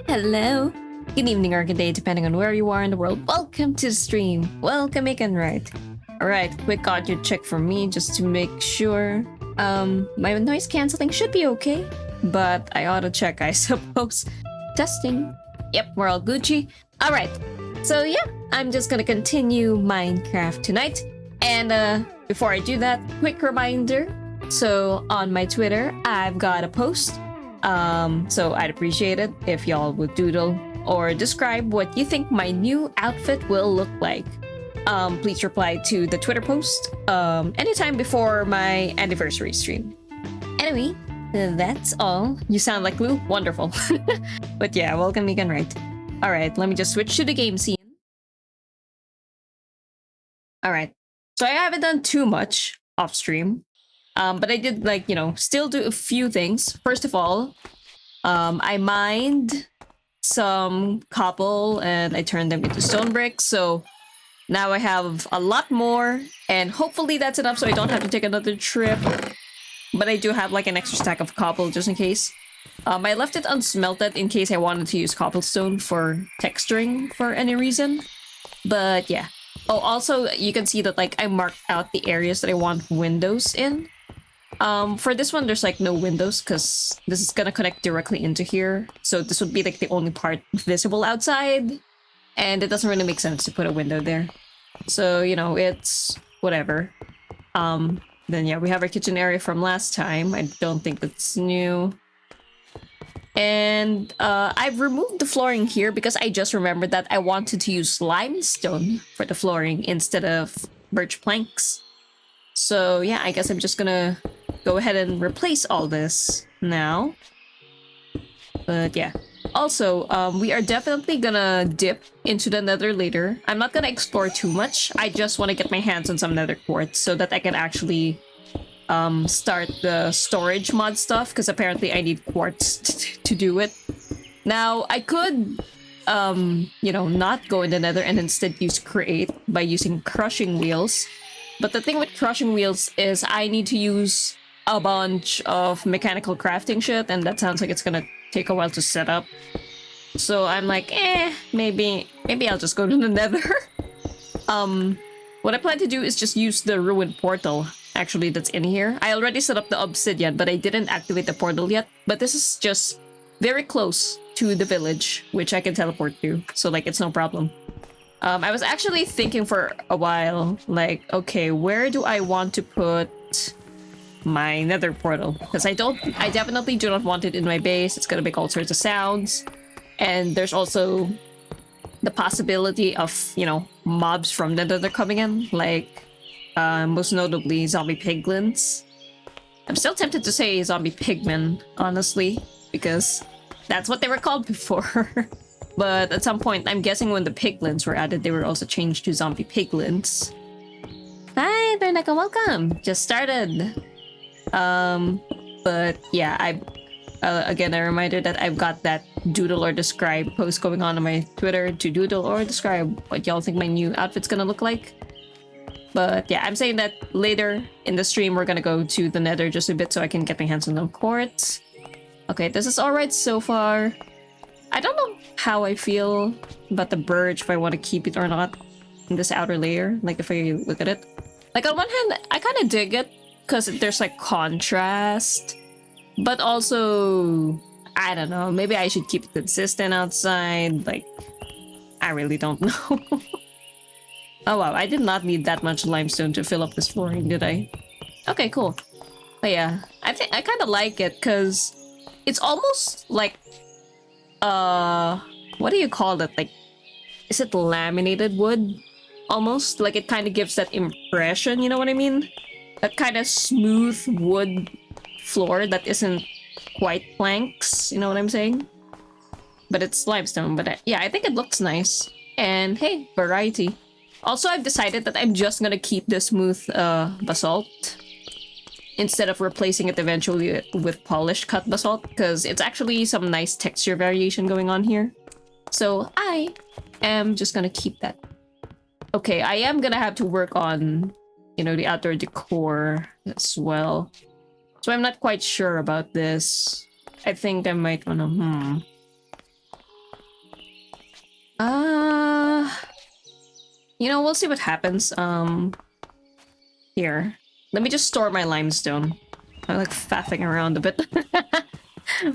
Hello. Good evening or good day, depending on where you are in the world. Welcome to the stream. Welcome, Ikan, right? Alright, quick audio check from me just to make sure. My noise cancelling should be okay, but I auto check, I suppose. Testing. Yep, we're all Gucci. Alright, so yeah, I'm just gonna continue Minecraft tonight. And before I do that, quick reminder. So on my Twitter, I've got a post. So I'd appreciate it if y'all would doodle or describe what you think my new outfit will look like. Please reply to the Twitter post anytime before my anniversary stream. Anyway, that's all. You sound like Lou. Wonderful. But yeah, welcome again, right? Alright, let me just switch to the game scene. Alright, so I haven't done too much off stream. But I did, like, still do a few things. First of all, I mined some cobble and I turned them into stone bricks. So now I have a lot more, and hopefully that's enough so I don't have to take another trip. But I do have like an extra stack of cobble just in case. I left it unsmelted in case I wanted to use cobblestone for texturing for any reason. But yeah. Oh, also you can see that like I marked out the areas that I want windows in. For this one, there's like no windows because this is gonna connect directly into here. So this would be like the only part visible outside. And it doesn't really make sense to put a window there. So, it's whatever. Then yeah, we have our kitchen area from last time. I don't think that's new. And I've removed the flooring here because I just remembered that I wanted to use limestone for the flooring instead of birch planks. So yeah, I guess I'm just gonna go ahead and replace all this now. But yeah. Also, we are definitely gonna dip into the nether later. I'm not gonna explore too much. I just want to get my hands on some nether quartz so that I can actually start the storage mod stuff, because apparently I need quartz to do it. Now, I could, not go in the nether and instead use create by using crushing wheels. But the thing with crushing wheels is I need to use a bunch of mechanical crafting shit, and that sounds like it's gonna take a while to set up. So I'm like, maybe I'll just go to the nether. What I plan to do is just use the ruined portal, actually, that's in here. I already set up the obsidian, but I didn't activate the portal yet. But this is just very close to the village, which I can teleport to. So, like, it's no problem. I was actually thinking for a while, like, okay, where do I want to put my nether portal? Because I definitely do not want it in my base. It's gonna make all sorts of sounds. And there's also the possibility of, mobs from the nether coming in, like, most notably zombie piglins. I'm still tempted to say zombie pigmen, honestly, because that's what they were called before. But at some point, I'm guessing when the piglins were added, they were also changed to zombie piglins. Hi, Bernaka, welcome! Just started. But yeah, again, a reminder that I've got that doodle or describe post going on my Twitter to doodle or describe what y'all think my new outfit's gonna look like. But yeah, I'm saying that later in the stream, we're gonna go to the nether just a bit so I can get my hands on the quartz. Okay, this is alright so far. I don't know how I feel about the birch, if I want to keep it or not in this outer layer, like if I look at it. Like on one hand, I kind of dig it because there's like contrast, but also, I don't know, maybe I should keep it consistent outside. Like, I really don't know. Oh wow, I did not need that much limestone to fill up this flooring, did I? Okay, cool. But yeah, I think I kind of like it because it's almost like what do you call it? Like, is it laminated wood? Almost like it kind of gives that impression, you know what I mean? That kind of smooth wood floor that isn't quite planks, you know what I'm saying? But it's limestone, but yeah, I think it looks nice. And hey, variety. Also, I've decided that I'm just gonna keep the smooth basalt instead of replacing it eventually with polished cut basalt, because it's actually some nice texture variation going on here. So I am just gonna keep that. Okay, I am gonna have to work on, the outdoor decor as well. So I'm not quite sure about this. I think I might wanna, You know, we'll see what happens. Here. Let me just store my limestone. I'm like faffing around a bit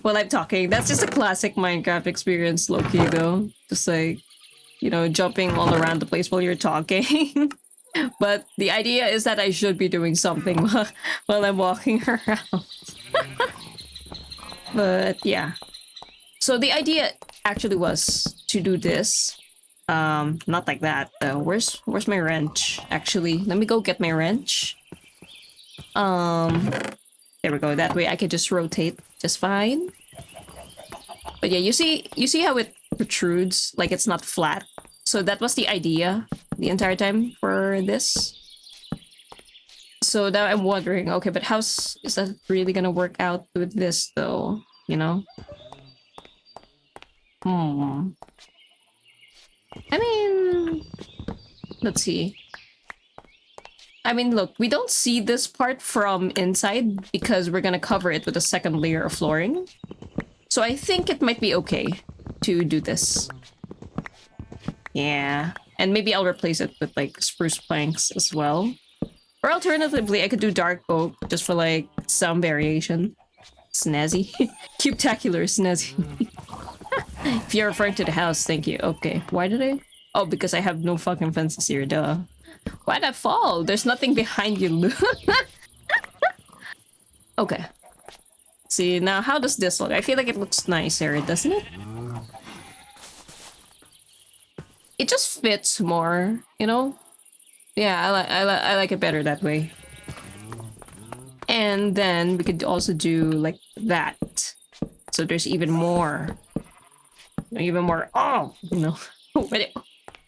while I'm talking. That's just a classic Minecraft experience, low-key though. Just like, you know, jumping all around the place while you're talking. But the idea is that I should be doing something while I'm walking around. But yeah. So the idea actually was to do this. Not like that though. Where's my wrench? Actually, let me go get my wrench. There we go. That way I can just rotate just fine. But yeah, you see how it protrudes, like it's not flat. So that was the idea the entire time for this. So now I'm wondering, okay, but is that really gonna work out with this though? You know? I mean, let's see. I mean, look, we don't see this part from inside because we're gonna cover it with a second layer of flooring. So I think it might be okay to do this. Yeah. And maybe I'll replace it with like spruce planks as well. Or alternatively, I could do dark oak just for like some variation. Snazzy. Cubetacular snazzy. If you're referring to the house, thank you. Okay, why did I? Oh, because I have no fucking fences here, duh. Why'd I fall? There's nothing behind you, Lou. Okay. See, now how does this look? I feel like it looks nicer, doesn't it? It just fits more, you know? Yeah, I like it better that way. And then we could also do like that. So there's even more. Even more. Oh, no. Wait,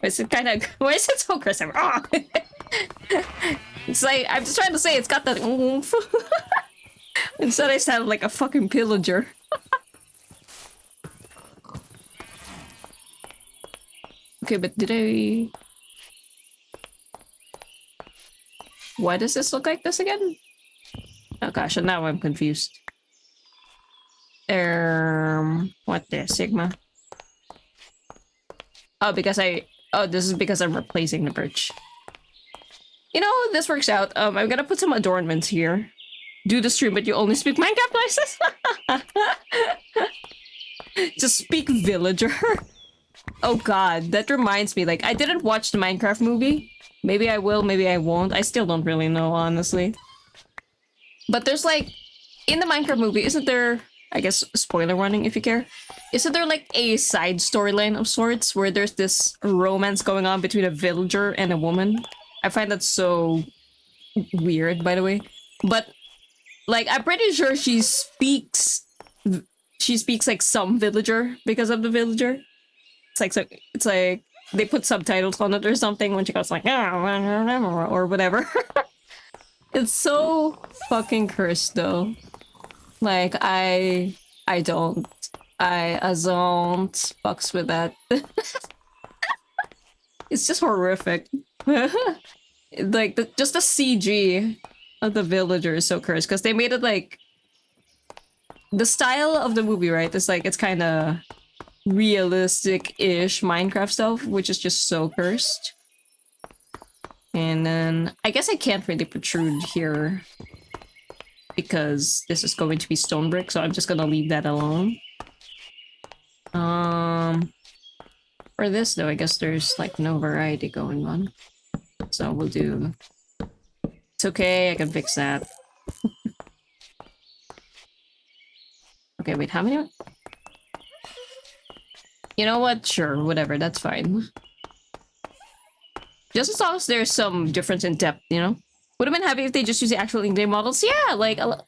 is it kind of? Why is it so aggressive? Oh. It's like I'm just trying to say it's got that oomph. Instead, I sound like a fucking pillager. Okay, but did I? Why does this look like this again? Oh gosh, and now I'm confused. What the Sigma? Oh, this is because I'm replacing the birch. You know, this works out. I'm gonna put some adornments here. Do the stream, but you only speak Minecraft noises? Just speak villager. Oh god, that reminds me, like, I didn't watch the Minecraft movie. Maybe I will, maybe I won't. I still don't really know, honestly. But there's like, in the Minecraft movie, isn't there, I guess, spoiler warning if you care, isn't there like a side storyline of sorts where there's this romance going on between a villager and a woman? I find that so weird, by the way. But like, I'm pretty sure she speaks like some villager because of the villager. It's like they put subtitles on it or something when she goes like or whatever. It's so fucking cursed though. Like I don't fucks with that. It's just horrific. Like just the CG of the villager is so cursed because they made it like the style of the movie, right? It's like it's kind of realistic-ish Minecraft stuff, which is just so cursed. And then I guess I can't really protrude here because this is going to be stone brick, so I'm just gonna leave that alone. For this though, I guess there's like no variety going on. So we'll do... It's okay, I can fix that. Okay, wait, how many? You know what? Sure, whatever, that's fine. Just as long as there's some difference in depth, you know? Would have been happy if they just use the actual in-game models. Yeah, like a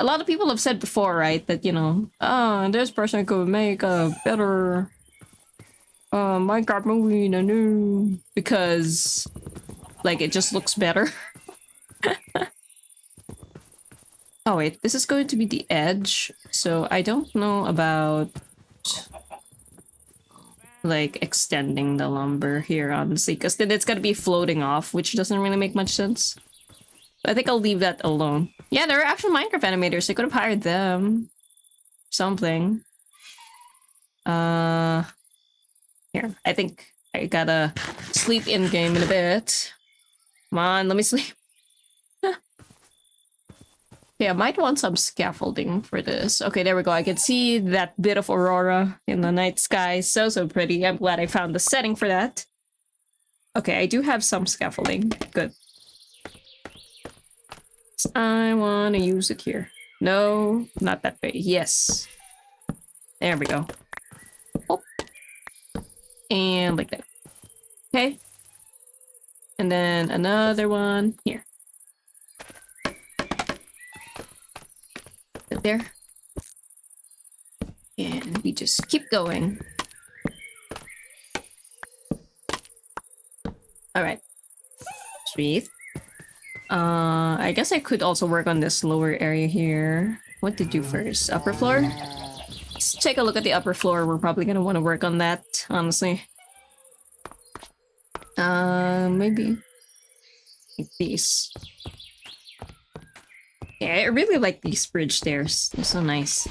lot of people have said before, right? That, you know, this person could make a better Minecraft movie than you. Because, like, it just looks better. Oh wait, this is going to be the edge, so I don't know about like extending the lumber here, honestly, because then it's gonna be floating off, which doesn't really make much sense. I think I'll leave that alone. Yeah, there are actual Minecraft animators. I could have hired them. Something. Yeah, Here, I think I gotta sleep in game in a bit. Come on, let me sleep. Yeah, I might want some scaffolding for this. Okay, there we go. I can see that bit of aurora in the night sky. So, so pretty. I'm glad I found the setting for that. Okay, I do have some scaffolding. Good. I want to use it here. No, not that way. Yes. There we go. Oh. And like that. Okay. And then another one here. There. And we just keep going. Alright. Sweet. I guess I could also work on this lower area here. What to do first? Upper floor? Let's take a look at the upper floor. We're probably gonna want to work on that, honestly. Maybe like these. Yeah, I really like these bridge stairs. They're so nice.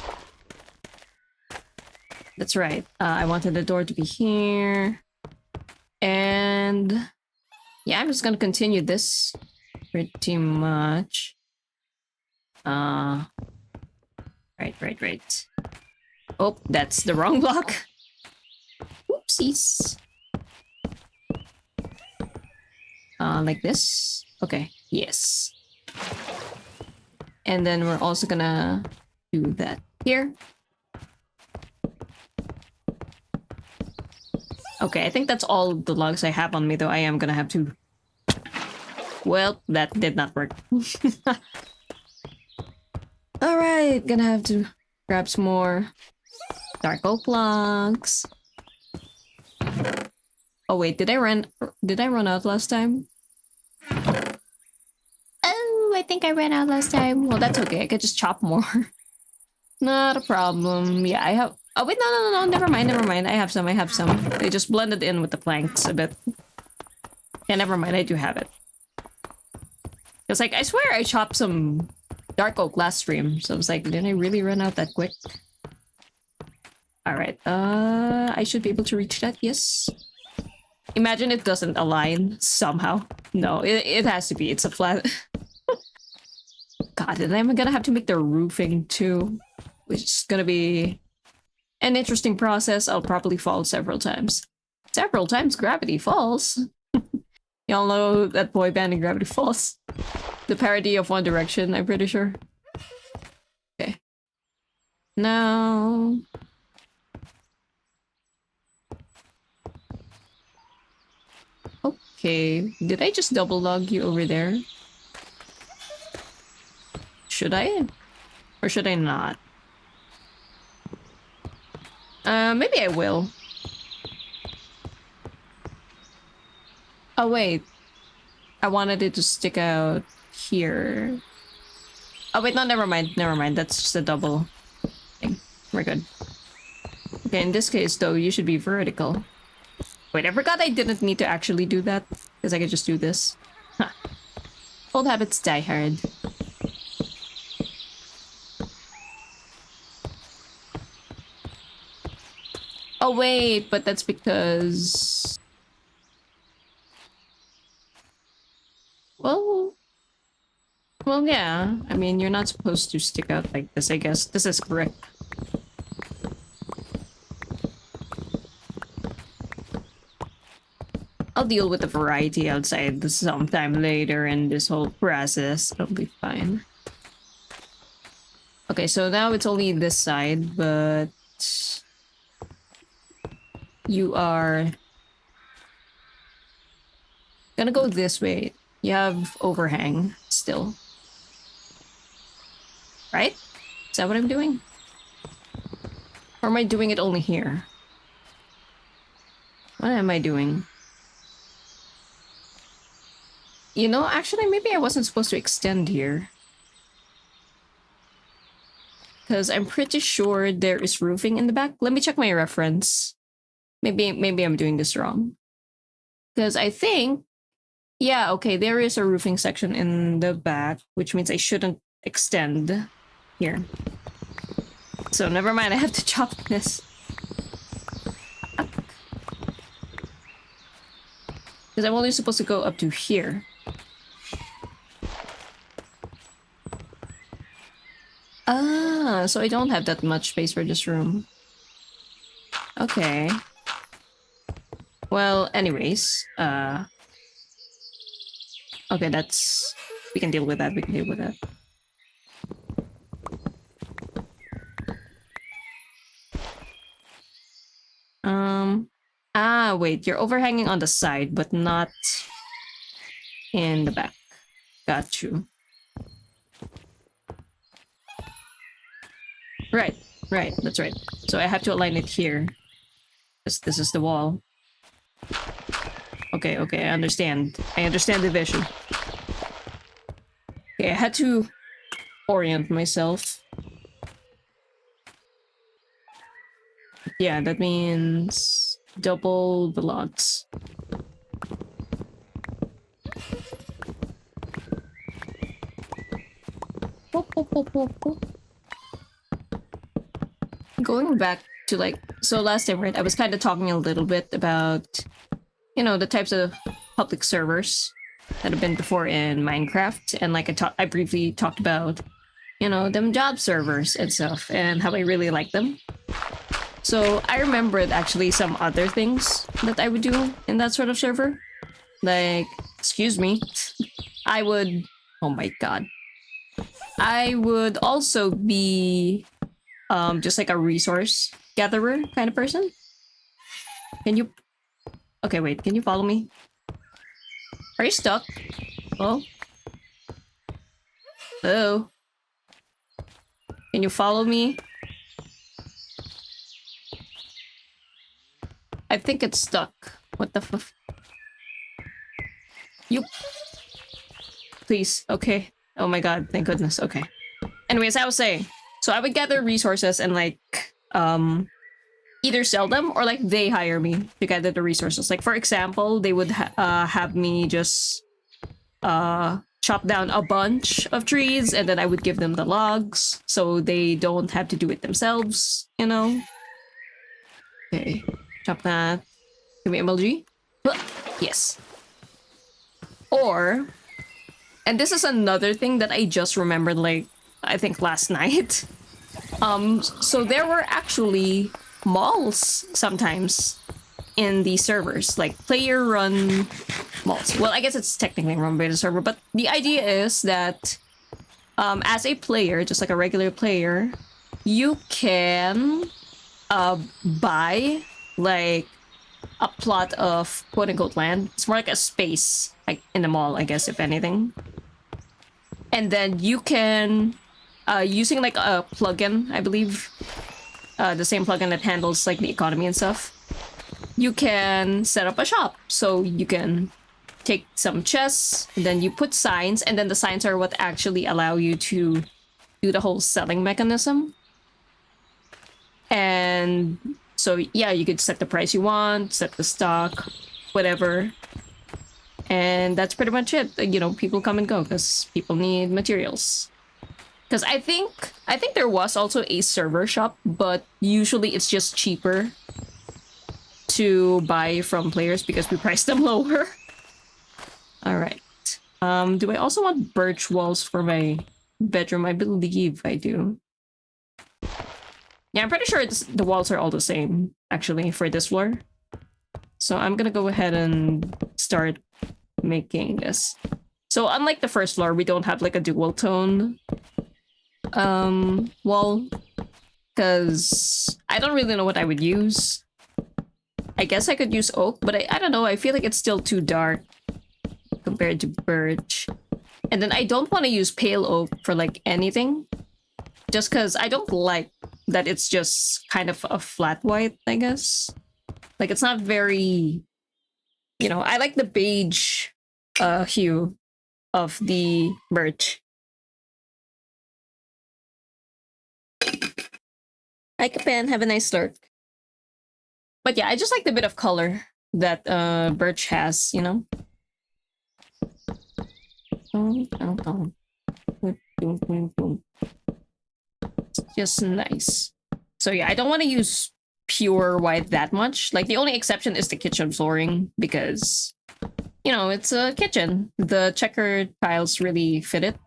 That's right. I wanted the door to be here. And yeah, I'm just gonna continue this pretty much. Right. Oh, that's the wrong block. Oopsies. Like this. Okay, yes. And then we're also gonna do that here. Okay, I think that's all the logs I have on me, though I am gonna have to... Well, that did not work. Alright, gonna have to grab some more dark oak logs. Oh wait, did I run out last time? Oh, I think I ran out last time. Well, that's okay. I could just chop more. Not a problem. Yeah, I have... Oh wait, no. Never mind. I have some. They just blended in with the planks a bit. Yeah, never mind. I do have it. It's like, I swear I chopped some dark oak last stream. So I was like, didn't I really run out that quick? Alright, I should be able to reach that, yes. Imagine it doesn't align somehow. No, it has to be. It's a flat... God, and I'm gonna have to make the roofing too. Which is gonna be an interesting process. I'll probably fall several times. Several times Gravity Falls. Y'all know that boy band in Gravity Falls. The parody of One Direction, I'm pretty sure. Okay. Now... Okay, did I just double log you over there? Should I? Or should I not? Maybe I will. Oh wait. I wanted it to stick out here. Oh wait, no, never mind. That's just a double thing. We're good. Okay, in this case though, you should be vertical. Wait, I forgot I didn't need to actually do that, because I could just do this. Huh. Old habits die hard. Oh wait, but that's because... Well, yeah. I mean, you're not supposed to stick out like this, I guess. This is correct. I'll deal with the variety outside sometime later in this whole process. It'll be fine. Okay, so now it's only this side, but... You are... gonna go this way. You have overhang still. Right? Is that what I'm doing? Or am I doing it only here? What am I doing? You know, actually, maybe I wasn't supposed to extend here. Because I'm pretty sure there is roofing in the back. Let me check my reference. Maybe I'm doing this wrong. Because I think... Yeah, okay, there is a roofing section in the back, which means I shouldn't extend here. So never mind, I have to chop this. Because I'm only supposed to go up to here. Ah, so I don't have that much space for this room. Okay. Well, anyways, okay, that's... We can deal with that, we can deal with that. Wait, you're overhanging on the side, but not in the back. Got you. Right, right, that's right. So I have to align it here. This is the wall. Okay, okay, I understand. I understand the vision. Okay, I had to orient myself. Yeah, that means double the logs. Going back to like, so last time, right, I was kind of talking a little bit about, you know, the types of public servers that have been before in Minecraft, and like I briefly talked about, you know, them job servers and stuff, and how I really like them. So I remembered actually some other things that I would do in that sort of server. Like, excuse me, I would, oh my god. I would also be just like a resource gatherer kind of person. Can you, okay, wait, can you follow me? Are you stuck? Oh. Hello? Can you follow me? I think it's stuck. What the f... You... Please, okay. Oh my god, thank goodness, okay. Anyways, I was saying, so I would gather resources and like, either sell them or like they hire me to gather the resources. Like for example, they would have me just chop down a bunch of trees and then I would give them the logs so they don't have to do it themselves, you know? Okay, chop that. Give me MLG. Yes. Or, and this is another thing that I just remembered, like, I think last night. So there were actually malls sometimes in the servers, like player-run malls. Well, I guess it's technically run by the server, but the idea is that as a player, just like a regular player, you can buy like a plot of quote-unquote land. It's more like a space, like in the mall, I guess, if anything. And then you can, using like a plugin, I believe, the same plugin that handles like the economy and stuff, you can set up a shop. So you can take some chests, and then you put signs, and then the signs are what actually allow you to do the whole selling mechanism. And so yeah, you could set the price you want, set the stock, whatever. And that's pretty much it. You know, people come and go because people need materials. Because I think there was also a server shop, but usually it's just cheaper to buy from players because we price them lower. All right. Do I also want birch walls for my bedroom? I believe I do. Yeah, I'm pretty sure the walls are all the same, actually, for this floor. So I'm gonna go ahead and start making this. So unlike the first floor, we don't have like a dual tone wall, because I don't really know what I would use. I guess I could use oak, but I don't know, I feel like it's still too dark compared to birch. And then I don't want to use pale oak for like anything, just because I don't like that it's just kind of a flat white, I guess. Like it's not very, you know, I like the beige hue of the birch. Hi, Kapan. Have a nice lurk. But yeah, I just like the bit of color that birch has, you know? It's just nice. So yeah, I don't want to use pure white that much. Like the only exception is the kitchen flooring, because you know, it's a kitchen. The checkered tiles really fit it.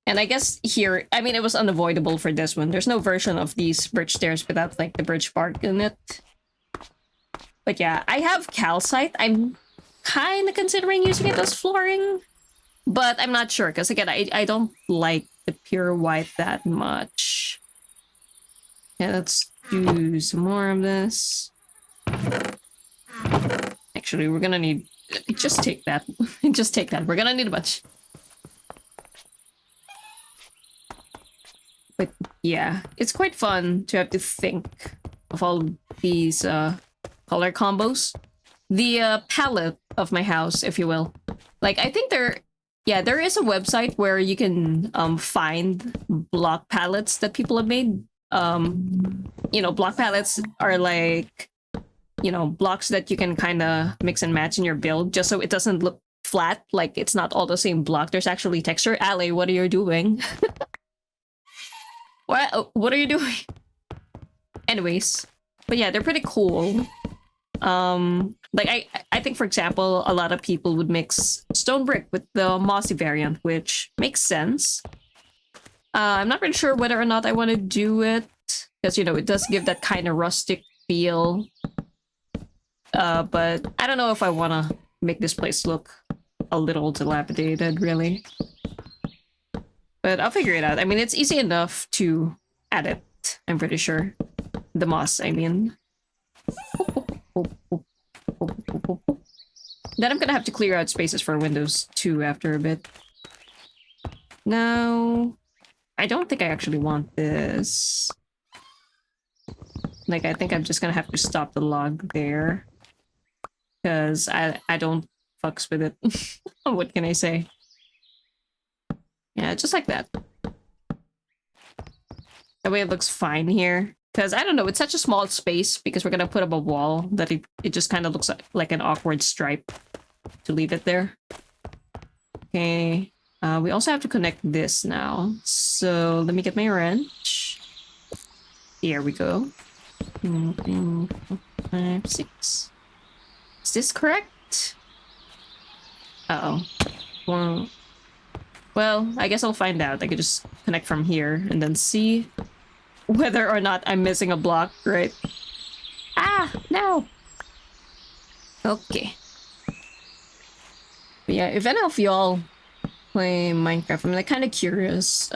And I guess here, I mean, it was unavoidable for this one. There's no version of these birch stairs without, like, the birch bark in it. But yeah, I have calcite. I'm kind of considering using it as flooring. But I'm not sure, because again, I don't like the pure white that much. Yeah, let's do some more of this. Actually, we're gonna need... Just take that. Just take that. We're gonna need a bunch. But yeah, it's quite fun to have to think of all these color combos. The palette of my house, if you will. Like, I think there is a website where you can find block palettes that people have made. You know, block palettes are like, you know, blocks that you can kind of mix and match in your build just so it doesn't look flat, like it's not all the same block. There's actually texture. Ali, what are you doing? What are you doing? Anyways, but yeah, they're pretty cool. Like I think, for example, a lot of people would mix stone brick with the mossy variant, which makes sense. I'm not really sure whether or not I want to do it, because, you know, it does give that kind of rustic feel. But I don't know if I want to make this place look a little dilapidated, really. But I'll figure it out. I mean, it's easy enough to add it, I'm pretty sure. The moss, I mean. Then I'm gonna have to clear out spaces for windows too after a bit. Now, I don't think I actually want this. Like, I think I'm just gonna have to stop the log there. Because I don't fucks with it. What can I say? Yeah, just like that. That way it looks fine here. Because, I don't know, it's such a small space because we're gonna put up a wall that it just kind of looks like an awkward stripe to leave it there. Okay. We also have to connect this now. So, let me get my wrench. Here we go. 5, 6. Is this correct? Uh-oh. Well, I guess I'll find out. I could just connect from here and then see whether or not I'm missing a block, right? Ah, no! Okay. But yeah, if any of y'all play Minecraft, I'm like kind of curious,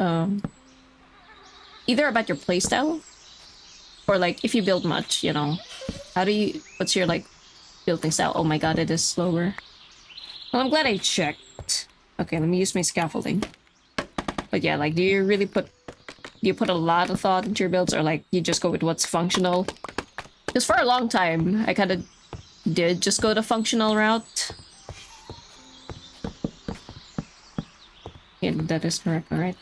either about your playstyle, or like if you build much, you know, what's your like building style? Oh my god, it is slower. Well, I'm glad I checked. Okay, let me use my scaffolding. But yeah, like, do you put a lot of thought into your builds, or like you just go with what's functional? Because for a long time, I kind of did just go the functional route. Yeah, that is correct, alright.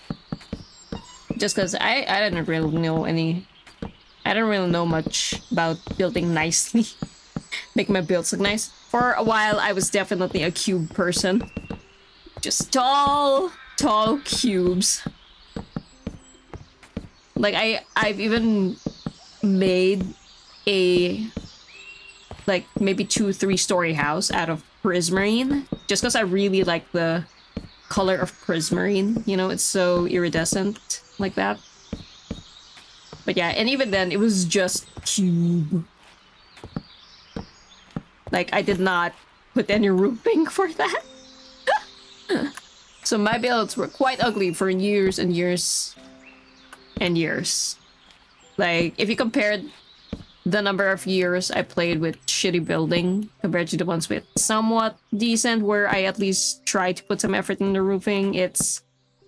Just because I didn't really know I don't really know much about building nicely. Make my builds look nice. For a while, I was definitely a cube person. Just tall cubes. Like, I've even made a, like, maybe 2-3 story house out of prismarine. Just because I really like the color of prismarine. You know, it's so iridescent like that. But yeah, and even then, it was just cube. Like, I did not put any roofing for that. So my builds were quite ugly for years and years and years. Like, if you compared the number of years I played with shitty building compared to the ones with somewhat decent, where I at least try to put some effort in the roofing, it's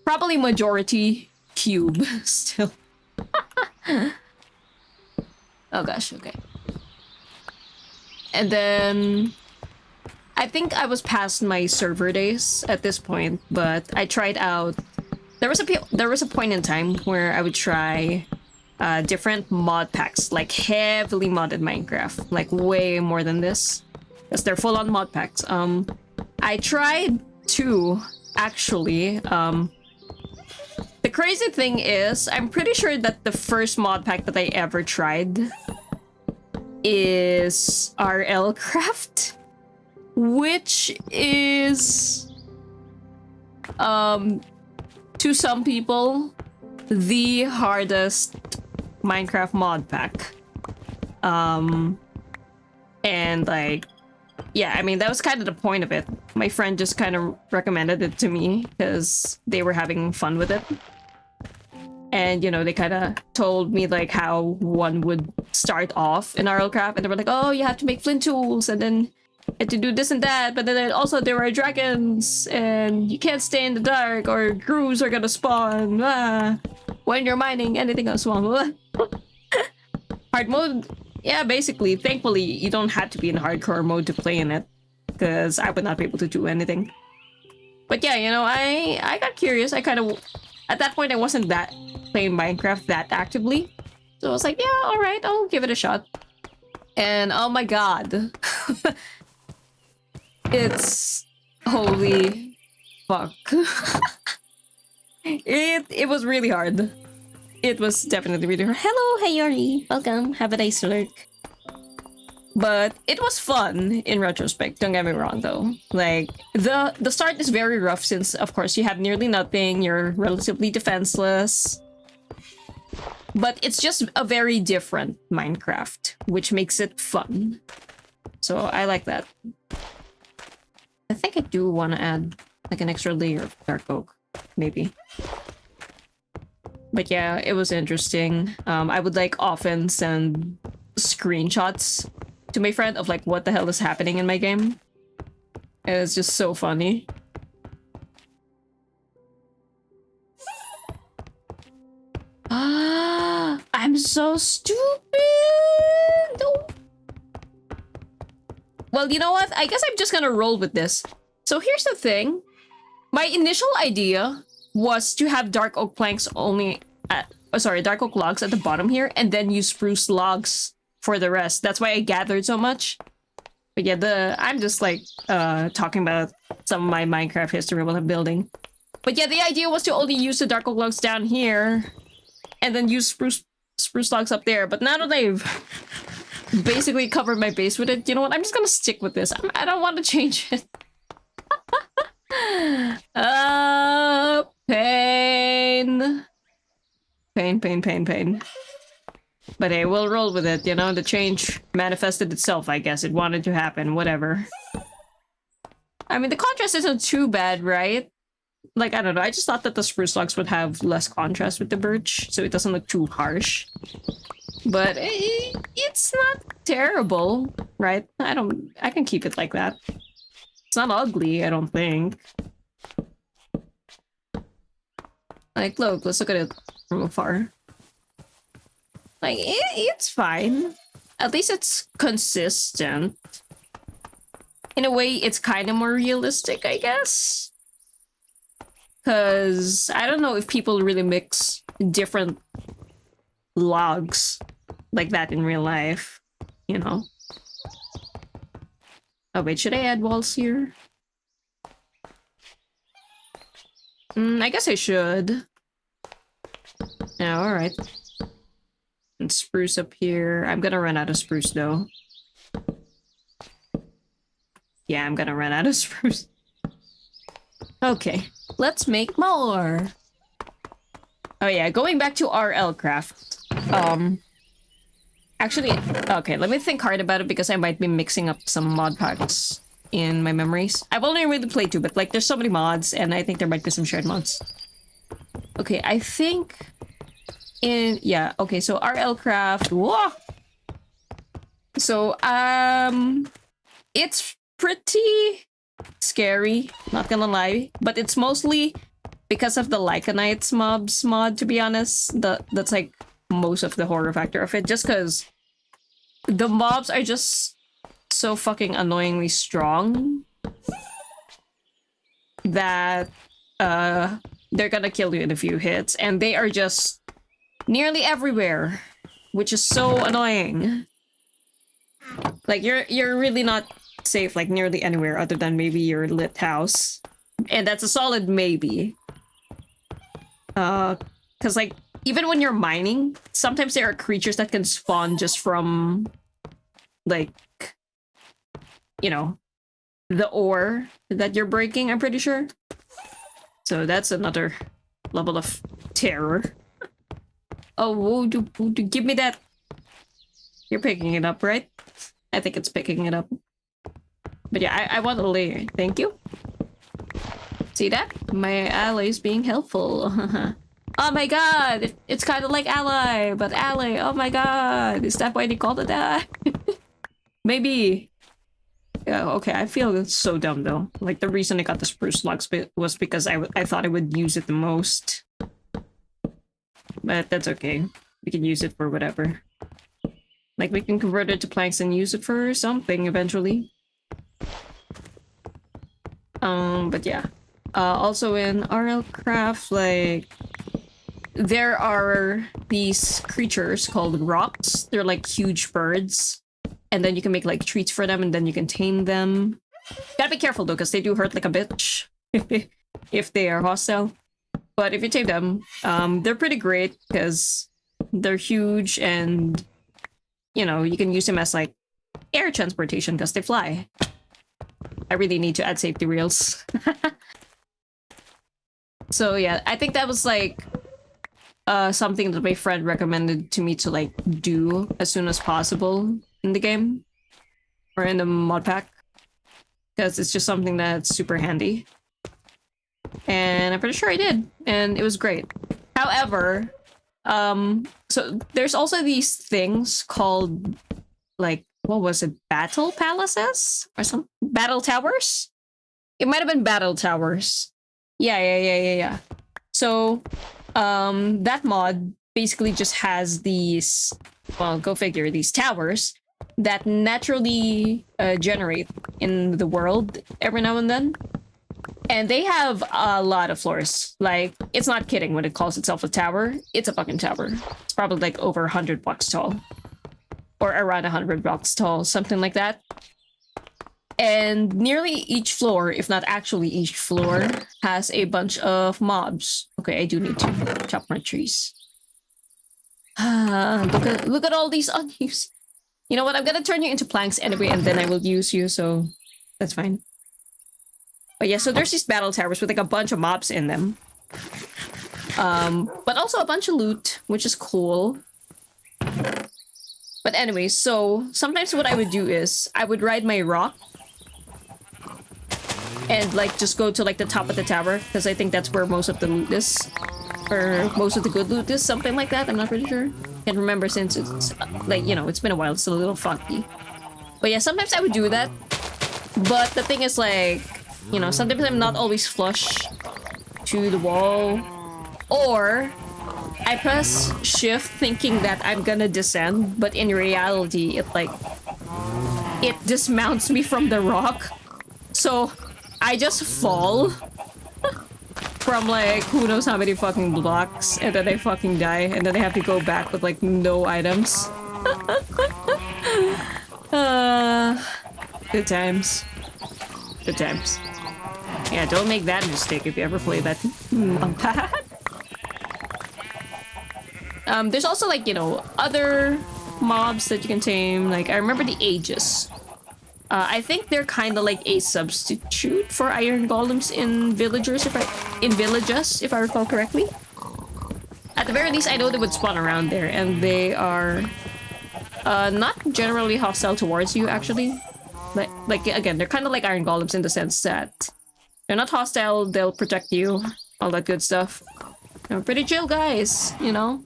probably majority cube still. Oh gosh, okay. And then I think I was past my server days at this point, but I tried out. There was a point in time where I would try different mod packs, like heavily modded Minecraft, like way more than this, because they're full-on mod packs. I tried two actually. The crazy thing is, I'm pretty sure that the first mod pack that I ever tried is RL Craft. which is to some people the hardest Minecraft mod pack. And like, yeah, I mean, that was kind of the point of it. My friend just kind of recommended it to me because they were having fun with it. And, you know, they kind of told me like how one would start off in RLCraft, and they were like, oh, you have to make flint tools, and then you have to do this and that, but then also there are dragons, and you can't stay in the dark, or grooves are gonna spawn when you're mining, anything else spawn. Hard mode, yeah, basically. Thankfully, you don't have to be in hardcore mode to play in it, because I would not be able to do anything. But yeah, you know, I got curious. I kind of, at that point, I wasn't that playing Minecraft that actively. So I was like, yeah, all right, I'll give it a shot. And oh my god. It's holy fuck. It was really hard. It was definitely really hard. Hello, hey Yori. Welcome. Have a nice lurk. But it was fun in retrospect, don't get me wrong though. Like, the start is very rough since, of course, you have nearly nothing, you're relatively defenseless. But it's just a very different Minecraft, which makes it fun. So I like that. I think I do want to add like an extra layer of dark oak, maybe. But yeah, it was interesting. I would like often send screenshots to my friend of like what the hell is happening in my game. And it's just so funny. Ah, I'm so stupid. No. Well, you know what? I guess I'm just gonna roll with this. So here's the thing. My initial idea was to have dark oak planks only at, dark oak logs at the bottom here, and then use spruce logs for the rest. That's why I gathered so much. But yeah, I'm just like talking about some of my Minecraft history while I'm building. But yeah, the idea was to only use the dark oak logs down here, and then use spruce logs up there. But now that I've basically covered my base with it, you know what? I'm just gonna stick with this. I don't want to change it. Pain. Pain, pain, pain, pain. But hey, we'll roll with it, you know? The change manifested itself, I guess. It wanted to happen, whatever. I mean, the contrast isn't too bad, right? Like, I don't know. I just thought that the spruce logs would have less contrast with the birch, so it doesn't look too harsh. But it's not terrible, right? I can keep it like that. It's not ugly, I don't think. Like, look, let's look at it from afar. Like, it's fine. At least it's consistent. In a way, it's kind of more realistic, I guess. Because I don't know if people really mix different logs like that in real life, you know? Oh, wait, should I add walls here? I guess I should. Yeah, alright. And spruce up here. I'm gonna run out of spruce, though. Yeah, I'm gonna run out of spruce. Okay, let's make more. Oh yeah, going back to RLCraft. Actually, okay, let me think hard about it because I might be mixing up some mod packs in my memories. I've only really played two, but like there's so many mods and I think there might be some shared mods. Okay, I think yeah, okay, so RLCraft. Whoa! So, it's pretty scary, not gonna lie, but it's mostly because of the Lycanites mobs mod, to be honest. That's like most of the horror factor of it, just because the mobs are just so fucking annoyingly strong that they're gonna kill you in a few hits, and they are just nearly everywhere, which is so annoying. Like, you're really not safe like nearly anywhere other than maybe your lit house, and that's a solid maybe. Because like even when you're mining, sometimes there are creatures that can spawn just from like, you know, the ore that you're breaking, I'm pretty sure. So that's another level of terror. Oh, give me that. You're picking it up, right? I think it's picking it up. But yeah, I want a layer. Thank you. See that? My ally is being helpful. Oh my god! It's kind of like ally, but ally. Oh my god! Is that why they called it that? Maybe. Yeah, okay, I feel so dumb though. Like, the reason I got the spruce logs was because I thought I would use it the most. But that's okay. We can use it for whatever. Like, we can convert it to planks and use it for something eventually. But yeah. Also in RL Craft, like, there are these creatures called rocks. They're like huge birds. And then you can make like treats for them and then you can tame them. Gotta be careful though, because they do hurt like a bitch. If they are hostile. But if you tame them, they're pretty great because they're huge and, you know, you can use them as like air transportation because they fly. I really need to add safety rails. So yeah, I think that was like something that my friend recommended to me to like do as soon as possible in the game or in the mod pack because it's just something that's super handy. And I'm pretty sure I did, and it was great. However, so there's also these things called, like, what was it? Battle palaces? Or some battle towers? It might have been battle towers. Yeah. So, that mod basically just has these, well, go figure, these towers that naturally generate in the world every now and then. And they have a lot of floors. Like, it's not kidding when it calls itself a tower. It's a fucking tower. It's probably like over 100 blocks tall. Or around 100 blocks tall, something like that. And nearly each floor, if not actually each floor, has a bunch of mobs. Okay, I do need to chop more trees. Look at all these unused. You know what? I'm gonna turn you into planks anyway, and then I will use you, so that's fine. But yeah, so there's these battle towers with like a bunch of mobs in them. But also a bunch of loot, which is cool. But anyway, so sometimes what I would do is I would ride my rock and like just go to like the top of the tower because I think that's where most of the loot is. Or most of the good loot is, something like that. I'm not really sure. Can't remember since it's like, you know, it's been a while. It's a little foggy. But yeah, sometimes I would do that. But the thing is like, you know, sometimes I'm not always flush to the wall. Or I press shift thinking that I'm gonna descend, but in reality, it dismounts me from the rock. So I just fall from like who knows how many fucking blocks, and then I fucking die, and then I have to go back with like no items. Good times. Good times. Yeah, don't make that mistake if you ever play that. There's also like, you know, other mobs that you can tame. Like, I remember the Aegis. I think they're kind of like a substitute for iron golems in villages, if I recall correctly. At the very least, I know they would spawn around there, and they are not generally hostile towards you, actually. Like again, they're kind of like iron golems in the sense that they're not hostile, they'll protect you, all that good stuff. They're pretty chill guys, you know?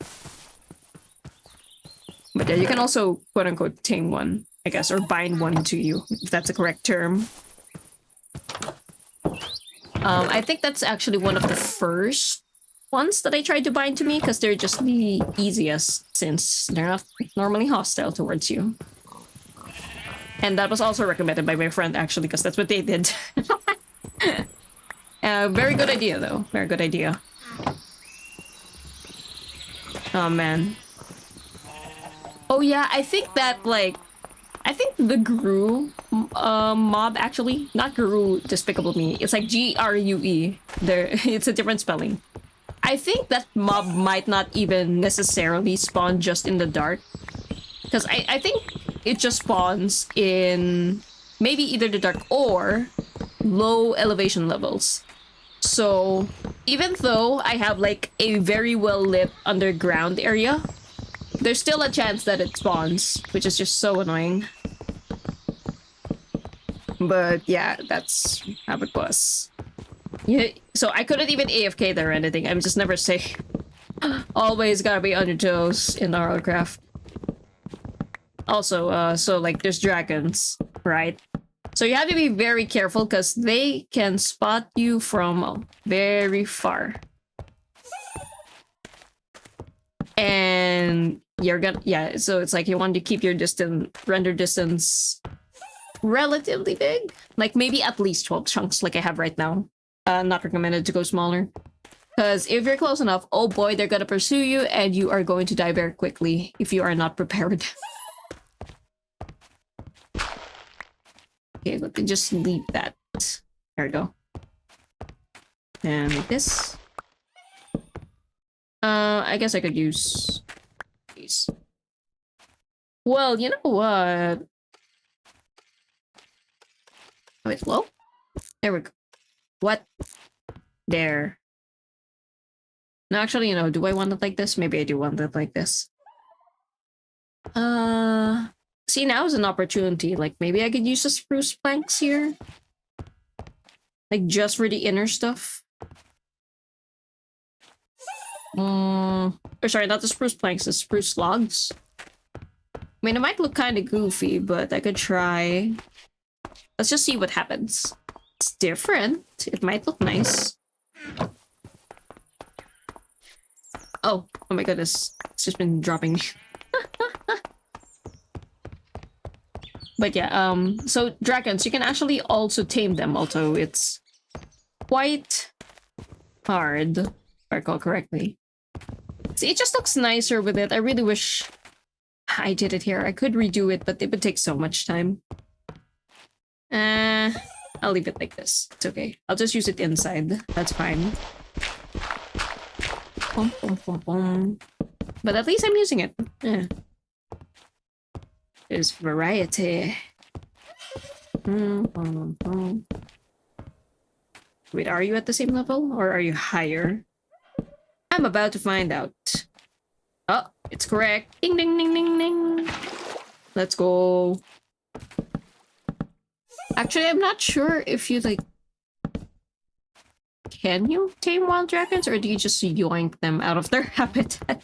But yeah, you can also, quote-unquote, tame one, I guess, or bind one to you, if that's the correct term. I think that's actually one of the first ones that I tried to bind to me, because they're just the easiest, since they're not normally hostile towards you. And that was also recommended by my friend, actually, because that's what they did. Very good idea, though. Very good idea. Oh, man. Oh, yeah, I think that, like... I think the Grue mob, actually... Not Grue Despicable Me. It's like Grue. It's a different spelling. I think that mob might not even necessarily spawn just in the dark. Because I think it just spawns in maybe either the dark or low elevation levels. So even though I have like a very well lit underground area, there's still a chance that it spawns, which is just so annoying. But yeah, that's how it was. Yeah, so I couldn't even AFK there or anything. I'm just never safe. Always gotta be on your toes in RLCraft. Also, so like there's dragons, right? So you have to be very careful because they can spot you from very far. And you're gonna, yeah, so it's like you want to keep your render distance relatively big. Like maybe at least 12 chunks like I have right now. Not recommended to go smaller. Because if you're close enough, oh boy, they're gonna pursue you and you are going to die very quickly if you are not prepared. Okay, let me just leave that. There we go. And like this. I guess I could use these. Well, you know what? Wait, hello? There we go. What? There. No, actually, you know, do I want it like this? Maybe I do want it like this. See, now is an opportunity. Like, maybe I could use the spruce planks here. Like, just for the inner stuff. Or sorry, not the spruce planks, the spruce logs. I mean, it might look kind of goofy, but I could try. Let's just see what happens. It's different. It might look nice. Oh my goodness. It's just been dropping. But yeah, so dragons, you can actually also tame them, although it's quite hard, if I recall correctly. See, it just looks nicer with it. I really wish I did it here. I could redo it, but it would take so much time. I'll leave it like this. It's okay. I'll just use it inside. That's fine. Boom, boom, boom, boom. But at least I'm using it. Yeah. There's variety. Wait, are you at the same level? Or are you higher? I'm about to find out. Oh, it's correct. Ding, ding, ding, ding, ding. Let's go. Actually, I'm not sure if you, like... Can you tame wild dragons? Or do you just yoink them out of their habitat?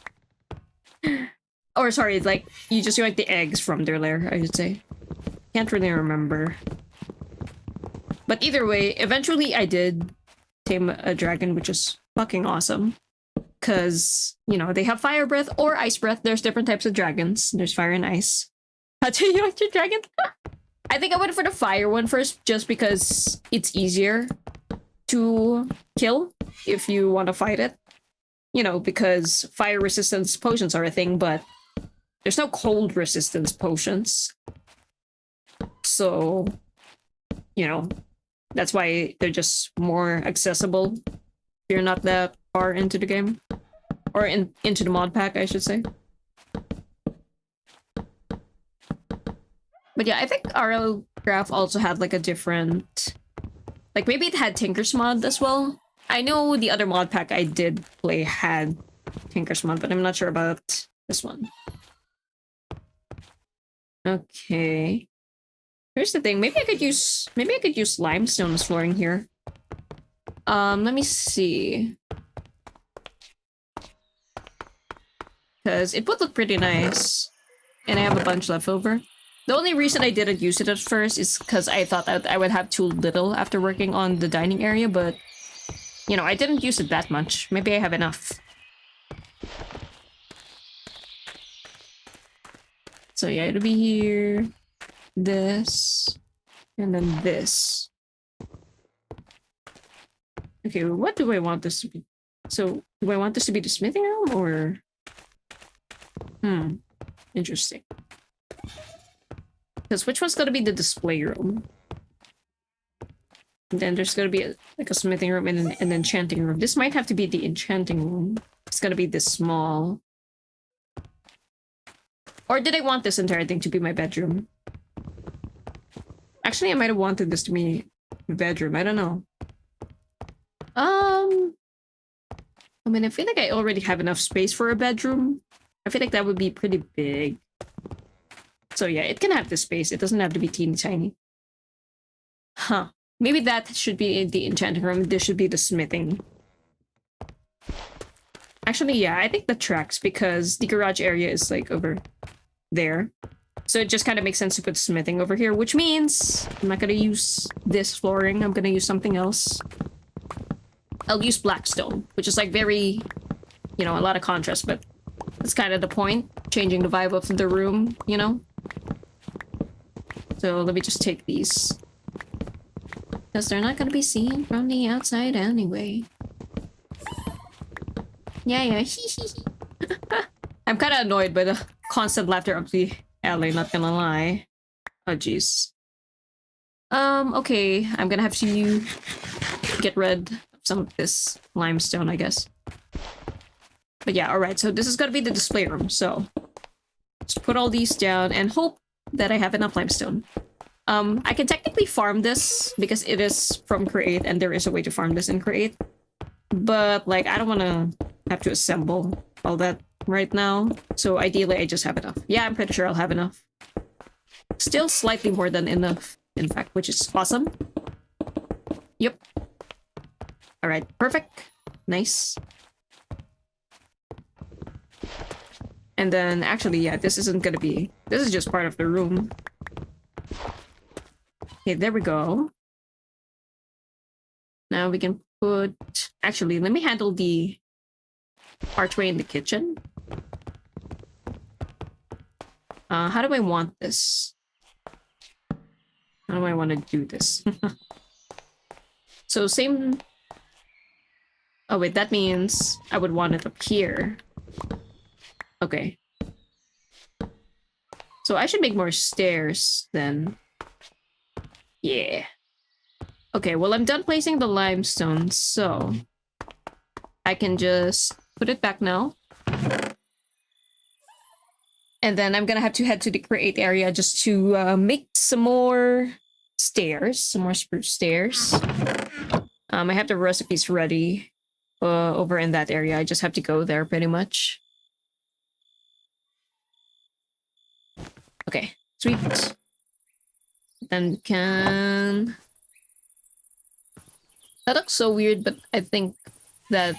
Or sorry, like, you just yoink the eggs from their lair, I should say. Can't really remember. But either way, eventually I did tame a dragon, which is fucking awesome. Because, you know, they have fire breath or ice breath. There's different types of dragons. There's fire and ice. How do you yoink your dragon? I think I went for the fire one first, just because it's easier to kill if you want to fight it. You know, because fire resistance potions are a thing, but there's no cold resistance potions. So, you know, that's why they're just more accessible if you're not that far into the game. Or into the mod pack, I should say. But yeah, I think RL Graph also had like a different... Like maybe it had Tinker's Mod as well. I know the other mod pack I did play had Tinker's Mod, but I'm not sure about this one. Okay. Here's the thing. Maybe I could use limestone as flooring here. Let me see. Because it would look pretty nice. And I have a bunch left over. The only reason I didn't use it at first is because I thought that I would have too little after working on the dining area, but... You know, I didn't use it that much. Maybe I have enough. So yeah, it'll be here. This. And then this. Okay, what do I want this to be? So, do I want this to be the smithing room, or... Interesting. Because which one's gonna be the display room? And then there's gonna be like a smithing room and an enchanting room. This might have to be the enchanting room. It's gonna be this small. Or did I want this entire thing to be my bedroom? Actually, I might have wanted this to be a bedroom. I don't know. I mean, I feel like I already have enough space for a bedroom. I feel like that would be pretty big. So yeah, it can have the space. It doesn't have to be teeny tiny. Huh. Maybe that should be in the enchanting room. This should be the smithing. Actually, yeah, I think that tracks because the garage area is like over there. So it just kind of makes sense to put smithing over here, which means I'm not going to use this flooring. I'm going to use something else. I'll use blackstone, which is like very, you know, a lot of contrast, but that's kind of the point. Changing the vibe of the room, you know? So let me just take these. Because they're not going to be seen from the outside anyway. Yeah. I'm kind of annoyed by the constant laughter of the alley, not gonna lie. Oh, jeez. Okay. I'm gonna have to get rid of some of this limestone, I guess. But yeah, alright. So this is gonna be the display room. So just put all these down and hope that I have enough limestone. I can technically farm this because it is from Create and there is a way to farm this in Create. But, like, I don't want to have to assemble all that right now. So ideally, I just have enough. Yeah, I'm pretty sure I'll have enough. Still slightly more than enough, in fact, which is awesome. Yep. Alright, perfect. Nice. And then, actually, yeah, this isn't gonna be... This is just part of the room. Okay, there we go. Now we can put... Actually, let me handle the archway in the kitchen. How do I want this? How do I want to do this? So same... Oh wait, that means I would want it up here. Okay. So I should make more stairs then. Yeah. Okay, well I'm done placing the limestone, so... I can just put it back now. And then I'm gonna have to head to the create area just to make some more stairs, some more spruce stairs. I have the recipes ready over in that area. I just have to go there pretty much. Okay, sweet. Then we can... That looks so weird, but I think that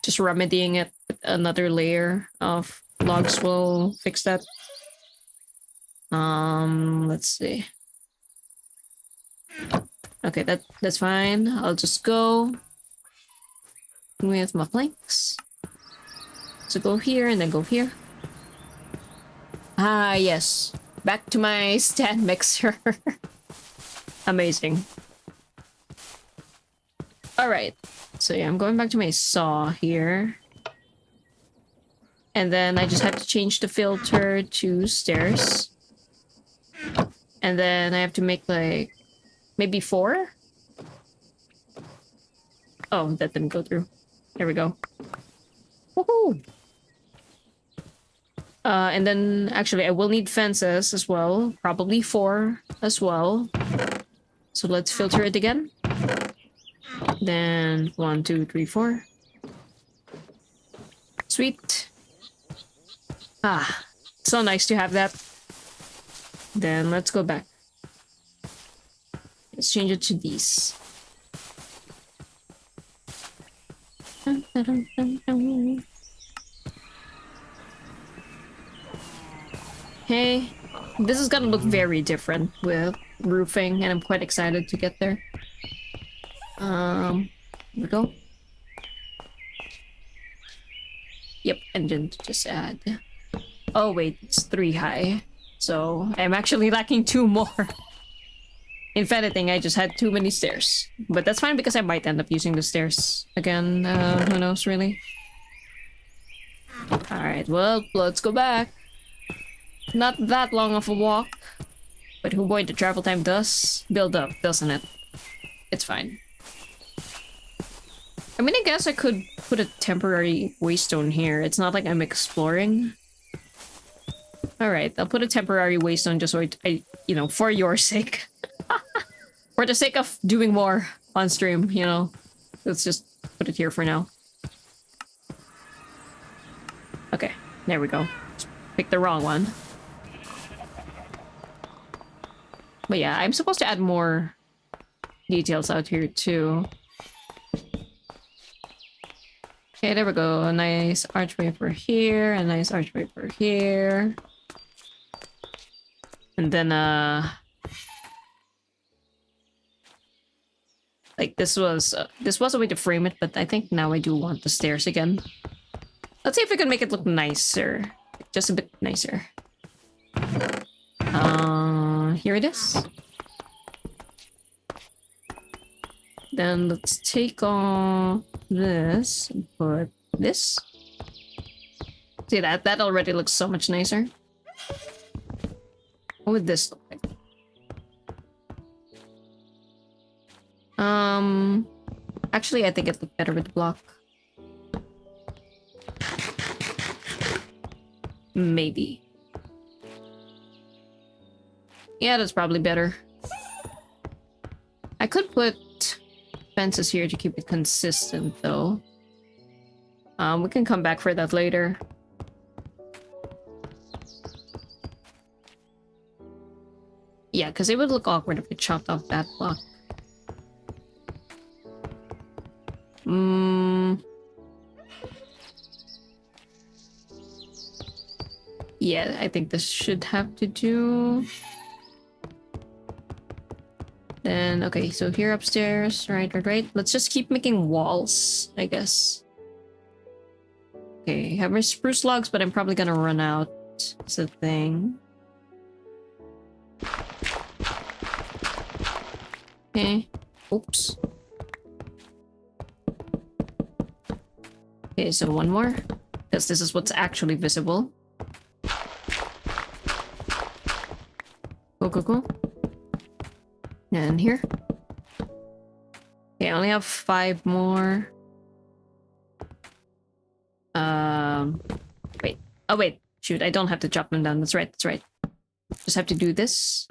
just remedying it with another layer of logs will fix that. Let's see. Okay, that's fine. I'll just go with my planks. So go here and then go here. Ah, yes. Back to my stand mixer. Amazing. Alright. So yeah, I'm going back to my saw here. And then I just have to change the filter to stairs. And then I have to make like... maybe 4? Oh, that didn't go through. There we go. Woohoo! And then, actually, I will need fences as well. Probably 4 as well. So let's filter it again. Then 1, 2, 3, 4. Sweet. Ah, so nice to have that. Then let's go back. Let's change it to these. Hey, this is gonna look very different with roofing, and I'm quite excited to get there. Here we go. Yep, engine to just add. Oh wait, it's 3 high. So I'm actually lacking 2 more. If anything, I just had too many stairs. But that's fine because I might end up using the stairs again. Who knows, really? Alright, well, let's go back. Not that long of a walk. But oh boy, the travel time does build up, doesn't it? It's fine. I mean, I guess I could put a temporary waystone here. It's not like I'm exploring. Alright, I'll put a temporary waystone just so I you know, for your sake. For the sake of doing more on stream, you know. Let's just put it here for now. Okay, there we go. Just picked the wrong one. But yeah, I'm supposed to add more details out here too. Okay, there we go. A nice archway for here, a nice archway for here. And then, like this was a way to frame it, but I think now I do want the stairs again. Let's see if we can make it look nicer. Just a bit nicer. Here it is. Then let's take off this and put this. See that? That already looks so much nicer. What would this look like? Actually, I think it looked better with the block. Maybe. Yeah, that's probably better. I could put fences here to keep it consistent, though. We can come back for that later. Yeah, because it would look awkward if we chopped off that block. Yeah, I think this should have to do. Then, okay, so here upstairs, right. Let's just keep making walls, I guess. Okay, have my spruce logs, but I'm probably gonna run out. It's a thing. Okay. Oops. Okay, so one more. Because this is what's actually visible. Go. And here. Okay, I only have 5 more. Wait. Oh, wait. Shoot, I don't have to chop them down. That's right. Just have to do this.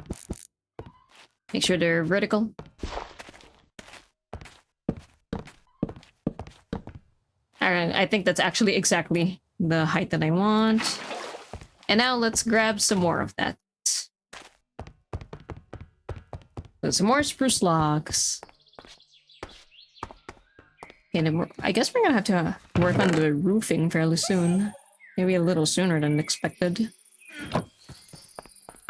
Make sure they're vertical. Alright, I think that's actually exactly the height that I want. And now let's grab some more of that. So some more spruce logs. And I guess we're gonna have to work on the roofing fairly soon. Maybe a little sooner than expected.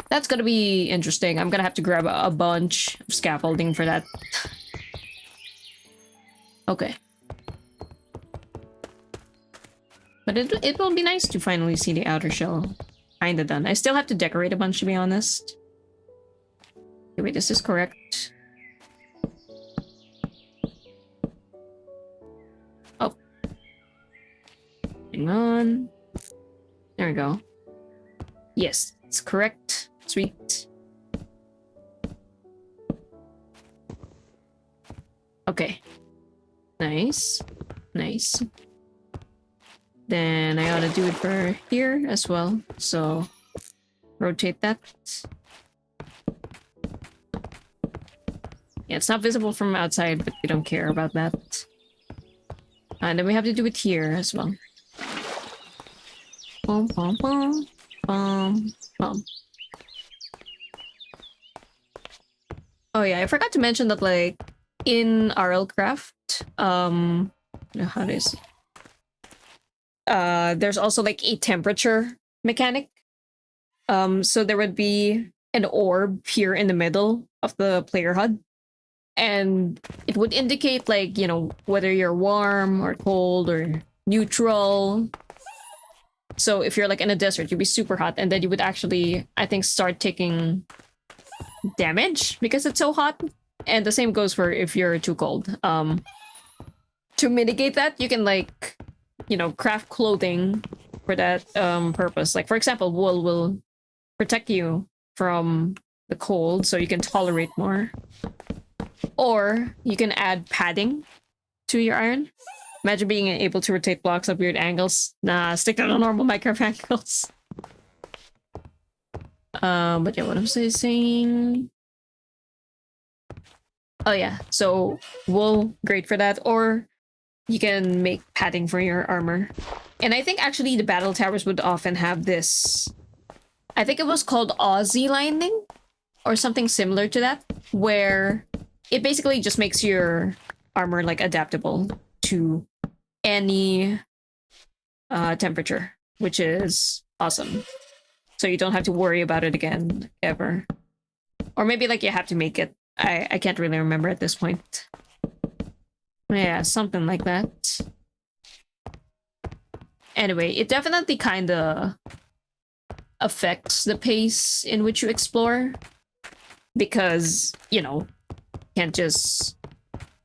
That's gonna be interesting. I'm gonna have to grab a bunch of scaffolding for that. Okay. But it will be nice to finally see the outer shell kinda done. I still have to decorate a bunch, to be honest. Okay, wait, is this correct? Oh. Hang on. There we go. Yes, it's correct. Sweet. Okay. Nice. Then I ought to do it for here as well. So rotate that. Yeah, it's not visible from outside, but we don't care about that. And then we have to do it here as well. Boom, boom, boom, boom, boom. Oh yeah, I forgot to mention that, like, in RLCraft, how does there's also like a temperature mechanic. So there would be an orb here in the middle of the player HUD. And it would indicate, like, you know, whether you're warm or cold or neutral. So if you're like in a desert, you'd be super hot, and then you would actually, I think, start taking damage because it's so hot. And the same goes for if you're too cold. To mitigate that, you can, like, you know, craft clothing for that purpose. Like, for example, wool will protect you from the cold, so you can tolerate more. Or you can add padding to your iron. Imagine being able to rotate blocks at weird angles. Nah, stick to the normal Minecraft angles. But yeah, what was I saying? Oh yeah, so wool, great for that. Or you can make padding for your armor. And I think actually the battle towers would often have this. I think it was called Aussie lining or something similar to that, where it basically just makes your armor like adaptable to any temperature, which is awesome. So you don't have to worry about it again ever. Or maybe like you have to make it. I can't really remember at this point. Yeah, something like that. Anyway, it definitely kind of affects the pace in which you explore. Because, you know, you can't just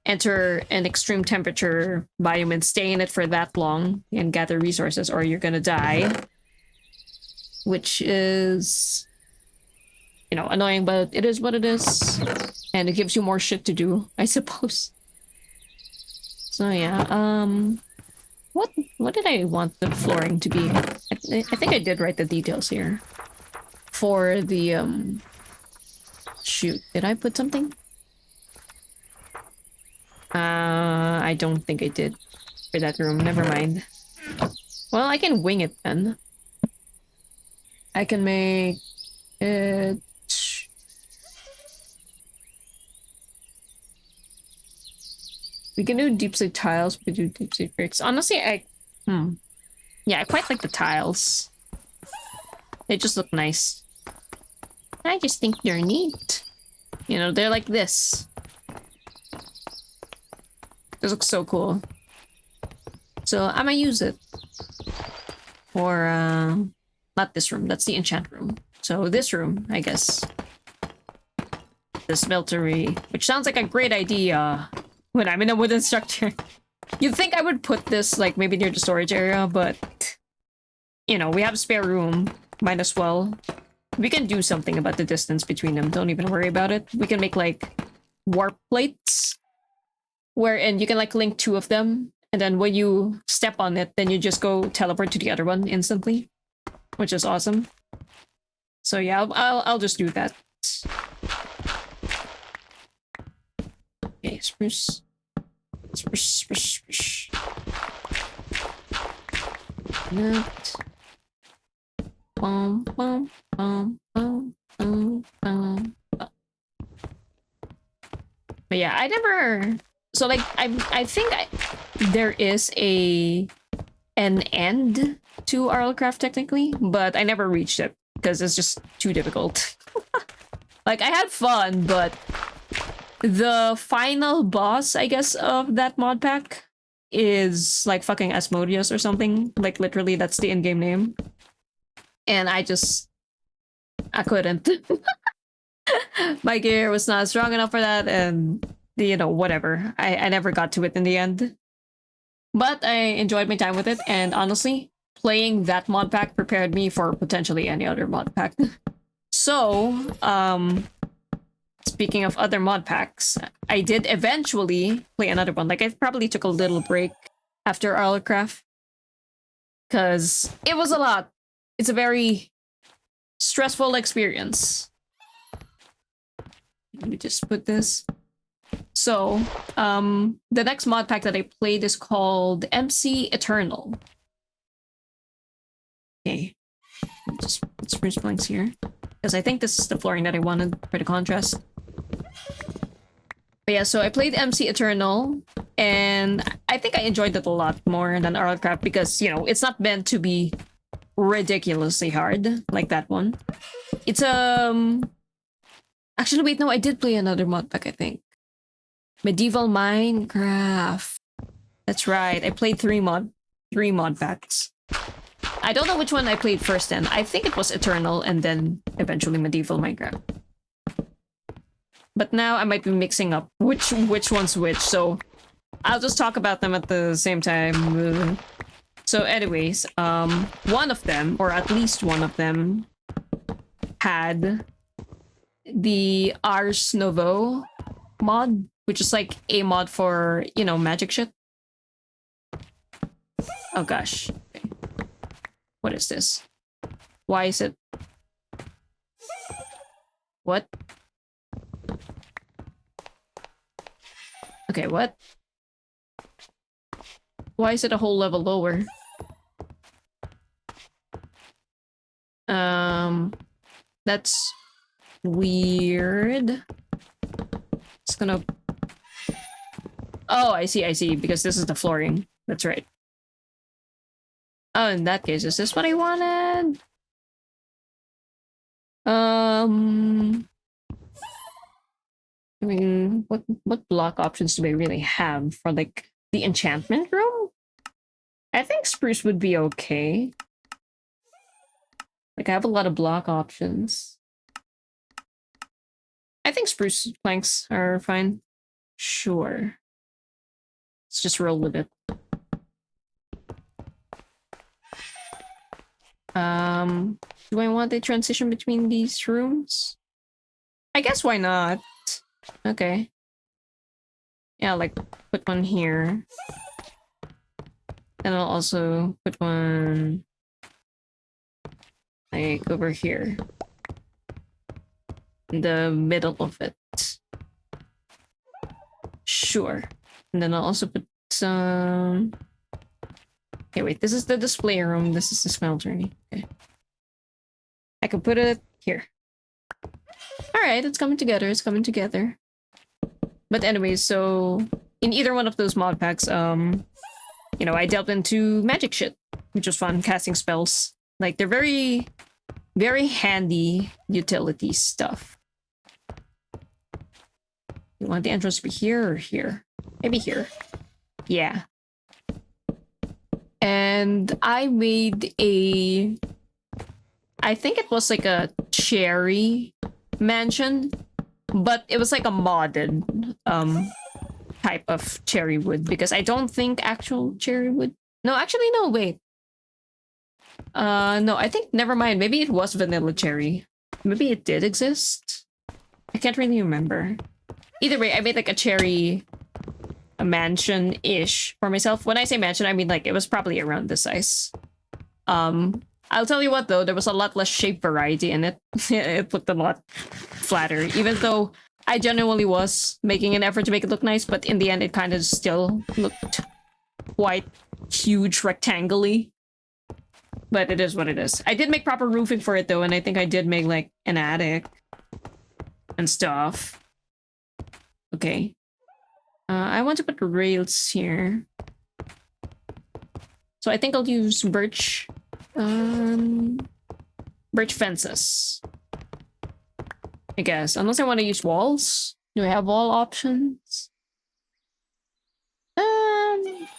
enter an extreme temperature biome and stay in it for that long and gather resources, or you're gonna die. Which is, you know, annoying, but it is what it is. And it gives you more shit to do, I suppose. So yeah, what did I want the flooring to be? I think I did write the details here. For the, shoot, did I put something? I don't think I did for that room, never mind. Well, I can wing it then. I can make it... We can do deep sleep tiles, we can do deep sleep bricks. Honestly, yeah, I quite like the tiles. They just look nice. I just think they're neat. You know, they're like this. This looks so cool. So I'm gonna use it. For, not this room, that's the enchant room. So this room, I guess. The smeltery, which sounds like a great idea when I'm in a wooden structure. You'd think I would put this, like, maybe near the storage area, but... You know, we have spare room. Might as well. We can do something about the distance between them. Don't even worry about it. We can make, like, warp plates. Wherein you can, like, link two of them. And then when you step on it, then you just go teleport to the other one instantly. Which is awesome. So yeah, I'll just do that. Okay, spruce. Spruce. Nut. Bum, bum, bum, bum, bum, bum. But yeah, I never... So like, I think there is an end to Arlcraft technically, but I never reached it because it's just too difficult. Like, I had fun, but the final boss, I guess, of that mod pack is like fucking Asmodeus or something. Like, literally, that's the in-game name. And I couldn't. My gear was not strong enough for that, and, you know, whatever. I never got to it in the end. But I enjoyed my time with it, and honestly, playing that mod pack prepared me for potentially any other mod pack. So, speaking of other mod packs, I did eventually play another one. Like, I probably took a little break after Arlcraft. Because it was a lot. It's a very stressful experience. Let me just put this. So, the next mod pack that I played is called MC Eternal. Okay. Just put spruce planks here. Because I think this is the flooring that I wanted for the contrast. But yeah, so I played MC Eternal, and I think I enjoyed it a lot more than Arlcraft because, you know, it's not meant to be ridiculously hard like that one. It's, actually, wait, no, I did play another mod pack, I think. Medieval Minecraft. That's right, I played three mod packs. I don't know which one I played first then. I think it was Eternal and then eventually Medieval Minecraft. But now I might be mixing up which one's which, so I'll just talk about them at the same time. So anyways, one of them, or at least one of them, had the Ars Novo mod, which is like a mod for, you know, magic shit. Oh gosh. Okay. What is this? Why is it? What? Okay, what? Why is it a whole level lower? That's weird. It's gonna... Oh, I see, because this is the flooring. That's right. Oh, in that case, is this what I wanted? I mean, what block options do I really have for, like, the enchantment room? I think spruce would be okay. Like, I have a lot of block options. I think spruce planks are fine. Sure. Let's just roll with it. Do I want a transition between these rooms? I guess why not? Okay. Yeah, like, put one here. And I'll also put one... like, over here. In the middle of it. Sure. And then I'll also put some... Okay, wait, this is the display room, this is the smeltery. Okay. I can put it here. Alright, it's coming together, it's coming together. But anyways, so... in either one of those mod packs, you know, I delved into magic shit, which was fun, casting spells. Like, they're very, very handy utility stuff. You want the entrance to be here or here? Maybe here. Yeah. And I made a... I think it was like a cherry mansion, but it was like a modded type of cherry wood, because I don't think actual cherry wood... No, actually, no, wait. No, I think, never mind. Maybe it was vanilla cherry. Maybe it did exist. I can't really remember. Either way, I made like a cherry mansion-ish for myself. When I say mansion, I mean like it was probably around this size. I'll tell you what though, there was a lot less shape variety in it. It looked a lot flatter, even though I genuinely was making an effort to make it look nice, but in the end it kind of still looked quite huge rectangly. But it is what it is. I did make proper roofing for it though, and I think I did make like an attic and stuff. Okay. I want to put rails here. So I think I'll use birch fences. I guess. Unless I want to use walls. Do I have wall options?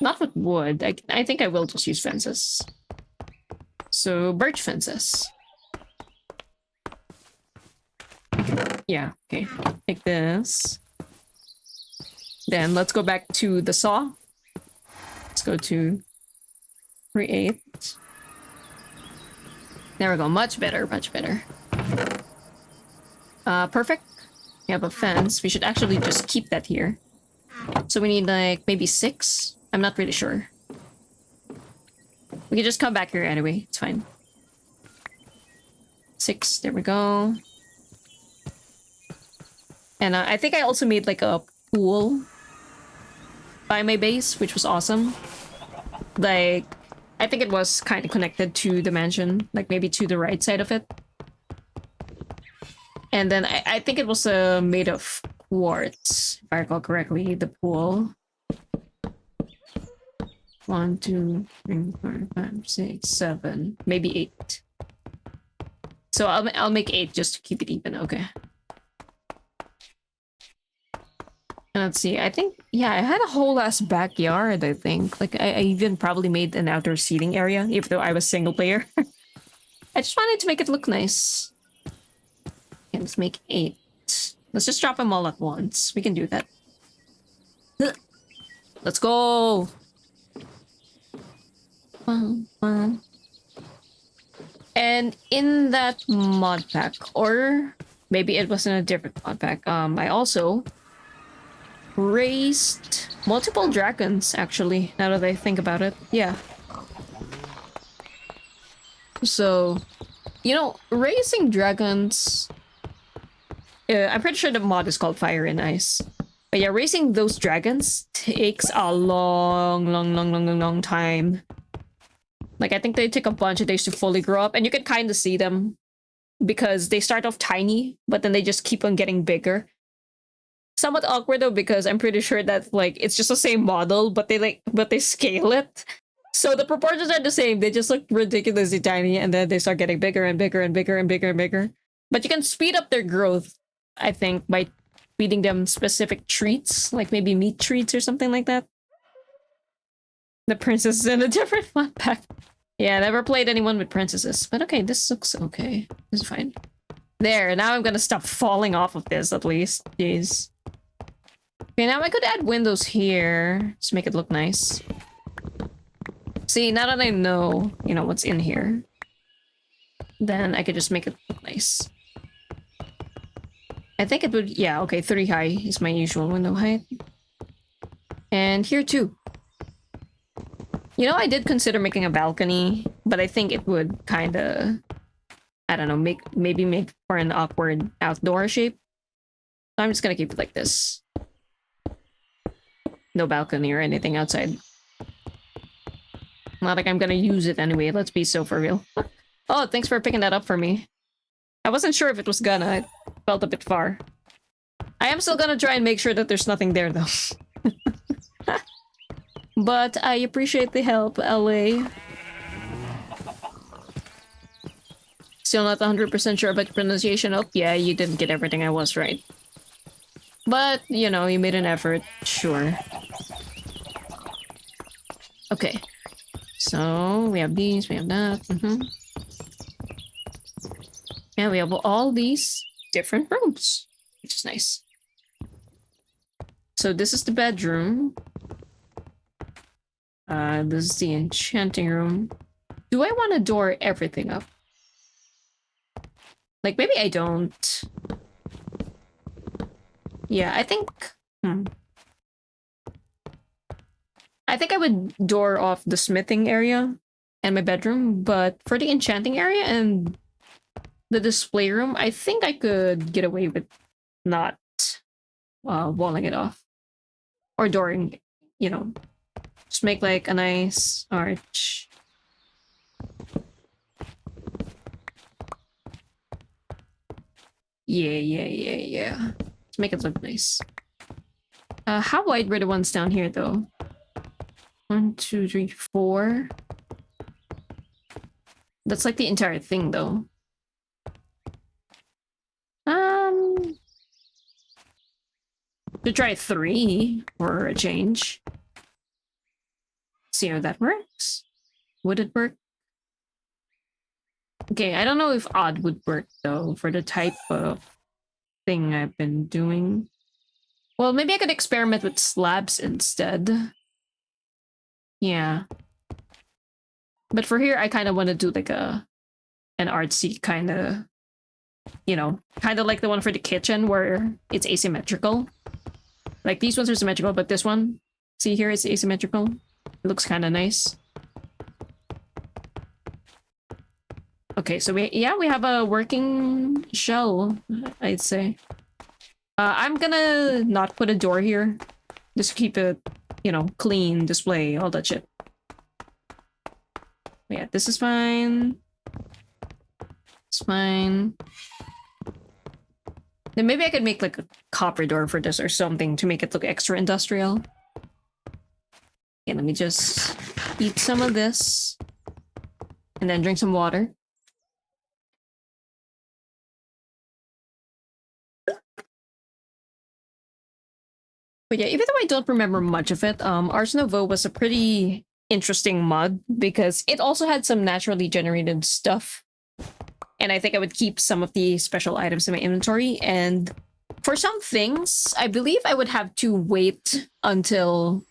Not with wood. I think I will just use fences. So, birch fences. Yeah, okay. Take this. Then let's go back to the saw. Let's go to create. There we go. Much better, much better. Perfect. We have a fence. We should actually just keep that here. So we need like maybe 6. I'm not really sure. We can just come back here anyway. It's fine. 6. There we go. And I think I also made like a pool by my base, which was awesome. Like, I think it was kind of connected to the mansion, like maybe to the right side of it. And then I think it was made of quartz, if I recall correctly, the pool. 1, 2, 3, 4, 5, 6, 7, maybe 8. So I'll make 8 just to keep it even. Okay. And let's see. I think, yeah, I had a whole ass backyard. I think like I even probably made an outdoor seating area, even though I was single player. I just wanted to make it look nice. Okay, let's make 8. Let's just drop them all at once. We can do that. Let's go. And in that mod pack, or maybe it was in a different mod pack, I also raised multiple dragons, actually, now that I think about it. Yeah. So, you know, raising dragons... I'm pretty sure the mod is called Fire and Ice. But yeah, racing those dragons takes a long time. Like, I think they take a bunch of days to fully grow up, and you can kind of see them because they start off tiny, but then they just keep on getting bigger. Somewhat awkward though, because I'm pretty sure that like it's just the same model, but they scale it. So the proportions are the same. They just look ridiculously tiny, and then they start getting bigger and bigger and bigger and bigger and bigger. But you can speed up their growth, I think, by feeding them specific treats, like maybe meat treats or something like that. The princess is in a different flat pack. Yeah, I never played anyone with princesses. But okay, this looks okay. This is fine. There, now I'm gonna stop falling off of this at least. Jeez. Okay, now I could add windows here to make it look nice. See, now that I know, you know, what's in here, then I could just make it look nice. I think it would, yeah, okay, 30 high is my usual window height. And here too. You know, I did consider making a balcony, but I think it would kind of, I don't know, maybe make for an awkward outdoor shape. So I'm just gonna keep it like this. No balcony or anything outside. Not like I'm gonna use it anyway, let's be so for real. Oh, thanks for picking that up for me. I wasn't sure if it was gonna, it felt a bit far. I am still gonna try and make sure that there's nothing there though. But I appreciate the help, LA. Still not 100% sure about your pronunciation. Oh, yeah, you didn't get everything I was right. But, you know, you made an effort. Sure. Okay. So, we have these, we have that. Yeah, we have all these different rooms, which is nice. So this is the bedroom. This is the enchanting room. Do I want to door everything up? Like, maybe I don't. Yeah, I think... I think I would door off the smithing area and my bedroom, but for the enchanting area and the display room, I think I could get away with not walling it off. Or dooring, you know. Just make like a nice arch. Yeah. Let's make it look nice. How wide were the ones down here though? 1, 2, 3, 4. That's like the entire thing though. To try 3 for a change. See how that works. Would it work? Okay, I don't know if odd would work though for the type of thing I've been doing. Well, maybe I could experiment with slabs instead. Yeah. But for here, I kind of want to do like an artsy kind of, you know, kind of like the one for the kitchen where it's asymmetrical. Like these ones are symmetrical, but this one, see here, it's asymmetrical. It looks kind of nice. Okay, so we have a working shell, I'd say. I'm gonna not put a door here. Just keep it, you know, clean, display, all that shit. Yeah, this is fine. It's fine. Then maybe I could make like a copper door for this or something to make it look extra industrial. Okay, let me just eat some of this. And then drink some water. But yeah, even though I don't remember much of it, Ars Nouveau was a pretty interesting mod because it also had some naturally generated stuff. And I think I would keep some of the special items in my inventory. And for some things, I believe I would have to wait until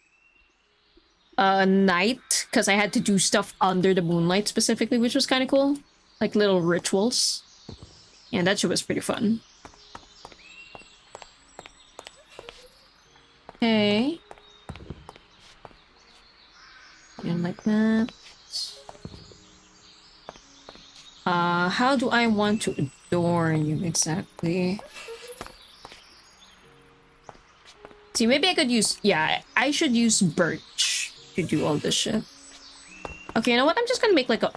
night because I had to do stuff under the moonlight specifically, which was kind of cool. Like little rituals. And that shit was pretty fun. Okay. And like that. How do I want to adorn you exactly? See, maybe I could use... Yeah, I should use birch to do all this shit. Okay, you know what? I'm just gonna make like a...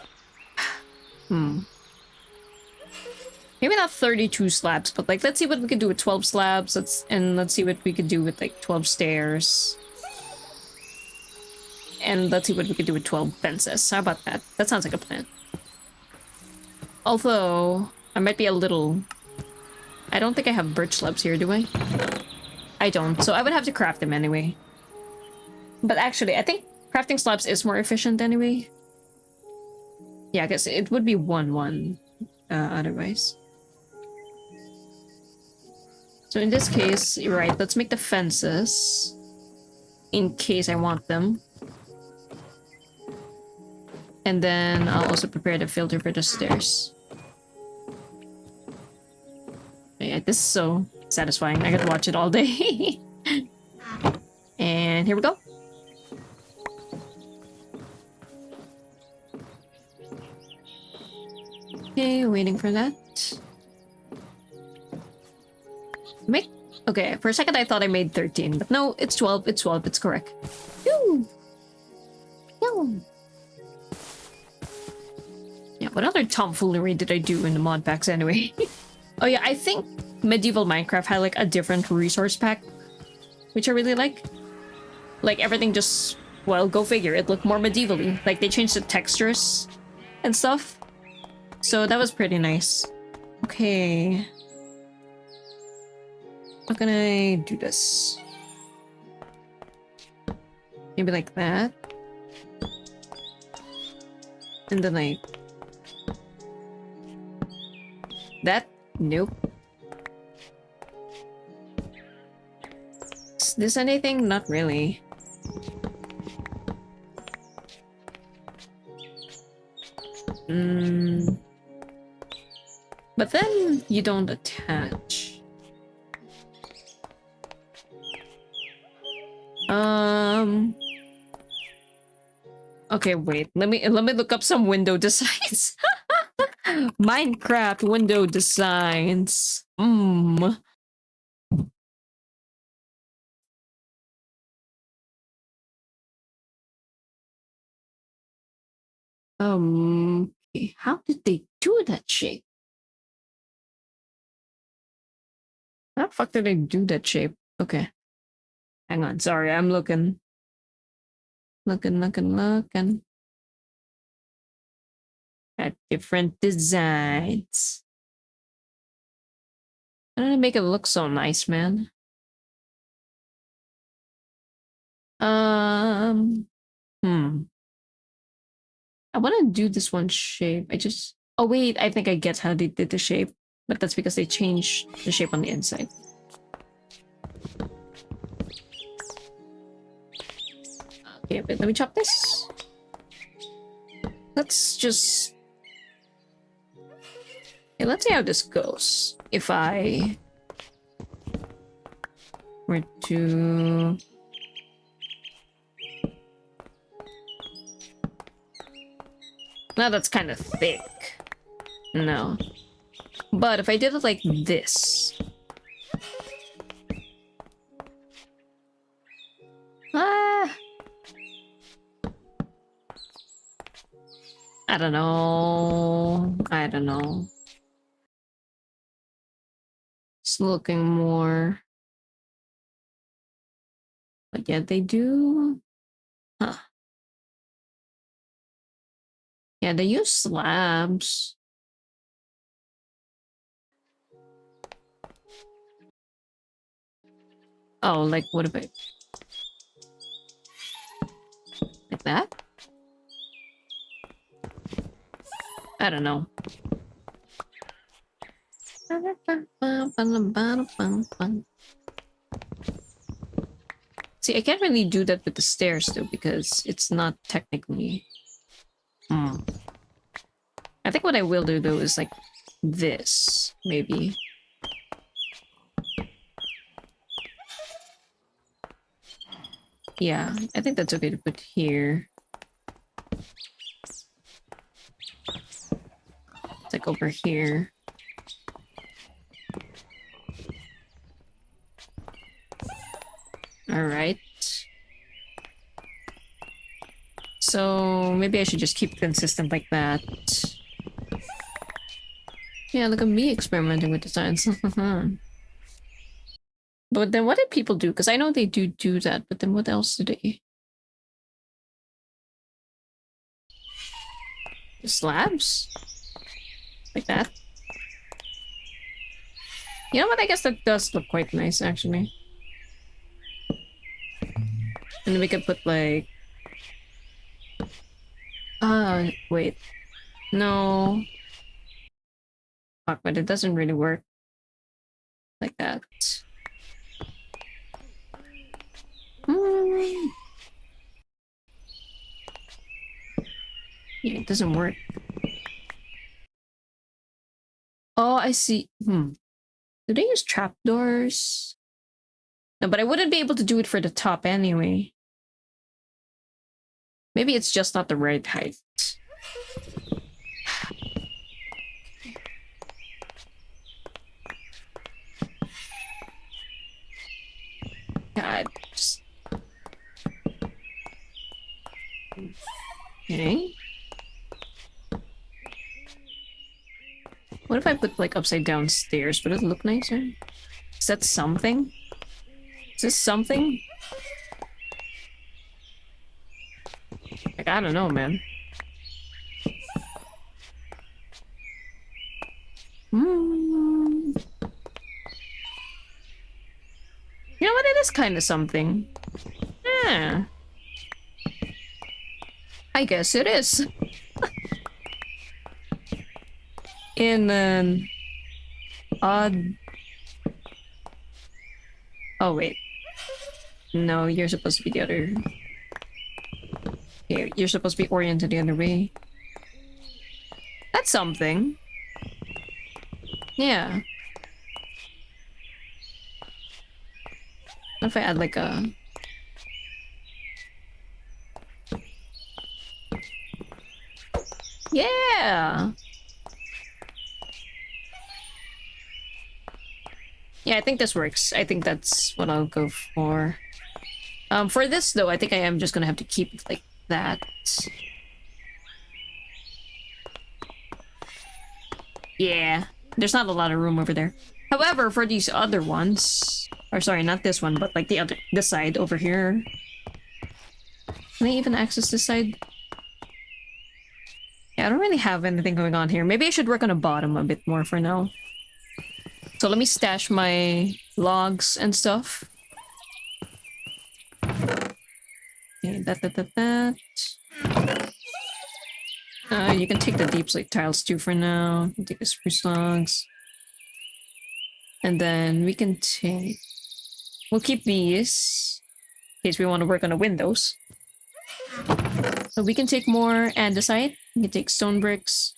Maybe not 32 slabs, but like, let's see what we can do with 12 slabs. Let's see what we could do with like 12 stairs. And let's see what we could do with 12 fences. How about that? That sounds like a plan. Although, I might be a little... I don't think I have birch slabs here, do I? I don't, so I would have to craft them anyway. But actually, I think crafting slabs is more efficient anyway. Yeah, I guess it would be 1-1 otherwise. So in this case, you're right, let's make the fences in case I want them. And then I'll also prepare the filter for the stairs. Yeah, this is so satisfying. I could watch it all day. And here we go. Okay, waiting for that. Okay, for a second I thought I made 13, but no, it's 12, it's 12, it's correct. Yoo! Yoo! Yeah, what other tomfoolery did I do in the mod packs anyway? Oh yeah, I think Medieval Minecraft had like a different resource pack, which I really like. Like everything just, well, go figure, it looked more medieval-y. Like they changed the textures and stuff. So that was pretty nice. Okay. How can I do this? Maybe like that. And then like... that? Nope. Is this anything? Not really. But then you don't attach. Okay, wait. Let me look up some window designs. Minecraft window designs. Okay. How did they do that shape? How the fuck did they do that shape? Okay. Hang on, sorry, I'm looking. Looking. At different designs. I don't make it look so nice, man. I want to do this one shape. Oh wait, I think I get how they did the shape, but that's because they changed the shape on the inside. Okay, but let me chop this. Let's just... okay, let's see how this goes. If I were to... now that's kind of thick. No. But if I did it like this... I don't know. It's looking more... but yeah, they do... huh. Yeah, they use slabs. Oh, like what if I... like that? I don't know. See, I can't really do that with the stairs though, because it's not technically... I think what I will do though is like this, maybe. Yeah, I think that's okay to put here. It's like over here. Alright. So maybe I should just keep consistent like that. Yeah, look at me experimenting with designs. But then what did people do? Because I know they do that, but then what else do they? Slabs? Like that? You know what? I guess that does look quite nice, actually. And we could put like... wait. No. Fuck, but it doesn't really work. Like that. Yeah, it doesn't work. Oh, I see. Do they use trapdoors? No, but I wouldn't be able to do it for the top anyway. Maybe it's just not the right height. God, just... Okay. What if I put like upside down stairs? Would it look nicer? Is that something? Is this something? Like, I don't know, man. You know what? It is kind of something. Yeah. I guess it is. In an odd... Oh, wait. No, you're supposed to be the other... Yeah, you're supposed to be oriented the other way. That's something. Yeah. What if I add like a... Yeah! Yeah, I think this works. I think that's what I'll go for. For this, though, I think I am just gonna have to keep it like that. Yeah, there's not a lot of room over there. However, for these other ones... Or sorry, not this one, but like this side over here. Can I even access this side? Yeah, I don't really have anything going on here. Maybe I should work on the bottom a bit more for now. So let me stash my logs and stuff. Okay, that. You can take the deep slate tiles too for now. You can take the spruce logs. And then we can take... We'll keep these in case we want to work on the windows. So we can take more andesite. We can take stone bricks.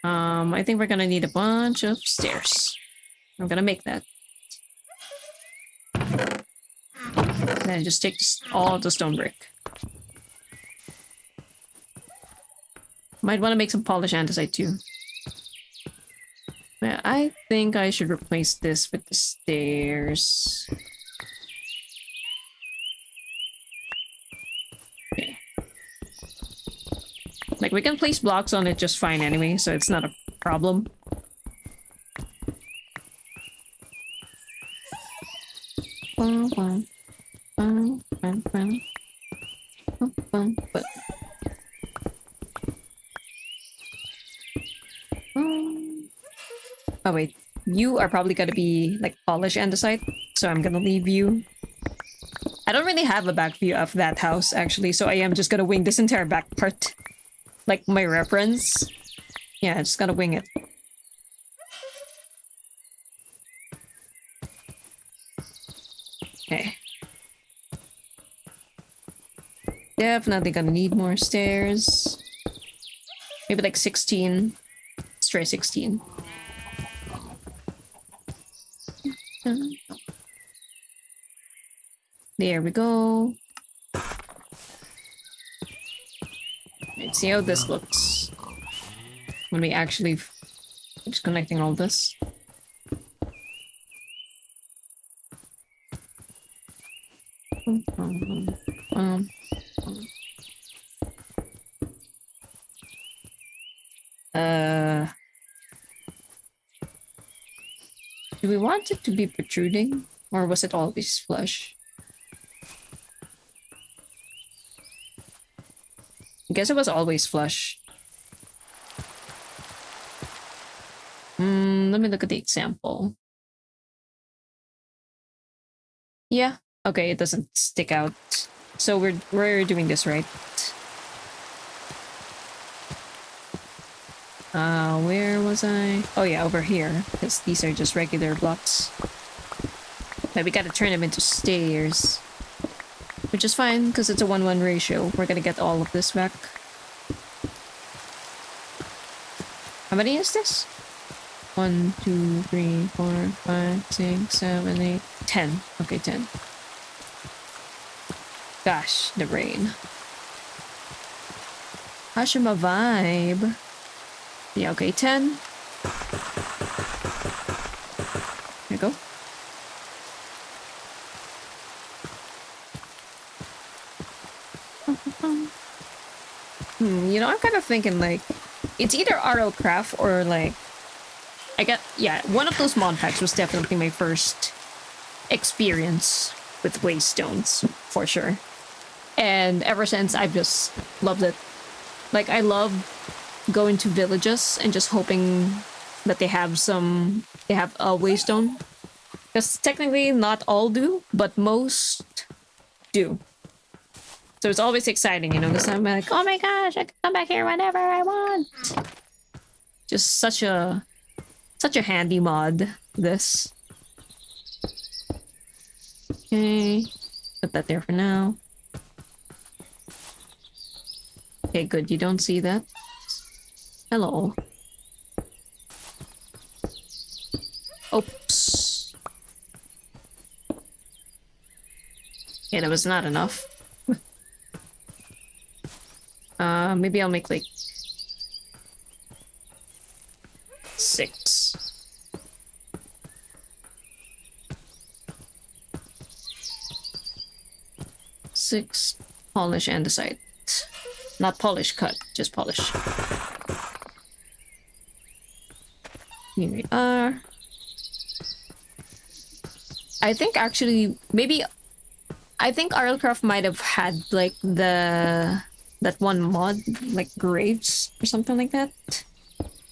I think we're gonna need a bunch of stairs. I'm gonna make that. Then just take all of the stone brick. Might want to make some polished andesite too. Yeah, I think I should replace this with the stairs. Okay. Like, we can place blocks on it just fine anyway, so it's not a problem. But... Oh wait, you are probably gonna be like polished andesite, so I'm gonna leave you. I don't really have a back view of that house actually, so I am just gonna wing this entire back part. Like my reference. Yeah, I just gotta wing it. Okay. Definitely gonna need more stairs. Maybe like 16. Let's try 16. There we go. Let's see how this looks when we actually just connecting all this. Do we want it to be protruding? Or was it always flush? I guess it was always flush. Let me look at the example. Yeah. Okay, it doesn't stick out. So we're doing this right. Where was I? Oh yeah, over here. Because these are just regular blocks. But we gotta turn them into stairs. Which is fine, because it's a 1-1 ratio. We're gonna get all of this back. How many is this? 1, 2, 3, 4, 5, 6, 7, 8, 10. Okay, 10. Gosh, the rain. Hashima vibe. Yeah, okay, 10. There you go. You know, I'm kind of thinking, like, it's either RL Craft or, like, yeah, one of those mod packs was definitely my first experience with Waystones, for sure. And ever since, I've just loved it. Like, I love going to villages and just hoping that they have a Waystone. Because technically not all do, but most do. So it's always exciting, you know, because I'm like, oh my gosh, I can come back here whenever I want. Just such a handy mod, this. Okay, put that there for now. Okay, good, you don't see that. Hello. Oops. Yeah, that was not enough. Maybe I'll make like 6. Polish andesite. Not polish cut, just polish. Here we are. I think actually, I think Arlcraft might have had like that one mod, like graves or something like that,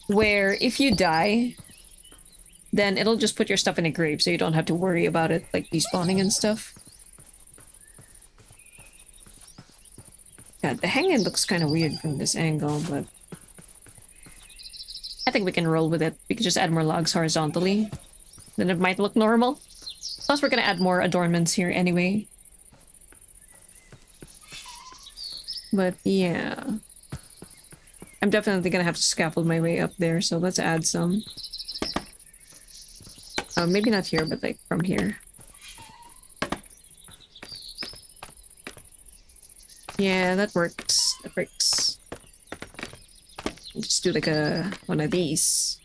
where if you die, then it'll just put your stuff in a grave, so you don't have to worry about it like despawning and stuff. God, the hanging looks kind of weird from this angle, but I think we can roll with it. We can just add more logs horizontally. Then it might look normal. Plus, we're gonna add more adornments here anyway. But yeah. I'm definitely gonna have to scaffold my way up there, so let's add some. Maybe not here, but like from here. Yeah, that works. That works. Just do like one of these.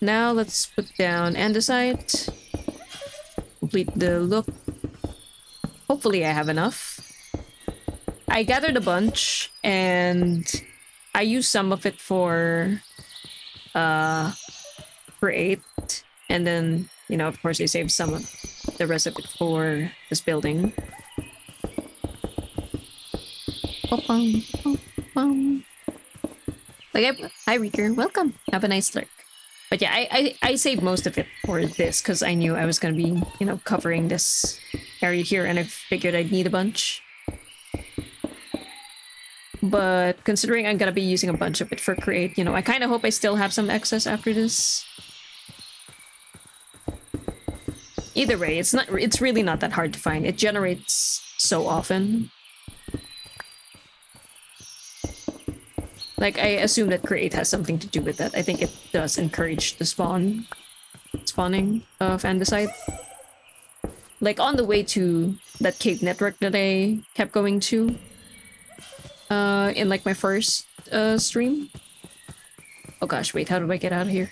Now let's put down andesite. Complete the look. Hopefully I have enough. I gathered a bunch and I used some of it for create, and then, you know, of course I saved some of the rest of it for this building. Like, hi Reeker, welcome. Have a nice lurk. But yeah, I saved most of it for this because I knew I was gonna be, you know, covering this area here, and I figured I'd need a bunch. But considering I'm gonna be using a bunch of it for create, you know, I kind of hope I still have some excess after this. Either way, it's really not that hard to find. It generates so often. Like, I assume that create has something to do with that. I think it does encourage the spawning of andesite. Like, on the way to that cave network that I kept going to, in like my first stream. Oh gosh, wait, how do I get out of here?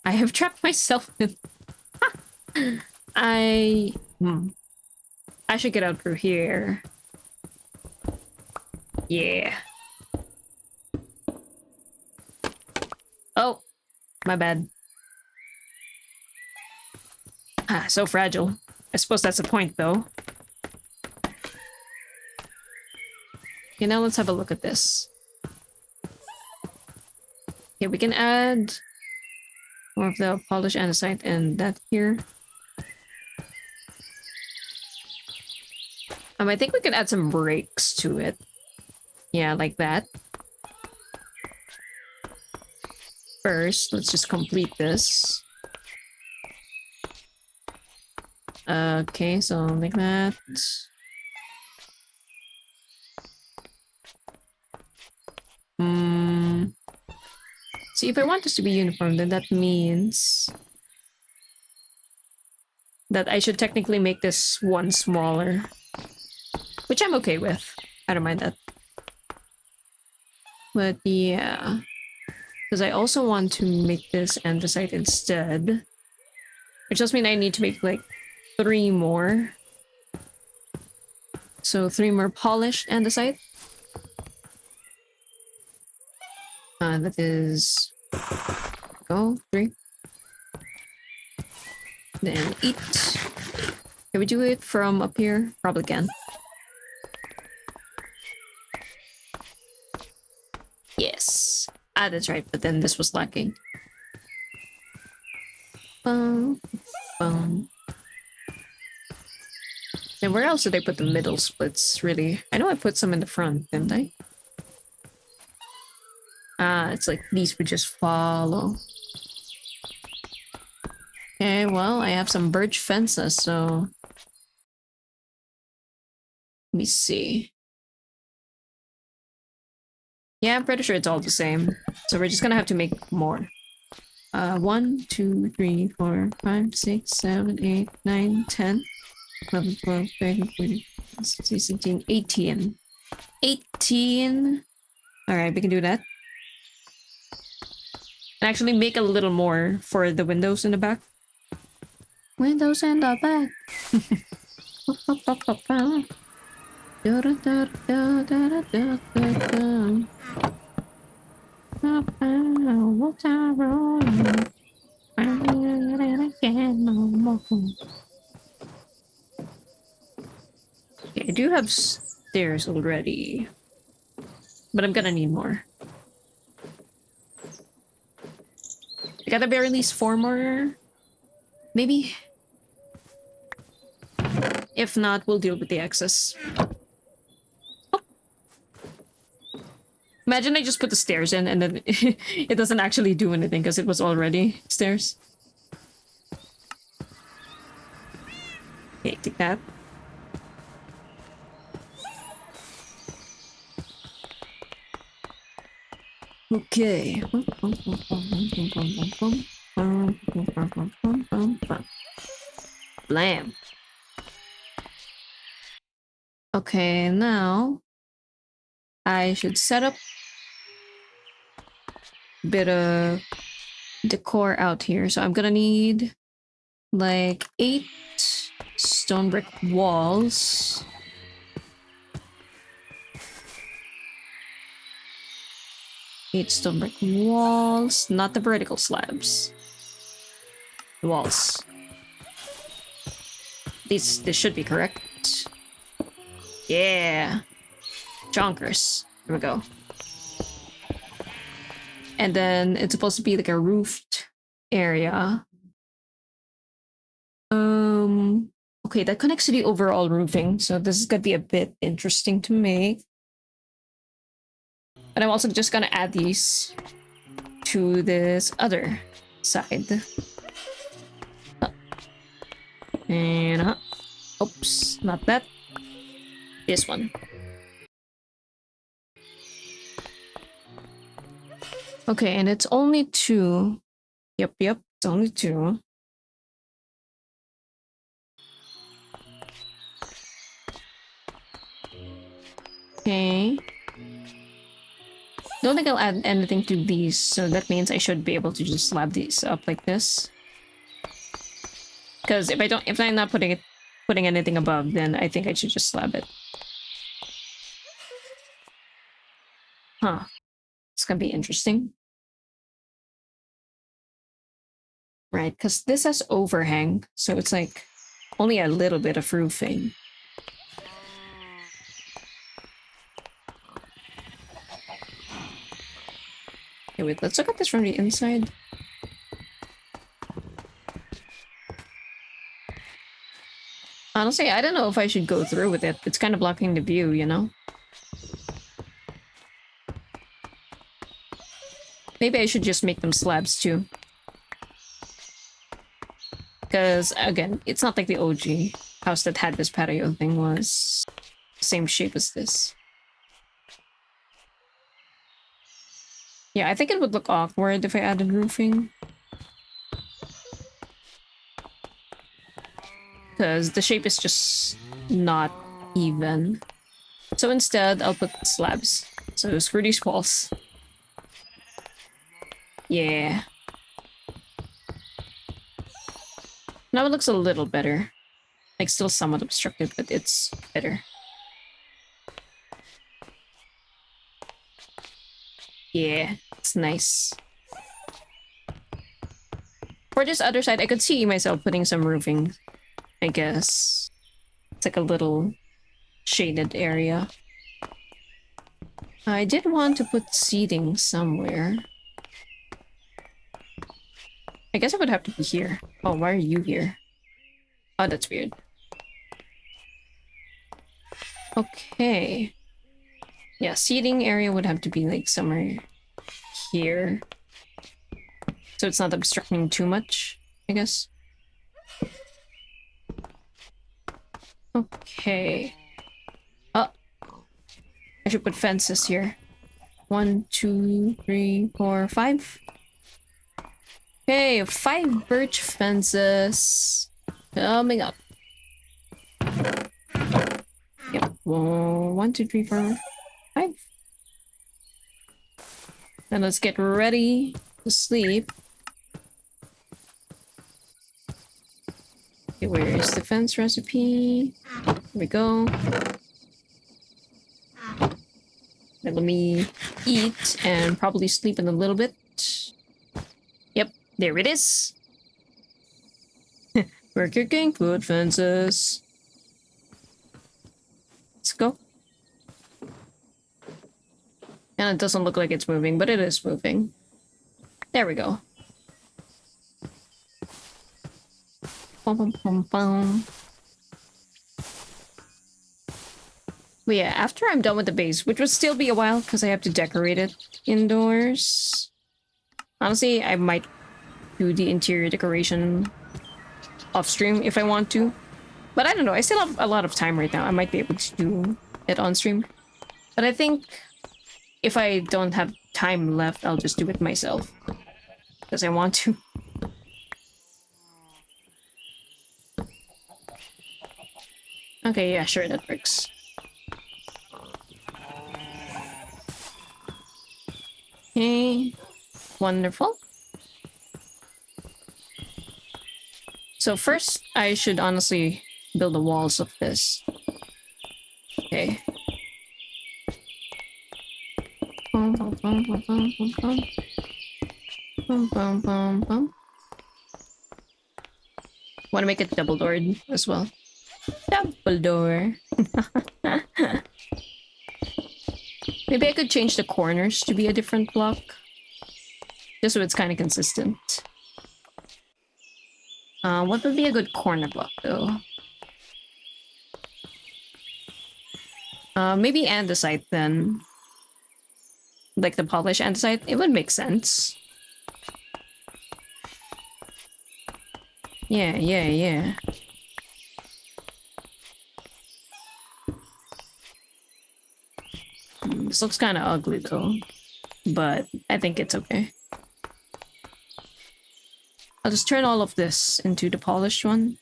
I have trapped myself in... I should get out through here. Yeah. Oh, my bad. Ah, so fragile. I suppose that's the point, though. Okay, now let's have a look at this. Okay, we can add more of the polished andesite and that here. I think we can add some brakes to it. Yeah, like that. First, let's just complete this. Okay, so like that. See, if I want this to be uniform, then that means that I should technically make this one smaller. Which I'm okay with. I don't mind that. But yeah. Because I also want to make this andesite instead. Which just means I need to make like 3 more. So 3 more polished andesite. That is... Go, 3. Then eat. Can we do it from up here? Probably can. Yes. Ah, that's right, but then this was lacking. Boom. Boom. And where else did I put the middle splits, really? I know I put some in the front, didn't I? Ah, it's like these would just follow. Okay, well, I have some birch fences, so... Let me see. Yeah, I'm pretty sure it's all the same. So we're just gonna have to make more. 1, 2, 3, 4, 5, 6, 7, 8, 9, 10, 11, 12, 13, 14, 16, 17, 18. 18! Alright, we can do that. And actually make a little more for the windows in the back. Windows in the back. Okay, I do have stairs already, but I'm gonna need more. I gotta be at least 4 more, maybe. If not, we'll deal with the excess. Oh. Imagine I just put the stairs in and then it doesn't actually do anything because it was already stairs. Okay, take that. Okay. Blam. Okay, now I should set up a bit of decor out here. So I'm gonna need like 8 stone brick walls. Eight stone brick walls, not the vertical slabs. The walls. This should be correct. Yeah. Jonkers. Here we go. And then it's supposed to be like a roofed area. Okay, that connects to the overall roofing, so this is gonna be a bit interesting to make. But I'm also just gonna add these to this other side. And oops, not that. This one. Okay, and it's only 2. Yep, it's only 2. Okay. Don't think I'll add anything to these, so that means I should be able to just slab these up like this. Because if I'm not putting anything above, then I think I should just slab it. Huh. It's gonna be interesting. Right, because this has overhang, so it's like only a little bit of roofing. Okay, wait, let's look at this from the inside. Honestly, I don't know if I should go through with it. It's kind of blocking the view, you know? Maybe I should just make them slabs too. Because, again, it's not like the OG house that had this patio thing was the same shape as this. Yeah, I think it would look awkward if I added roofing. Because the shape is just not even. So instead, I'll put slabs. So screw these walls. Yeah. Now it looks a little better. Like, still somewhat obstructed, but it's better. Yeah, it's nice. For this other side, I could see myself putting some roofing, I guess. It's like a little shaded area. I did want to put seating somewhere. I guess I would have to be here. Oh, why are you here? Oh, that's weird. Okay. Yeah, seating area would have to be like somewhere here. So it's not obstructing too much, I guess. Okay. Oh. I should put fences here. 1, 2, 3, 4, 5. Okay, 5 birch fences coming up. Yep. 1, 2, 3, 4, 5. Then let's get ready to sleep. Okay, where is the fence recipe? Here we go. Then let me eat and probably sleep in a little bit. Yep, there it is. We're cooking food fences. Let's go. And it doesn't look like it's moving, but it is moving. There we go. Bum, bum, bum, bum. But yeah, after I'm done with the base, which will still be a while because I have to decorate it indoors. Honestly, I might do the interior decoration off stream if I want to. But I don't know, I still have a lot of time right now. I might be able to do it on stream. But I think if I don't have time left, I'll just do it myself. Because I want to. Okay, yeah, sure, that works. Okay, wonderful. So first, I should honestly build the walls of this. Okay. Bum, bum, bum, bum, bum, bum, bum. Bum, bum, bum, bum. Want to make it double doored as well. Double door. Maybe I could change the corners to be a different block. Just so it's kind of consistent. What would be a good corner block, though? Maybe andesite, then. Like the polished andesite. It would make sense. Yeah, yeah, yeah. This looks kind of ugly, though. But I think it's okay. I'll just turn all of this into the polished one.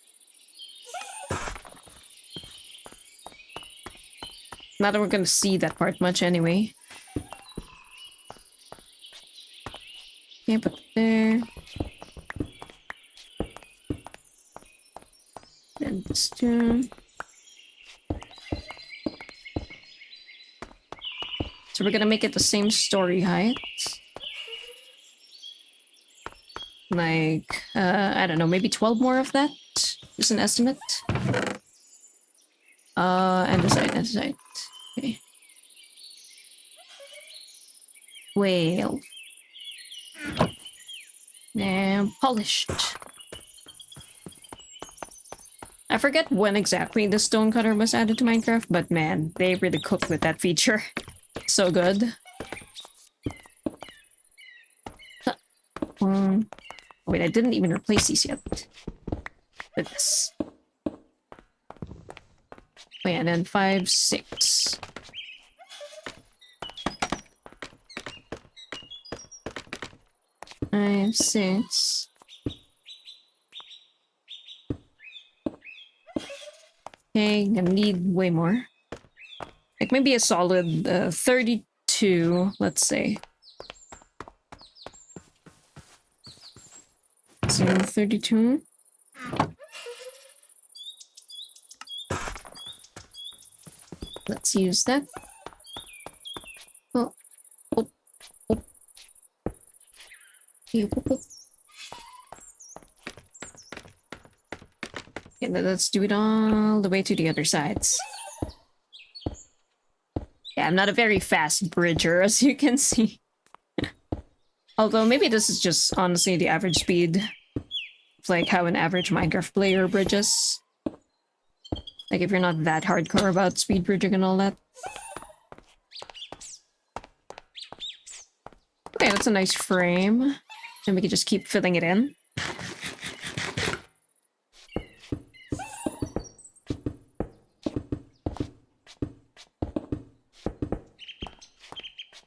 Not that we're gonna see that part much anyway. Okay, put it there. Then this two. So we're gonna make it the same story height. Like, I don't know, maybe 12 more of that is an estimate. And the side. Okay. Well. And polished. I forget when exactly the stonecutter was added to Minecraft, but man, they really cooked with that feature. So good. Wait, I didn't even replace these yet. With this. Oh yeah, and then 5, 6. Five, 6. Okay, gonna need way more. Like maybe a solid 32, let's say. So 32. Let's use that. Oh. Oh. Oh. Okay, then let's do it all the way to the other sides. Yeah, I'm not a very fast bridger, as you can see. Although maybe this is just honestly the average speed of like how an average Minecraft player bridges. Like if you're not that hardcore about speed bridging and all that. Okay, that's a nice frame. And we can just keep filling it in.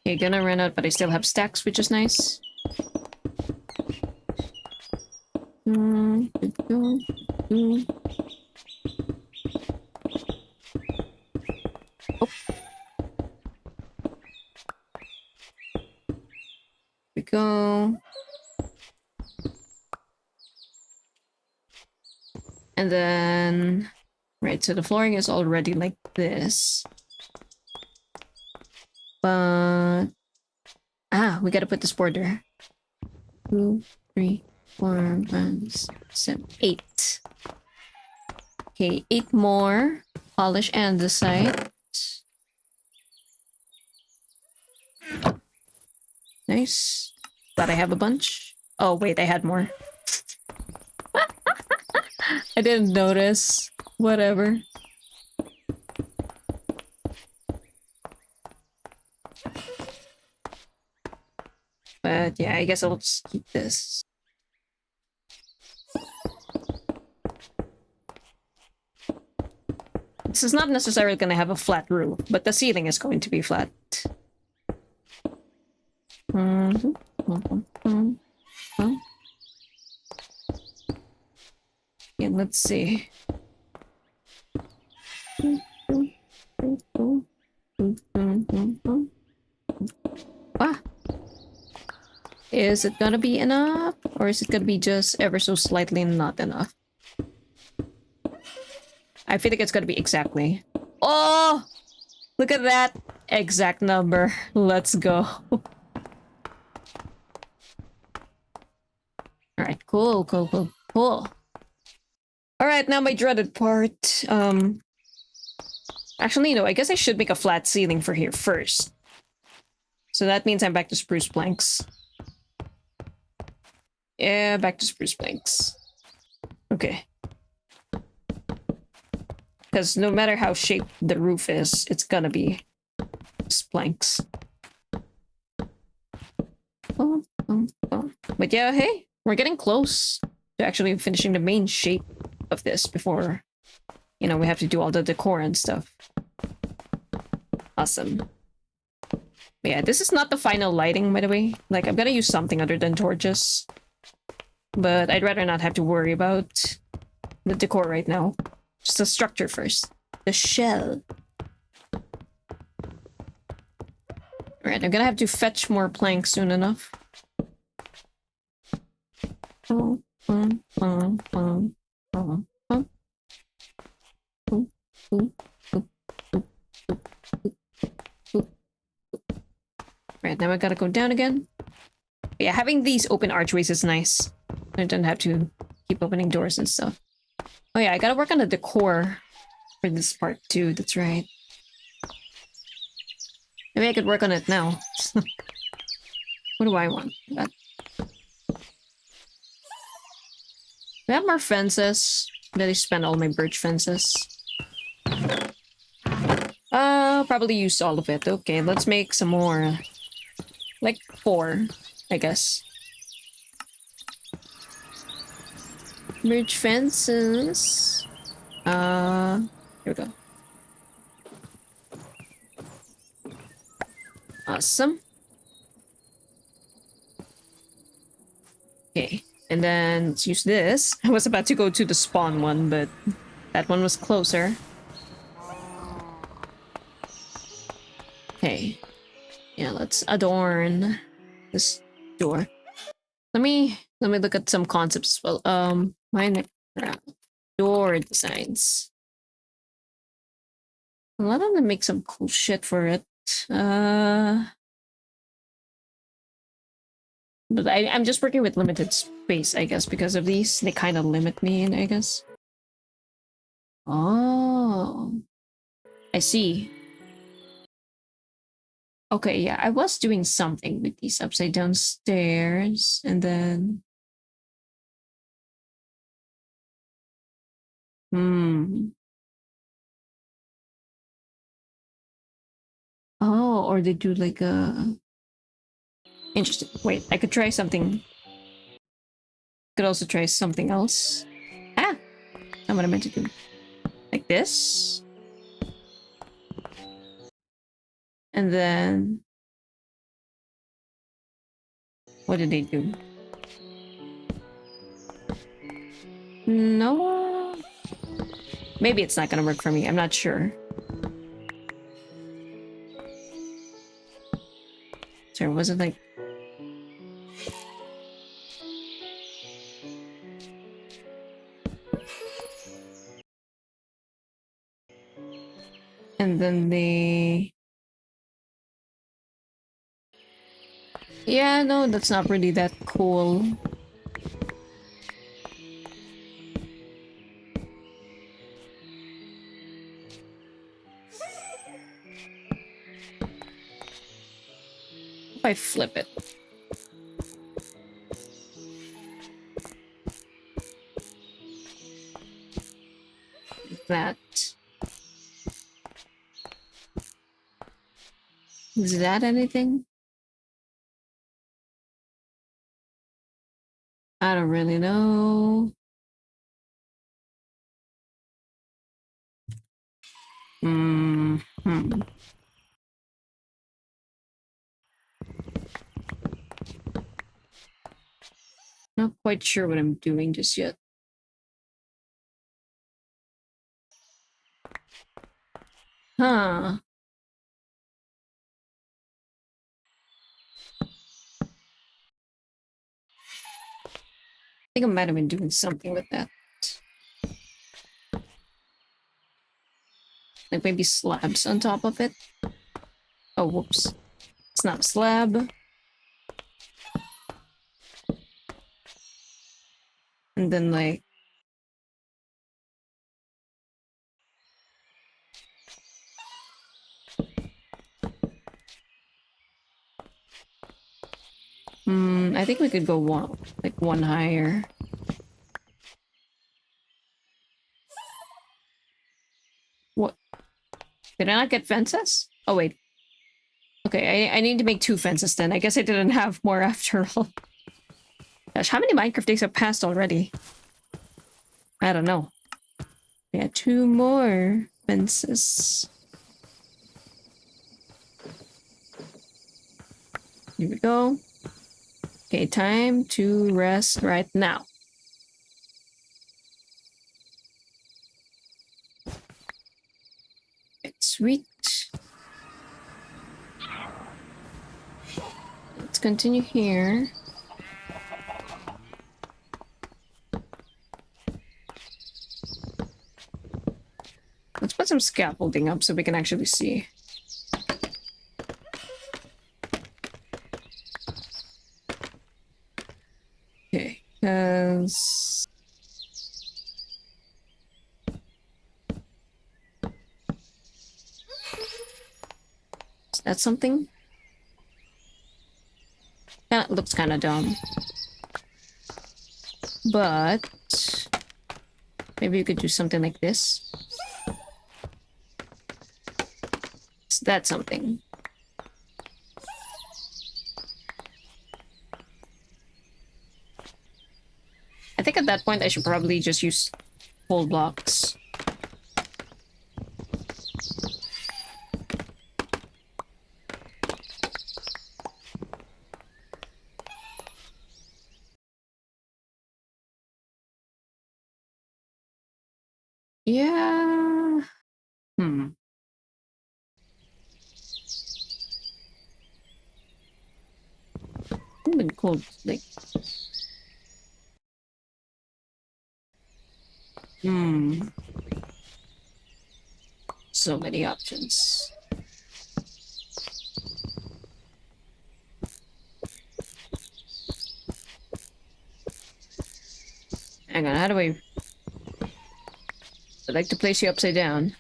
Okay, gonna run out, but I still have stacks, which is nice. Oh. We go. And then... Right, so the flooring is already like this. But... Ah, we gotta put this border. 2, 3, 4, 5, 6, 7, 8. Okay, 8 more. Polish and the side. Nice. Glad I have a bunch. Oh, wait, I had more. I didn't notice. Whatever. But yeah, I guess I'll just keep this. This is not necessarily going to have a flat roof, but the ceiling is going to be flat. Yeah, let's see. Ah. Is it gonna be enough? Or is it gonna be just ever so slightly not enough? I feel like it's gonna be exactly. Oh! Look at that! Exact number. Let's go. Alright, cool. Alright, now my dreaded part. Actually, no, I guess I should make a flat ceiling for here first. So that means I'm back to spruce planks. Yeah, back to spruce planks. Okay. Because no matter how shaped the roof is, it's gonna be just planks. But yeah, hey, we're getting close to actually finishing the main shape of this before, you know, we have to do all the decor and stuff. Awesome. But yeah, this is not the final lighting, by the way. Like, I'm gonna use something other than torches. But I'd rather not have to worry about the decor right now. Just the structure first. The shell. Alright, I'm gonna have to fetch more planks soon enough. Now I gotta go down again. Yeah, having these open archways is nice. I don't have to keep opening doors and stuff. Oh yeah, I gotta work on the decor for this part too. That's right. Maybe I could work on it now. What do I want? That. Do I have more fences? Did I spend all my birch fences? Probably used all of it. Okay, let's make some more. Like 4, I guess. Birch fences. Here we go. Awesome. Okay, and then let's use this. I was about to go to the spawn one, but that one was closer. Okay. Yeah, let's adorn this door. Let me look at some concepts as well. Minecraft door designs. A lot of them make some cool shit for it. But I'm just working with limited space, I guess, because of these. They kind of limit me, I guess. Oh, I see. Okay, yeah, I was doing something with these upside down stairs, and then... Oh, or they do like a... Interesting. Wait, I could try something. Could also try something else. Ah! Not what I meant to do. Like this. And then... What did they do? No. Maybe it's not gonna work for me. I'm not sure. Sorry, was it like... And then they... Yeah, no, that's not really that cool. If I flip it. Like that. Is that anything? I don't really know. Not quite sure what I'm doing just yet. Huh. I think I might have been doing something with that. Like maybe slabs on top of it. Oh, whoops. It's not a slab. And then like... I think we could go one higher. What? Did I not get fences? Oh, wait. Okay, I need to make 2 fences then. I guess I didn't have more after all. Gosh, how many Minecraft days have passed already? I don't know. Yeah, 2 more fences. Here we go. Okay, time to rest right now. Sweet. Let's continue here. Let's put some scaffolding up so we can actually see. else? Is that something? That looks kind of dumb. But maybe you could do something like this. Is that something? I think at that point I should probably just use whole blocks. Yeah. Been cool, like. So many options. Hang on, how do I... I'd like to place you upside down.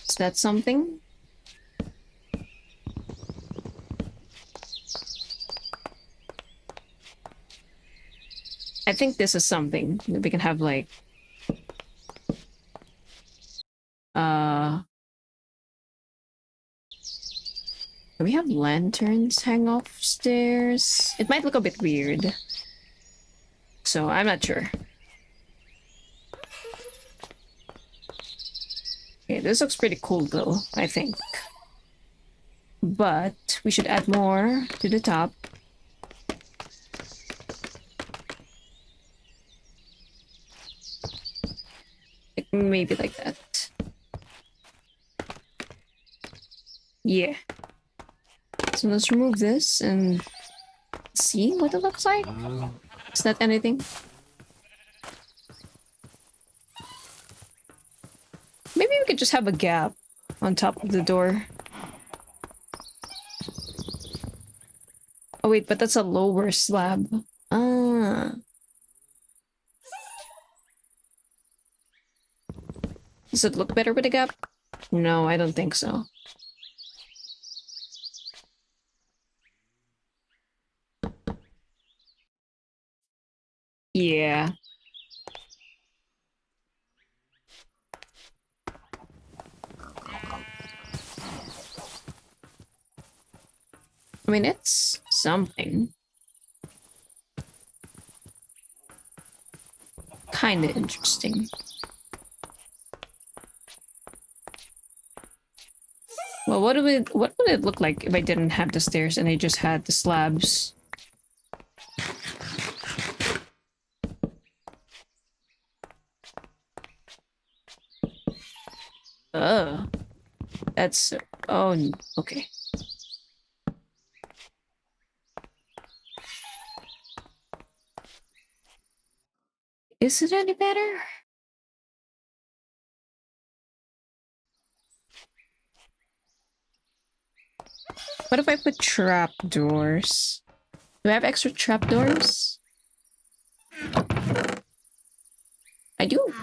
Is that something? I think this is something. We can have like... Do we have lanterns hang off stairs? It might look a bit weird. So, I'm not sure. Okay, this looks pretty cool though, I think. But we should add more to the top. Like, maybe like that. Yeah. So let's remove this and see what it looks like. Is that anything? Maybe we could just have a gap on top of the door. Oh wait, but that's a lower slab. Ah. Does it look better with a gap? No, I don't think so. Yeah. I mean, it's something. Kinda interesting. Well, what would it look like if I didn't have the stairs and I just had the slabs? Oh. That's... Oh, okay. Is it any better? What if I put trapdoors? Do I have extra trapdoors? I do.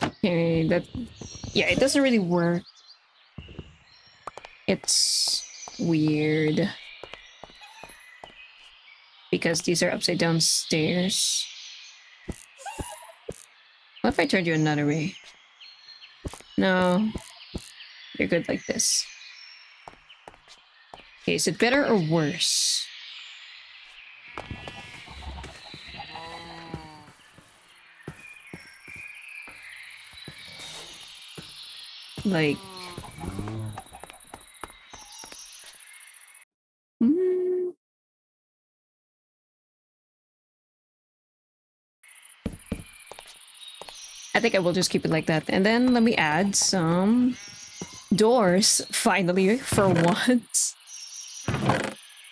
Okay, that... Yeah, it doesn't really work. It's weird. Because these are upside down stairs. What if I turned you another way? No. You're good like this. Okay, is it better or worse? Like... I think I will just keep it like that. And then let me add some doors, finally, for once.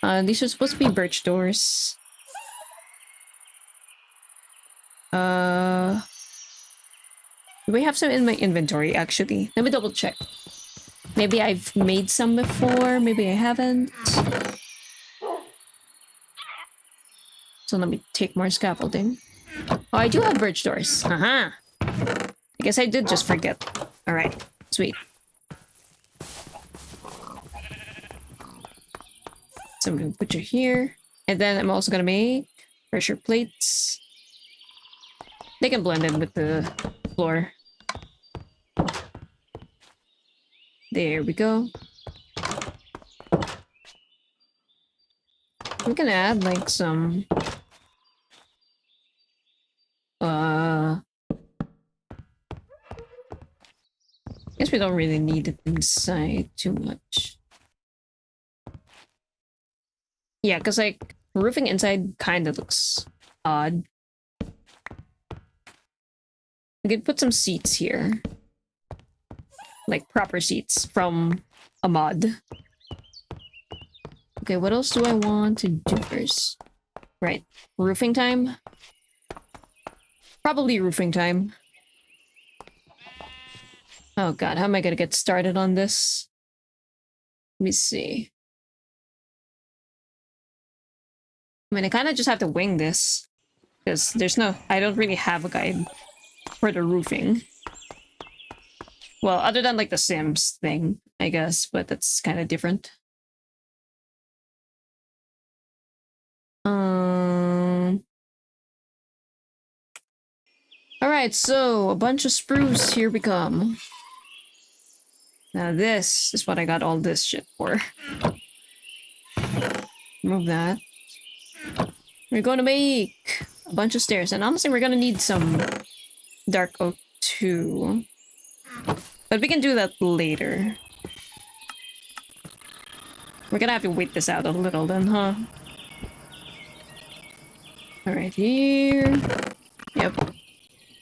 These are supposed to be birch doors. Do we have some in my inventory, actually? Let me double check. Maybe I've made some before, maybe I haven't. So let me take more scaffolding. Oh, I do have birch doors. I guess I did just forget. Alright, sweet. So I'm gonna put you here. And then I'm also gonna make pressure plates. They can blend in with the floor. There we go. We can add like some guess we don't really need it inside too much. Yeah, because like roofing inside kind of looks odd. We could put some seats here. Like proper seats from a mod. Okay, what else do I want to do first? Right, roofing time? Probably roofing time. Oh god, how am I gonna get started on this? Let me see. I mean, I kind of just have to wing this. Because there's no... I don't really have a guide for the roofing. Well, other than like the Sims thing, I guess. But that's kind of different. Alright, so a bunch of spruce. Here we come. Now this is what I got all this shit for. Remove that. We're going to make a bunch of stairs. And honestly, we're going to need some dark oak too. But we can do that later. We're going to have to wait this out a little then, huh? Alright, here. Yep.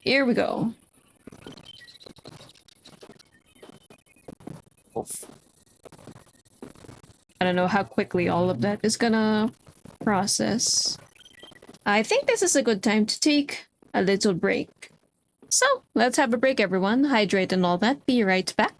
Here we go. Oof. I don't know how quickly all of that is gonna process. I think this is a good time to take a little break. So, let's have a break, everyone. Hydrate and all that. Be right back.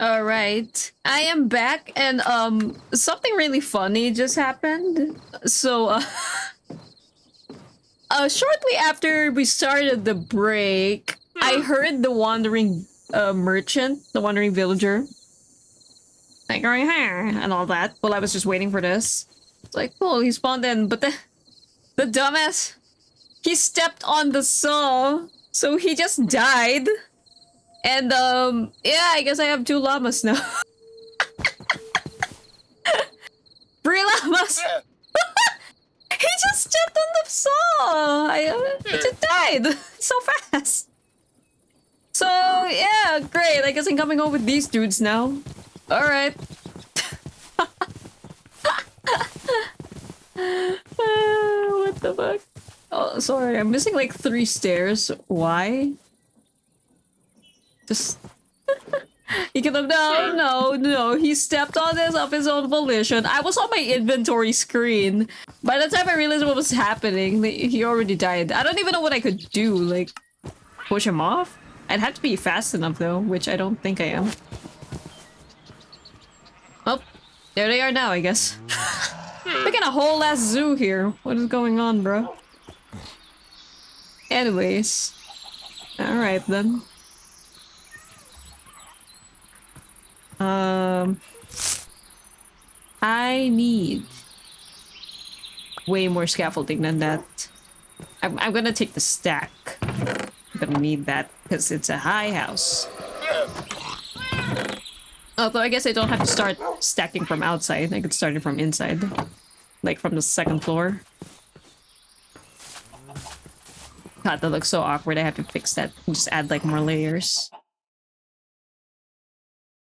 All right, I am back, and something really funny just happened. So, shortly after we started the break, I heard the wandering merchant, the wandering villager, like going here and all that. While I was just waiting for this, it's like, cool, he spawned in, but the dumbass, he stepped on the saw, so he just died. And yeah, I guess I have 2 llamas now. Three llamas. He just stepped on the saw. He just died so fast. So yeah, great. I guess I'm coming home with these dudes now. All right. What the fuck? Oh, sorry. I'm missing like 3 stairs. Why? Just. He could have no. He stepped on this of his own volition. I was on my inventory screen. By the time I realized what was happening, he already died. I don't even know what I could do. Like, push him off? I'd have to be fast enough though, which I don't think I am. Oh, there they are now, I guess. Making a whole ass zoo here. What is going on, bro? Anyways. Alright then. I need way more scaffolding than that. I'm gonna take the stack. I'm gonna need that because it's a high house. Although I guess I don't have to start stacking from outside. I could start it from inside. Like from the 2nd floor. God, that looks so awkward. I have to fix that and just add like more layers.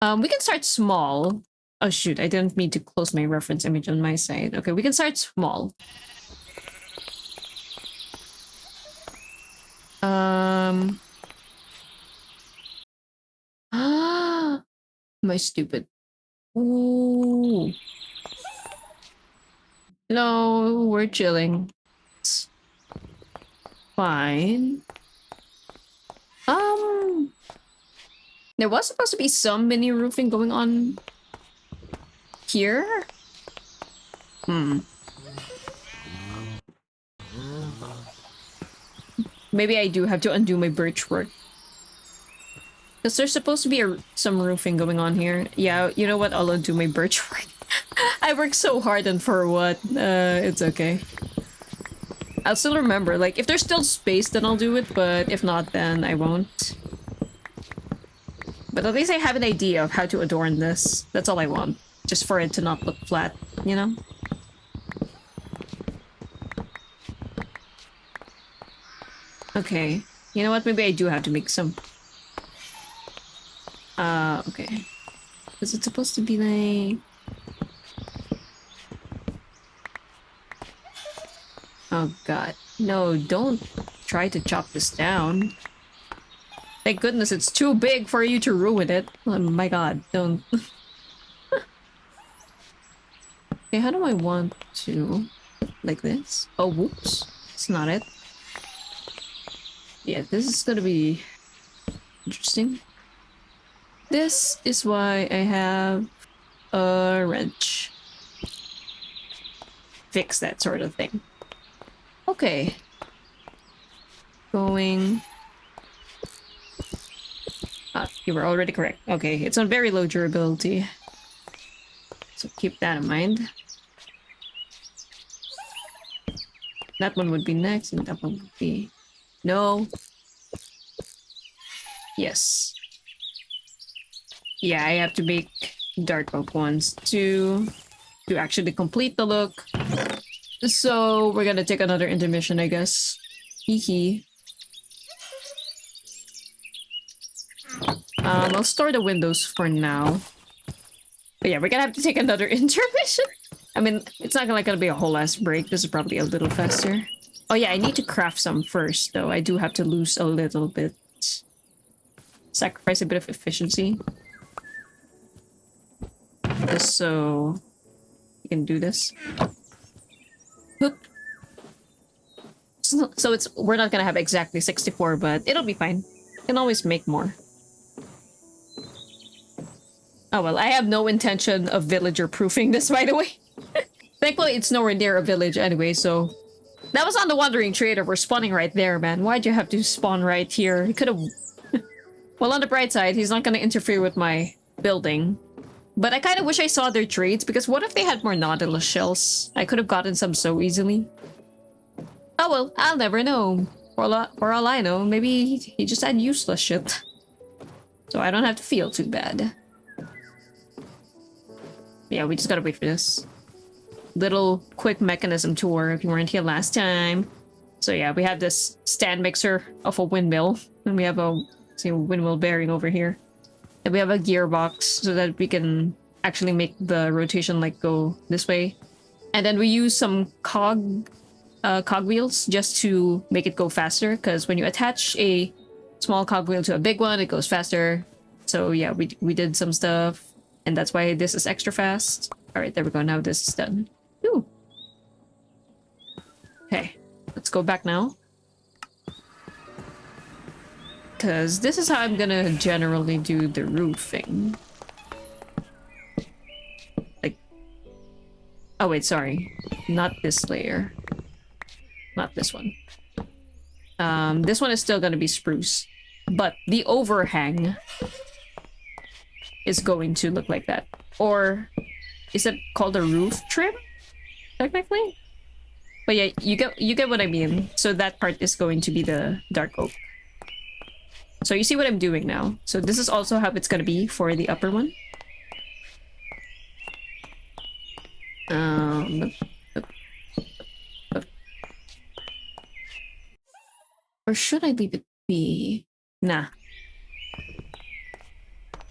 We can start small. Oh shoot, I didn't mean to close my reference image on my side. Okay, we can start small. Am I stupid? Ooh. No, we're chilling. It's fine. There was supposed to be some mini roofing going on here. Maybe I do have to undo my birch work. Because there's supposed to be some roofing going on here. Yeah, you know what? I'll undo my birch work. I worked so hard and for what? It's okay. I'll still remember. Like, if there's still space, then I'll do it. But if not, then I won't. But at least I have an idea of how to adorn this. That's all I want. Just for it to not look flat, you know? Okay. You know what? Maybe I do have to make some... okay. Is it supposed to be like... Oh god. No, don't try to chop this down. Thank goodness it's too big for you to ruin it. Oh my god, don't... Okay, how do I want to... Like this? Oh, whoops. That's not it. Yeah, this is gonna be... interesting. This is why I have a wrench. Fix that sort of thing. Okay. Going... Ah, you were already correct. Okay, it's on very low durability. So keep that in mind. That one would be next, and that one would be... No. Yes. Yeah, I have to make dark oak ones to actually complete the look. So we're gonna take another intermission, I guess. Hee. I'll store the windows for now. But yeah, we're gonna have to take another intermission. I mean, it's not gonna be a whole ass break. This is probably a little faster. Oh yeah, I need to craft some first, though. I do have to lose a little bit. Sacrifice a bit of efficiency. Just so you can do this. Oop. So we're not gonna have exactly 64, but it'll be fine. You can always make more. Oh well, I have no intention of villager proofing this, by the way. Thankfully, it's nowhere near a village anyway, so... That was on the Wandering Trader. We're spawning right there, man. Why'd you have to spawn right here? He could have... Well, on the bright side, he's not going to interfere with my building. But I kind of wish I saw their trades, because what if they had more Nautilus shells? I could have gotten some so easily. Oh well, I'll never know. For all I know, maybe he just had useless shit. So I don't have to feel too bad. Yeah, we just gotta wait for this. Little quick mechanism tour if you weren't here last time. So yeah, we have this stand mixer of a windmill. And we have a windmill bearing over here. And we have a gearbox so that we can actually make the rotation like go this way. And then we use some cogwheels just to make it go faster, because when you attach a small cogwheel to a big one, it goes faster. So yeah, we did some stuff, and that's why this is extra fast. All right, there we go. Now this is done. Ooh. Okay, let's go back now, because this is how I'm gonna generally do the roofing. Like, oh wait, sorry, not this layer. Not this one. This one is still going to be spruce, but the overhang is going to look like that. Or is it called a roof trim, technically? But yeah, you get what I mean. So that part is going to be the dark oak. So you see what I'm doing now. So this is also how it's going to be for the upper one. Or should I leave it be? Nah.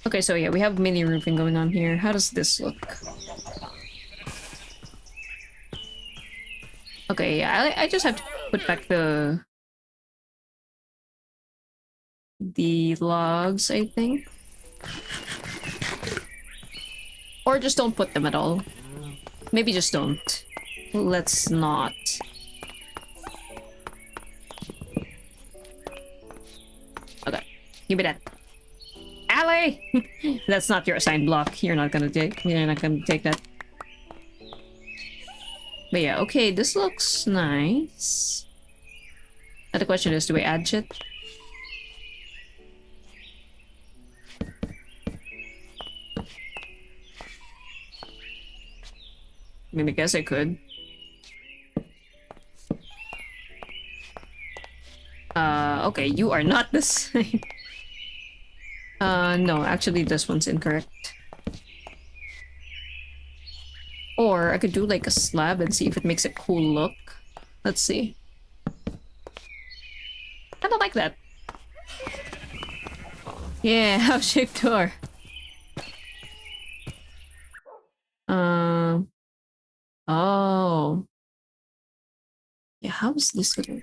Okay, so yeah, we have mini roofing going on here. How does this look? Okay, yeah, I just have to put back the logs, I think. Or just don't put them at all. Maybe just don't. Let's not. Okay, give me that. Alley! That's not your assigned block. You're not gonna take that. But yeah, okay, this looks nice. Now the question is, do we add shit? I mean, I guess I could. Okay, you are not the same. No, actually this one's incorrect. Or I could do like a slab and see if it makes a cool look. Let's see. I don't like that. Yeah, house-shaped door. Oh. Yeah, how is this gonna...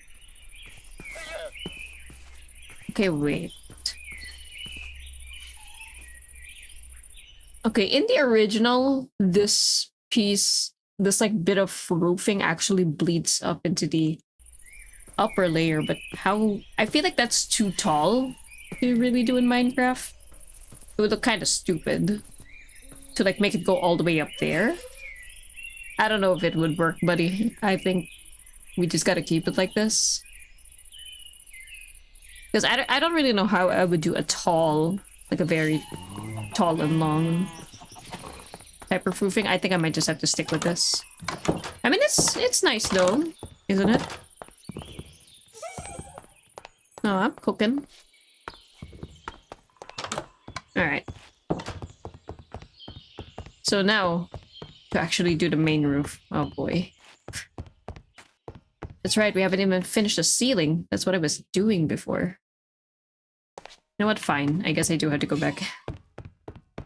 Okay, wait. Okay, in the original, this piece, this like bit of roofing actually bleeds up into the upper layer, but how... I feel like that's too tall to really do in Minecraft. It would look kind of stupid to like make it go all the way up there. I don't know if it would work, buddy. I think we just gotta keep it like this. Because I don't really know how I would do a tall, like a very tall and long type of roofing. I think I might just have to stick with this. I mean, it's nice though, isn't it? Oh, I'm cooking. Alright. So now, to actually do the main roof. Oh boy. That's right, we haven't even finished the ceiling. That's what I was doing before. You know what? Fine. I guess I do have to go back.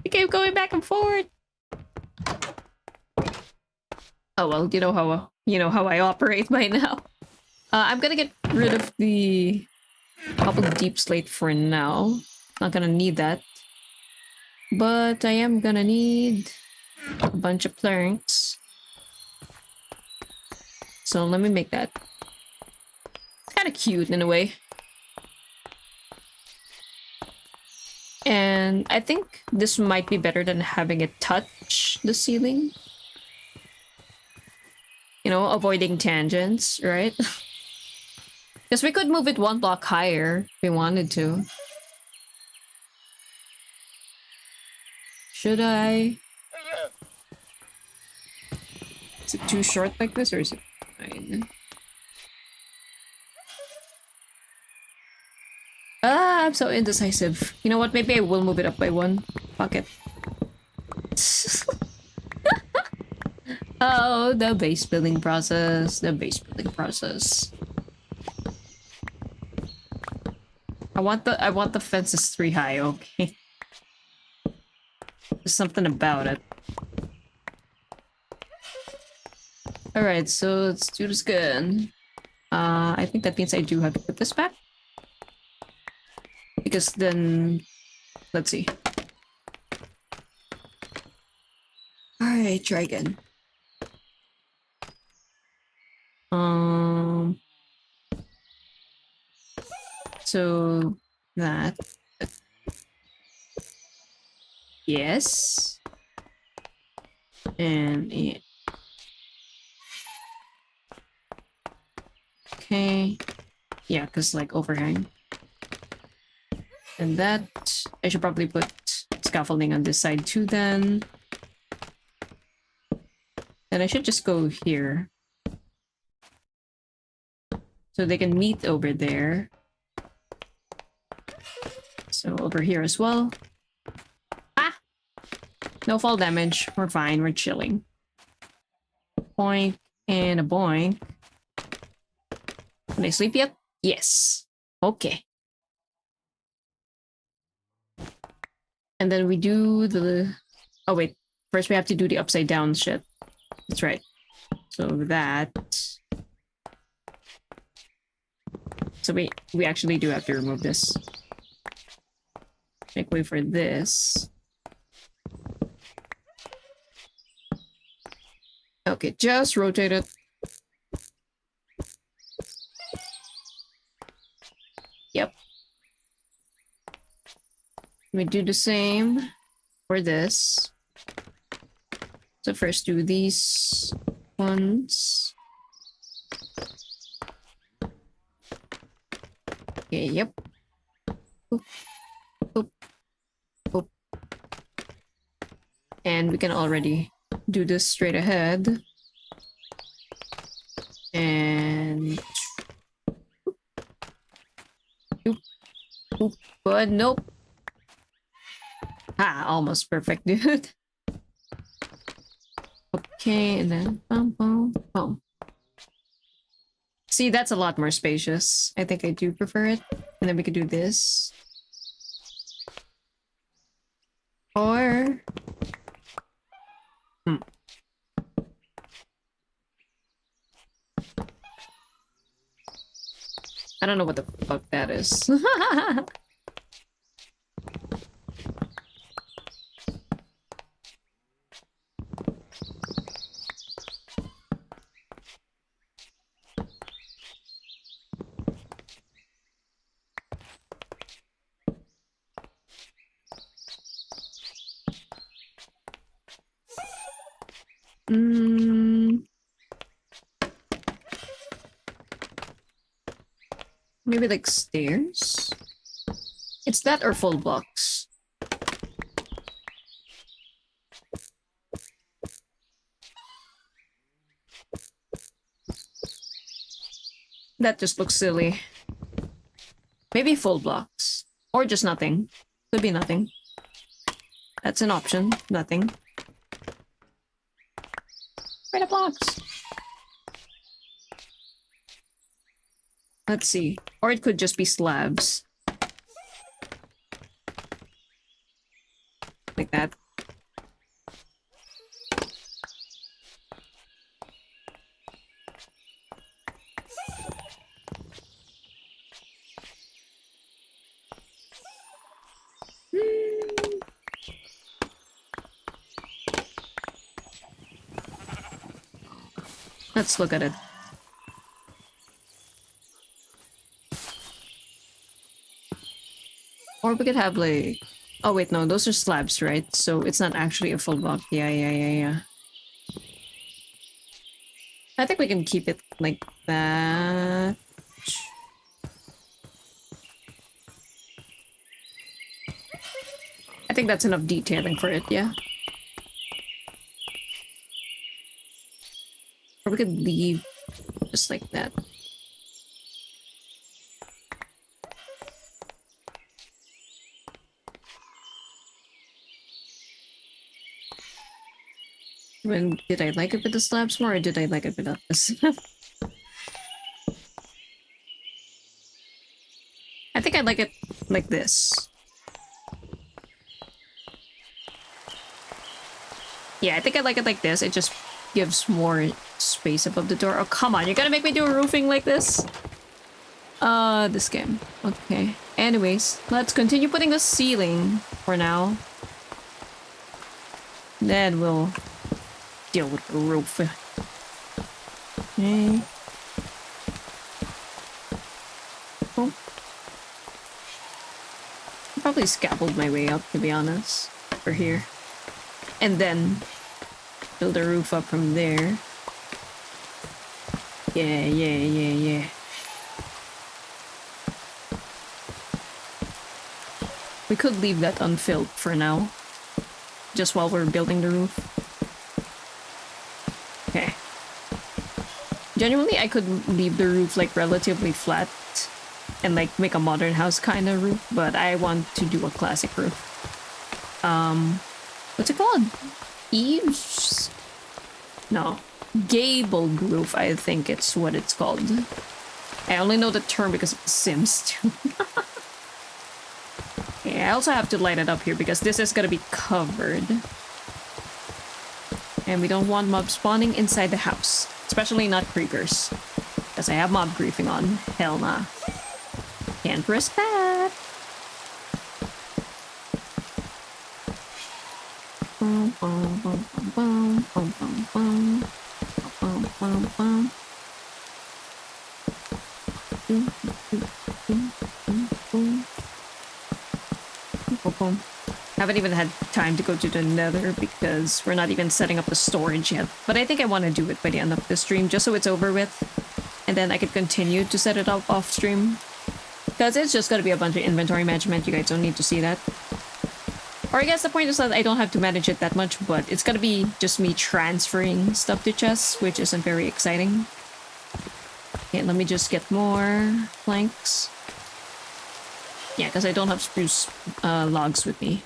We keep going back and forward. Oh well, you know how I operate by now. I'm gonna get rid of the cobbled deep slate for now. Not gonna need that. But I am gonna need a bunch of planks. So let me make that. It's kind of cute in a way. And I think this might be better than having it touch the ceiling. You know, avoiding tangents, right? Because we could move it one block higher if we wanted to. Should I? Is it too short like this, or is it fine? Ah, I'm so indecisive. You know what? Maybe I will move it up by one. Fuck it. Oh, the base building process. The base building process. I want the fences 3 high, okay. There's something about it. Alright, so let's do this again. I think that means I do have to put this back. Because then... Let's see. Alright, try again. So... That... Yes. And... Yeah. Okay. Yeah, because like overhang. And that... I should probably put scaffolding on this side too then. And I should just go here. So they can meet over there. So over here as well. Ah! No fall damage. We're fine. We're chilling. Boink and a boink. Can I sleep yet? Yes. Okay. And then we do the... Oh wait. First we have to do the upside down shit. That's right. So that... So we actually do have to remove this. Make way for this. Okay, just rotate it. Yep. We do the same for this. So first do these ones. Okay, yep. Boop. Boop. Boop. And we can already do this straight ahead. And... Boop. Boop. But nope. Ah, almost perfect, dude. Okay, and then... Boom, boom, boom. See, that's a lot more spacious. I think I do prefer it. And then we could do this. Or... I don't know what the fuck that is. Maybe like stairs? It's that or full blocks. That just looks silly. Maybe full blocks. Or just nothing. Could be nothing. That's an option. Nothing. Right up blocks. Let's see. Or it could just be slabs. Like that. Let's look at it. Or we could have like Oh wait, no, those are slabs, right? So it's not actually a full block. Yeah. I think we can keep it like that. I think that's enough detailing for it, yeah. Or we could leave just like that. When did I like it with the slabs more, or did I like it without this? I think I like it like this. Yeah, I think I like it like this. It just gives more space above the door. Oh, come on. You're gonna make me do a roofing like this? This game. Okay. Anyways, let's continue putting the ceiling for now. Then we'll deal with the roof. Okay. Oh. I'll probably scaffold my way up, to be honest. For here. And then build a roof up from there. Yeah. We could leave that unfilled for now. Just while we're building the roof. Okay. Genuinely, I could leave the roof like relatively flat and like make a modern house kind of roof, but I want to do a classic roof. What's it called? Eaves? No. Gabled roof, I think it's what it's called. I only know the term because of The Sims 2. Yeah, I also have to light it up here because this is gonna be covered. And we don't want mobs spawning inside the house. Especially not creepers. Because I have mob griefing on. Hell nah. Can't risk that. Haven't even had time to go to the nether because we're not even setting up the storage yet. But I think I want to do it by the end of the stream just so it's over with. And then I could continue to set it up off stream. Because it's just going to be a bunch of inventory management. You guys don't need to see that. Or I guess the point is that I don't have to manage it that much, but it's going to be just me transferring stuff to chests, which isn't very exciting. Okay, let me just get more planks. Yeah, because I don't have spruce logs with me.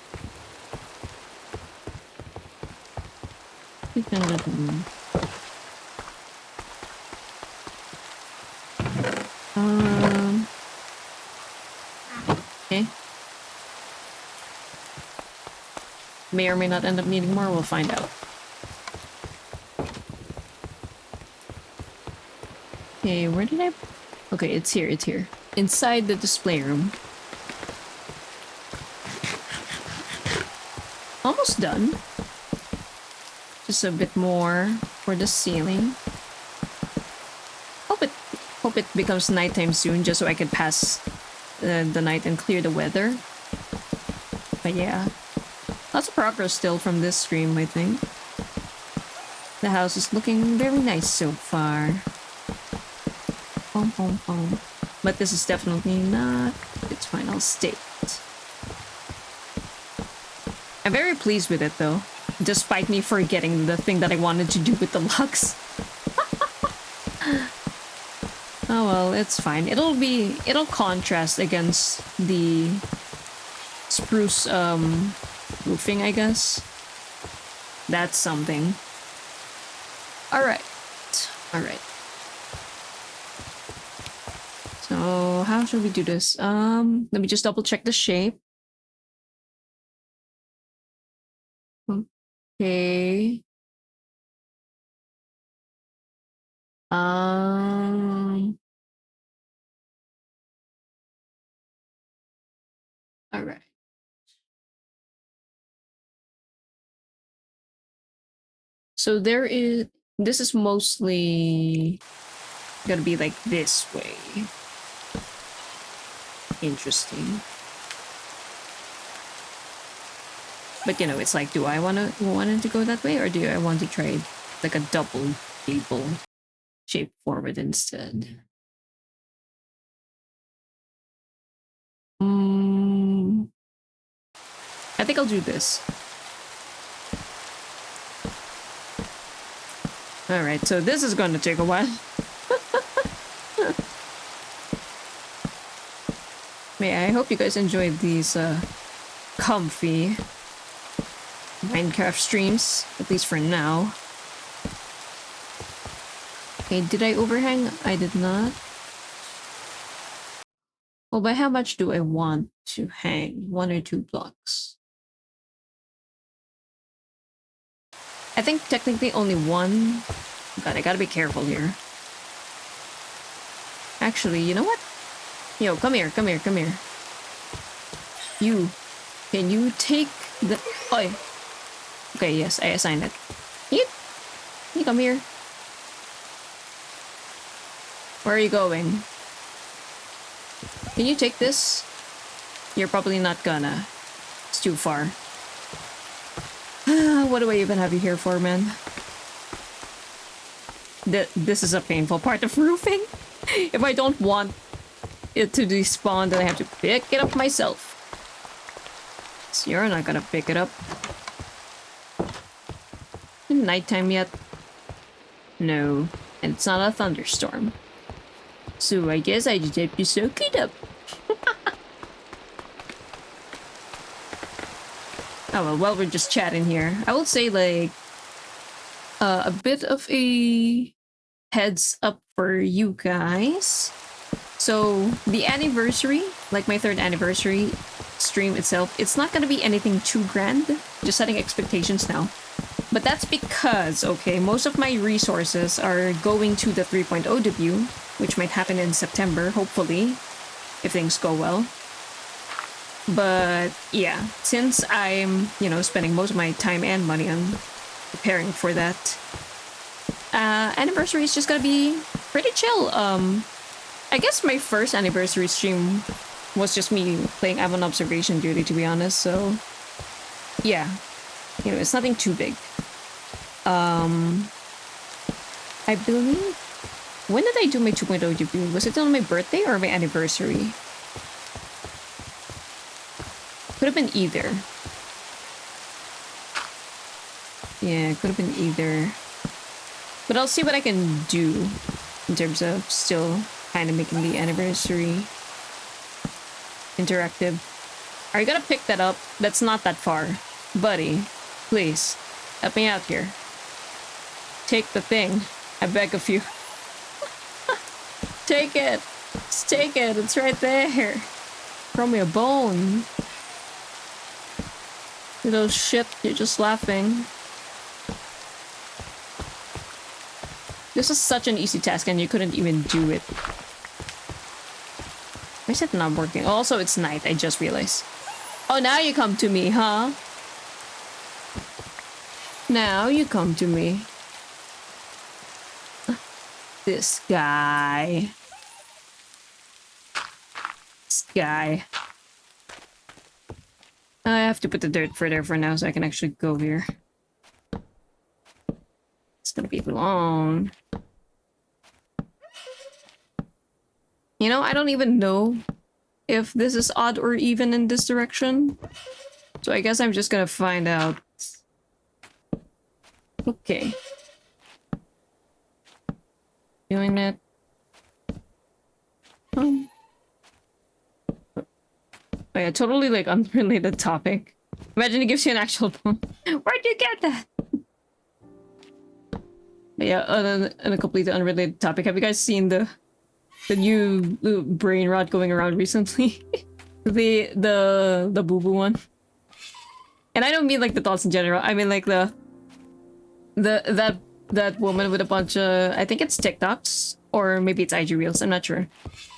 Okay. May or may not end up needing more, we'll find out. Okay, where did I... Okay, it's here, it's here. Inside the display room. Almost done. Just a bit more for the ceiling. Hope it becomes nighttime soon, just so I can pass the night and clear the weather. But yeah, lots of progress still from this stream, I think. The house is looking very nice so far. But this is definitely not its final state. I'm very pleased with it though, despite me forgetting the thing that I wanted to do with the logs. Oh well, it's fine. It'll contrast against the spruce roofing, I guess. That's something. Alright. So how should we do this? Let me just double check the shape. Okay. All right. So this is mostly gonna be like this way. Interesting. But you know, it's like, do I want it to go that way, or do I want to try like a double table shape forward instead? I think I'll do this. Alright, so this is going to take a while. I hope you guys enjoyed these comfy Minecraft streams, at least for now. Okay, did I overhang? I did not. Well, by how much do I want to hang? 1 or 2 blocks? I think technically only 1. God, I gotta be careful here. Actually, you know what? Yo, come here, come here, come here. You. Can you take the... Oi. Okay, yes, I assigned it. You come here. Where are you going? Can you take this? You're probably not gonna. It's too far. What do I even have you here for, man? This is a painful part of roofing. If I don't want it to despawn, then I have to pick it up myself. So you're not gonna pick it up. Nighttime yet? No. And it's not a thunderstorm. So I guess I just have to soak it up. Oh well, while we're just chatting here, I will say like a bit of a heads up for you guys. So the anniversary, like my 3rd anniversary stream itself, it's not gonna be anything too grand. Just setting expectations now. But that's because, okay, most of my resources are going to the 3.0 debut, which might happen in September, hopefully, if things go well. But yeah, since I'm, you know, spending most of my time and money on preparing for that, anniversary is just gonna be pretty chill. I guess my first anniversary stream was just me playing Avon Observation Duty, to be honest, so yeah, you know, it's nothing too big. I believe, when did I do my 2.0 debut? Was it on my birthday or my anniversary? Could have been either. Yeah, could have been either. But I'll see what I can do in terms of still kind of making the anniversary interactive. Are you gonna pick that up? That's not that far. Buddy, please, help me out here. Take the thing. I beg of you. Take it. Just take it. It's right there. Throw me a bone. Little shit, you're just laughing. This is such an easy task and you couldn't even do it. Why is it not working? Also, it's night, I just realized. Oh, now you come to me, huh? Now you come to me. This guy. This guy. I have to put the dirt further for now so I can actually go here. It's gonna be long. You know, I don't even know if this is odd or even in this direction. So I guess I'm just gonna find out. Okay. Doing that. Oh yeah, totally like unrelated topic. Imagine it gives you an actual phone. Where'd you get that? But yeah, on a completely unrelated topic. Have you guys seen the new brain rot going around recently? the boo-boo one. And I don't mean like the thoughts in general. I mean like that woman with a bunch of, I think it's TikToks or maybe it's IG Reels, I'm not sure.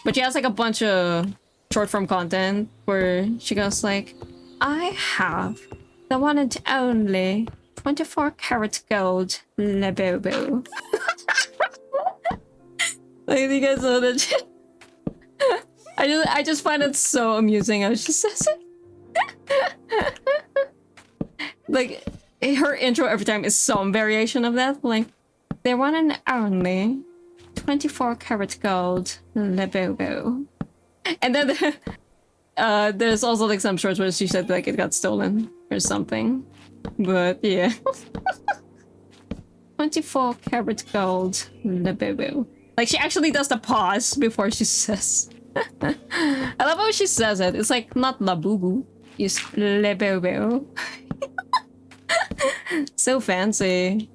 But she has like a bunch of short form content where she goes like, I have the one and only 24 karat gold Labobo. Like, you guys know that shit? I just find it so amusing. I was just Like, her intro every time is some variation of that. Like, they want an only 24 karat gold Luudeia. And then there's also like some shorts where she said like it got stolen or something. But yeah. 24 karat gold Luudeia. Like, she actually does the pause before she says. I love how she says it. It's like not Labubu, it's Luudeia. So fancy.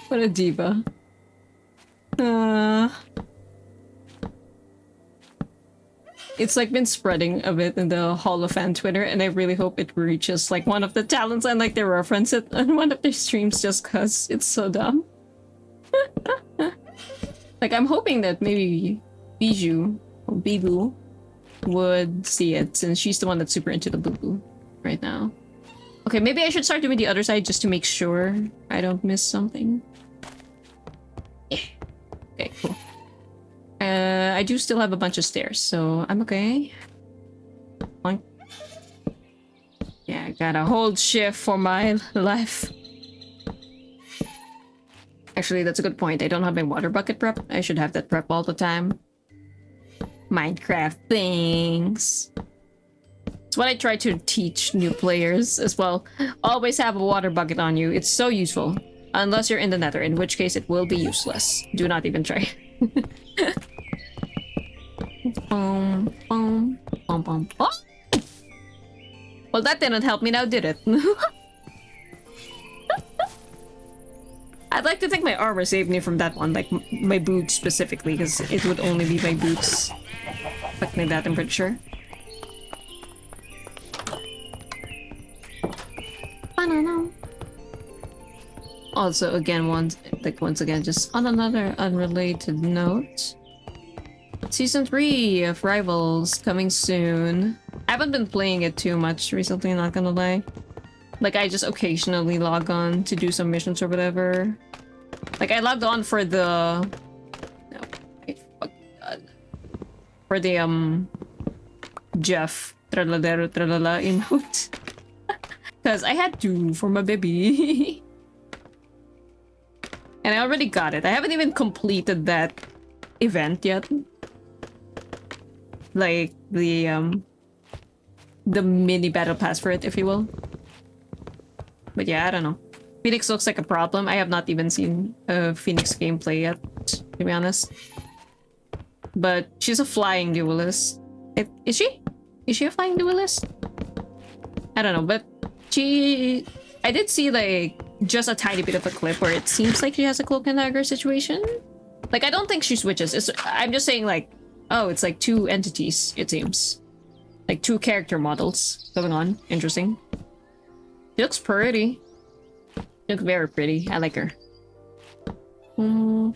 What a diva. It's like been spreading a bit in the Hall of Fan Twitter, and I really hope it reaches like one of the talents and like they reference it on one of their streams just cause it's so dumb. Like, I'm hoping that maybe Bijou or Bibu would see it, since she's the one that's super into the boo-boo right now. Okay, maybe I should start doing the other side just to make sure I don't miss something. Yeah. Okay, cool. I do still have a bunch of stairs, so I'm okay. One. Yeah, I gotta hold shift for my life. Actually, that's a good point. I don't have my water bucket prep. I should have that prep all the time. Minecraft things. It's what I try to teach new players as well. Always have a water bucket on you. It's so useful. Unless you're in the nether, in which case it will be useless. Do not even try. Boom, boom, boom, boom. Oh! Well, that didn't help me now, did it? I'd like to think my armor saved me from that one, like my boots specifically, because it would only be my boots. Something like that, I'm pretty sure. Also, again, once again, just on another unrelated note, Season 3 of Rivals coming soon. I haven't been playing it too much recently, not gonna lie. Like, I just occasionally log on to do some missions or whatever. Like, I logged on for the... No, my fucking god. For the, Jeff Traladero Tralala emote. Because I had to for my baby. And I already got it. I haven't even completed that event yet. Like, the mini battle pass for it, if you will. But yeah, I don't know. Phoenix looks like a problem. I have not even seen a Phoenix gameplay yet, to be honest. But she's a flying duelist. Is she? Is she a flying duelist? I don't know, but she... I did see, like, just a tiny bit of a clip where it seems like she has a cloak and dagger situation. Like, I don't think she switches. I'm just saying, like, oh, it's like two entities, it seems. Like, two character models going on. Interesting. She looks pretty. She looks very pretty. I like her. Not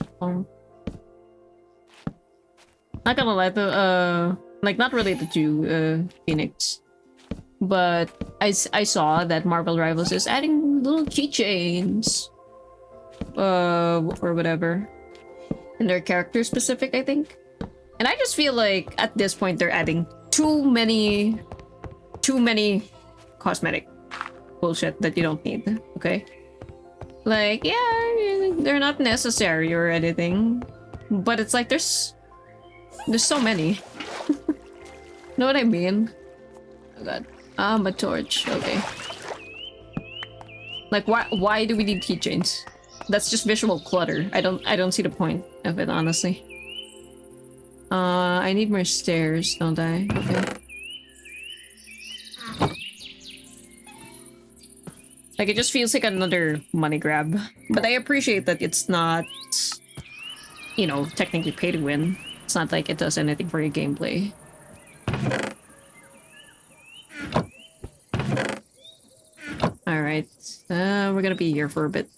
gonna lie, the like, not related to Phoenix, but I saw that Marvel Rivals is adding little keychains, or whatever, in their character specific, I think. And I just feel like at this point they're adding too many cosmetic bullshit that you don't need. Okay, like, yeah, they're not necessary or anything, but it's like there's so many. Know what I mean? Oh god. A torch. Okay. Like, why do we need keychains? That's just visual clutter. I don't see the point of it, honestly. I need more stairs, don't I? Okay. Like, it just feels like another money grab. But I appreciate that it's not, you know, technically pay to win. It's not like it does anything for your gameplay. Alright. We're gonna be here for a bit.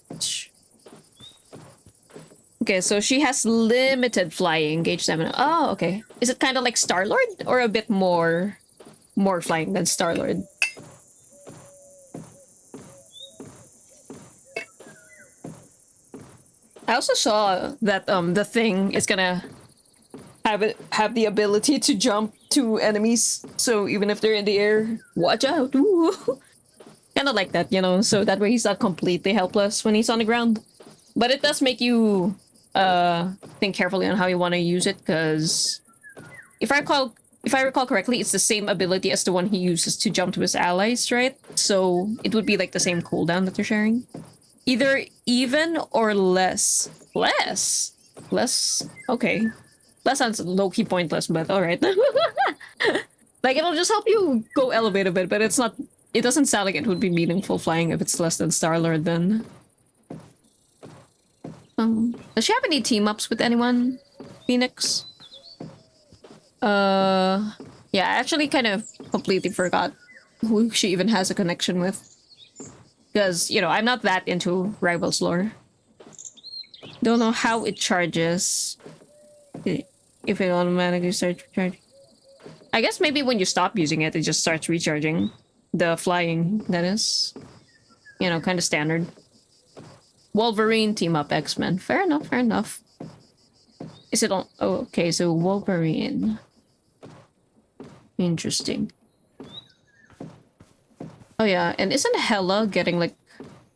Okay, so she has limited flying, gauge 7. Oh, okay. Is it kind of like Star-Lord? Or a bit more flying than Star-Lord? I also saw that the thing is gonna have the ability to jump to enemies, so even if they're in the air, watch out. Ooh. Kind of like that, you know, so that way he's not completely helpless when he's on the ground. But it does make you think carefully on how you want to use it, because if I recall correctly, it's the same ability as the one he uses to jump to his allies, right? So it would be like the same cooldown that they're sharing. Either even or less. Less? Less? Okay. That sounds low-key pointless, but alright. Like, it'll just help you go elevate a bit, but it's not... It doesn't sound like it would be meaningful flying if it's less than Star-Lord, then. Does she have any team-ups with anyone? Phoenix? Yeah, I actually kind of completely forgot who she even has a connection with. Because, you know, I'm not that into Rivals lore. Don't know how it charges. If it automatically starts recharging. I guess maybe when you stop using it, it just starts recharging. The flying, that is. You know, kind of standard. Wolverine team up X-Men. Fair enough, fair enough. Is it on... Oh, okay, so Wolverine. Interesting. Oh yeah, and isn't Hela getting like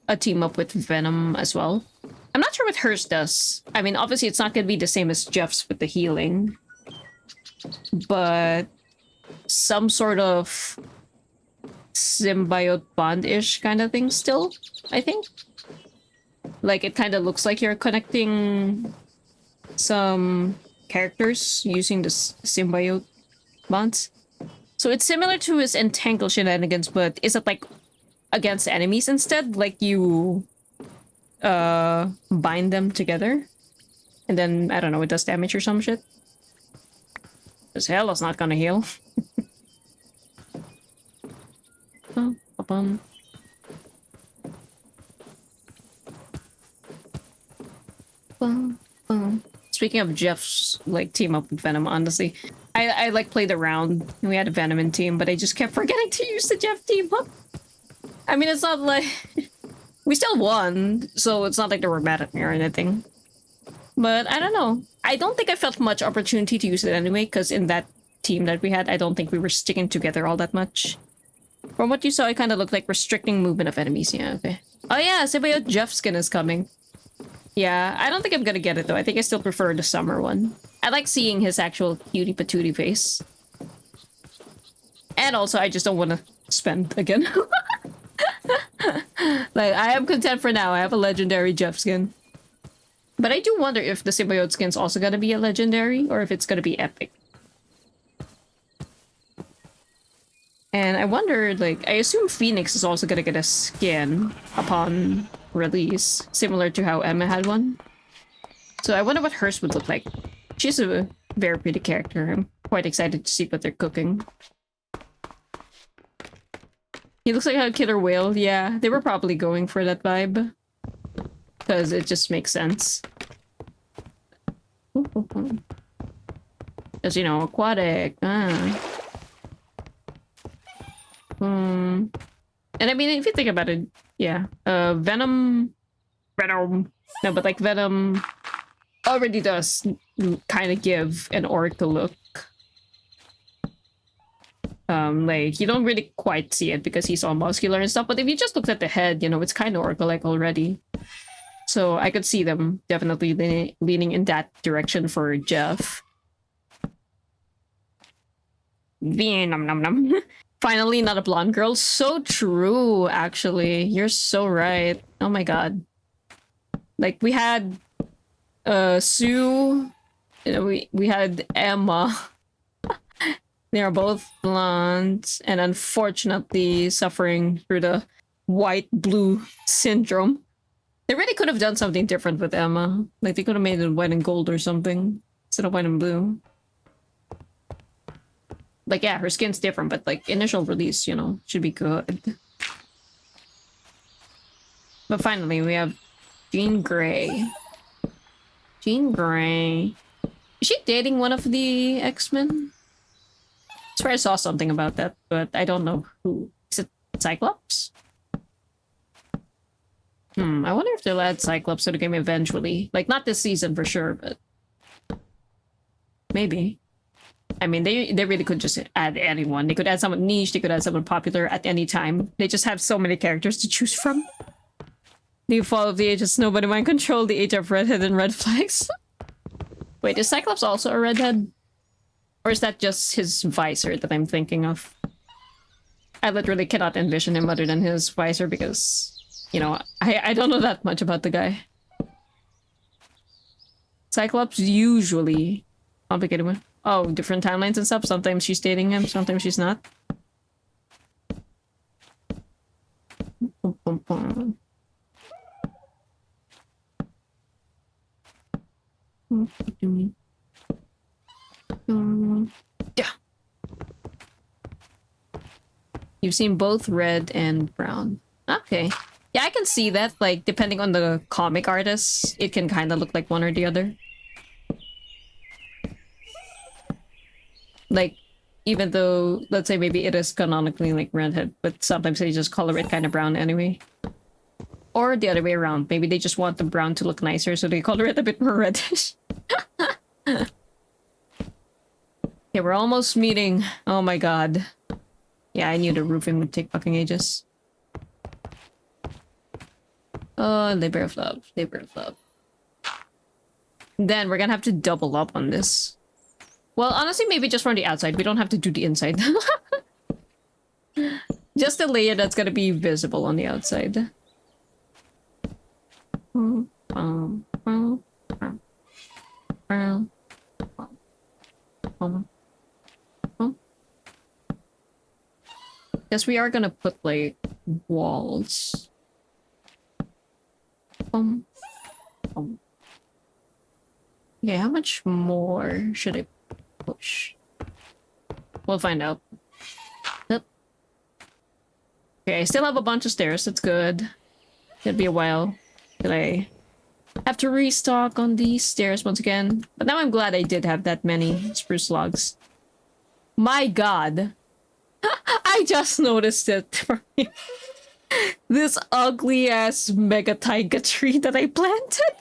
a team up with Venom as well? I'm not sure what hers does. I mean, obviously it's not going to be the same as Jeff's with the healing. But some sort of symbiote bond-ish kind of thing still, I think. Like, it kind of looks like you're connecting some characters using the symbiote bonds. So it's similar to his entangle shenanigans, but is it like against enemies instead? Like you bind them together? And then, I don't know, it does damage or some shit? Because Hela's not gonna heal. Oh, bum. Speaking of Jeff's like team up with Venom, honestly, I like played around. We had a Venom in team, but I just kept forgetting to use the Jeff team up. I mean, it's not like we still won, so it's not like they were mad at me or anything. But I don't know. I don't think I felt much opportunity to use it anyway, because in that team that we had, I don't think we were sticking together all that much. From what you saw, it kind of looked like restricting movement of enemies. Yeah, okay. Oh yeah, Symbiote Jeff skin is coming. Yeah, I don't think I'm gonna get it though. I think I still prefer the summer one. I like seeing his actual cutie patootie face. And also, I just don't want to spend again. Like, I am content for now. I have a legendary Jeff skin. But I do wonder if the symbiote skin's also gonna be a legendary, or if it's gonna be epic. And I wonder, like, I assume Phoenix is also gonna get a skin upon release, similar to how Emma had one. So I wonder what hers would look like. She's a very pretty character. I'm quite excited to see what they're cooking. He looks like a killer whale. Yeah, they were probably going for that vibe. Because it just makes sense. Because, you know, aquatic. And I mean, if you think about it, yeah. Venom... No, but like Venom already does kind of give an Oracle look. Like, you don't really quite see it because he's all muscular and stuff, but if you just looked at the head, you know, it's kind of Oracle-like already. So I could see them definitely leaning in that direction for Jeff. Nom nom nom. Finally, not a blonde girl. So true, actually. You're so right. Oh my god. Like, we had Sue, you know, we had Emma. They are both blonde and unfortunately suffering through the white-blue syndrome. They really could have done something different with Emma. Like, they could have made it white and gold or something instead of white and blue. Like, yeah, her skin's different, but like, initial release, you know, should be good. But finally, we have Jean Grey. Jean Grey. Is she dating one of the X-Men? I swear I saw something about that, but I don't know who. Is it Cyclops? I wonder if they'll add Cyclops to the game eventually. Like, not this season for sure, but... maybe. I mean, they really could just add anyone. They could add someone niche, they could add someone popular at any time. They just have so many characters to choose from. The fall of the ages, nobody mind control the age of redhead and red flags. Wait, is Cyclops also a redhead? Or is that just his visor that I'm thinking of? I literally cannot envision him other than his visor because, you know, I don't know that much about the guy. Cyclops usually complicated one. Oh, different timelines and stuff. Sometimes she's dating him, sometimes she's not. Yeah. You've seen both red and brown. Okay. Yeah, I can see that. Like, depending on the comic artist, it can kind of look like one or the other. Like, even though, let's say maybe it is canonically like redhead, but sometimes they just color it kind of brown anyway. Or the other way around. Maybe they just want the brown to look nicer, so they color it a bit more reddish. Okay, we're almost meeting. Oh my god. Yeah, I knew the roofing would take fucking ages. Oh, labor of love. Labor of love. Then we're gonna have to double up on this. Well, honestly, maybe just from the outside. We don't have to do the inside. Just a layer that's gonna be visible on the outside. Guess we are gonna put, like, walls. Okay, how much more should I push? We'll find out. Yep. Okay, I still have a bunch of stairs. That's good. It'll be a while till I have to restock on these stairs once again. But now I'm glad I did have that many spruce logs. My god. I just noticed it. This ugly-ass mega taiga tree that I planted.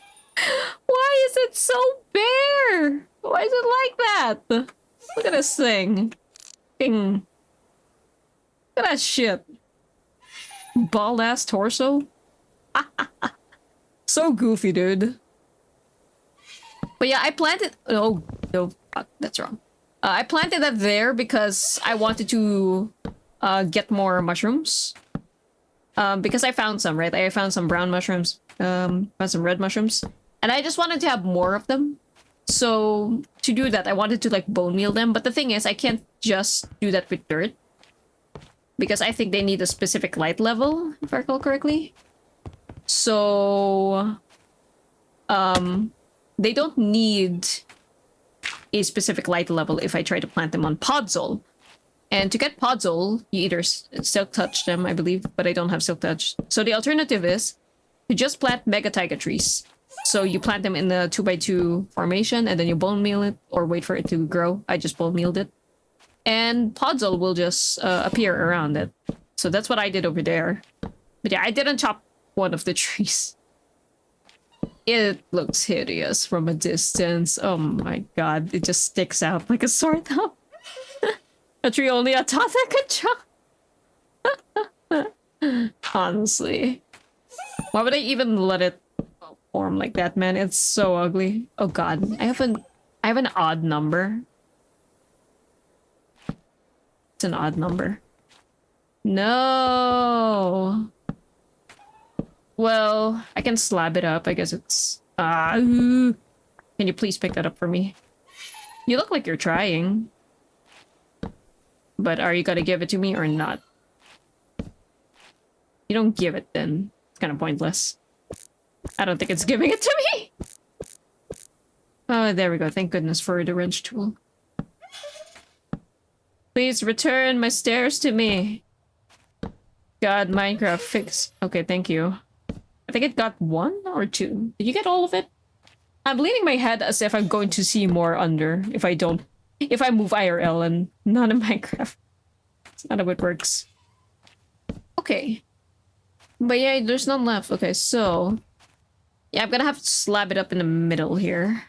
Why is it so bare? Why is it like that? Look at this thing. Look at that shit. Bald-ass torso. So goofy, dude. But yeah, I planted... Oh, no. Fuck, that's wrong. I planted that there because I wanted to get more mushrooms. Because I found some, right? I found some brown mushrooms, found some red mushrooms. And I just wanted to have more of them. So, to do that, I wanted to, like, bone meal them. But the thing is, I can't just do that with dirt. Because I think they need a specific light level, if I recall correctly. So... they don't need a specific light level if I try to plant them on Podzol. And to get Podzol, you either silk touch them, I believe, but I don't have silk touch. So the alternative is to just plant mega taiga trees. So you plant them in the 2x2 formation and then you bone meal it or wait for it to grow. I just bone mealed it. And Podzol will just appear around it. So that's what I did over there. But yeah, I didn't chop one of the trees. It looks hideous from a distance. Oh my god, it just sticks out like a sore thumb. A tree only a Tata could chop. Honestly. Why would I even let it form like that, man? It's so ugly. Oh god, I have an odd number. It's an odd number. No. Well, I can slab it up. I guess it's... Can you please pick that up for me? You look like you're trying. But are you gonna give it to me or not? You don't give it, then it's kind of pointless. I don't think it's giving it to me. Oh, there we go. Thank goodness for the wrench tool. Please return my stairs to me. God, Minecraft fix. Okay, thank you. I think it got 1 or 2. Did you get all of it? I'm leaning my head as if I'm going to see more under if I don't... If I move IRL and not in Minecraft. That's not how it works. Okay. But yeah, there's none left. Okay, so... Yeah, I'm gonna have to slab it up in the middle here.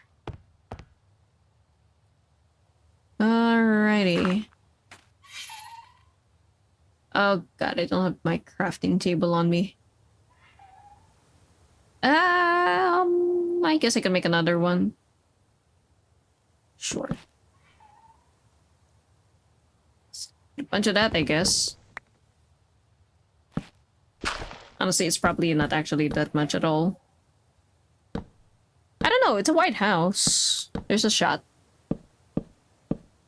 Alrighty. Oh god, I don't have my crafting table on me. I guess I can make another one. Sure. A bunch of that, I guess. Honestly, it's probably not actually that much at all. I don't know, it's a white house. There's a shot.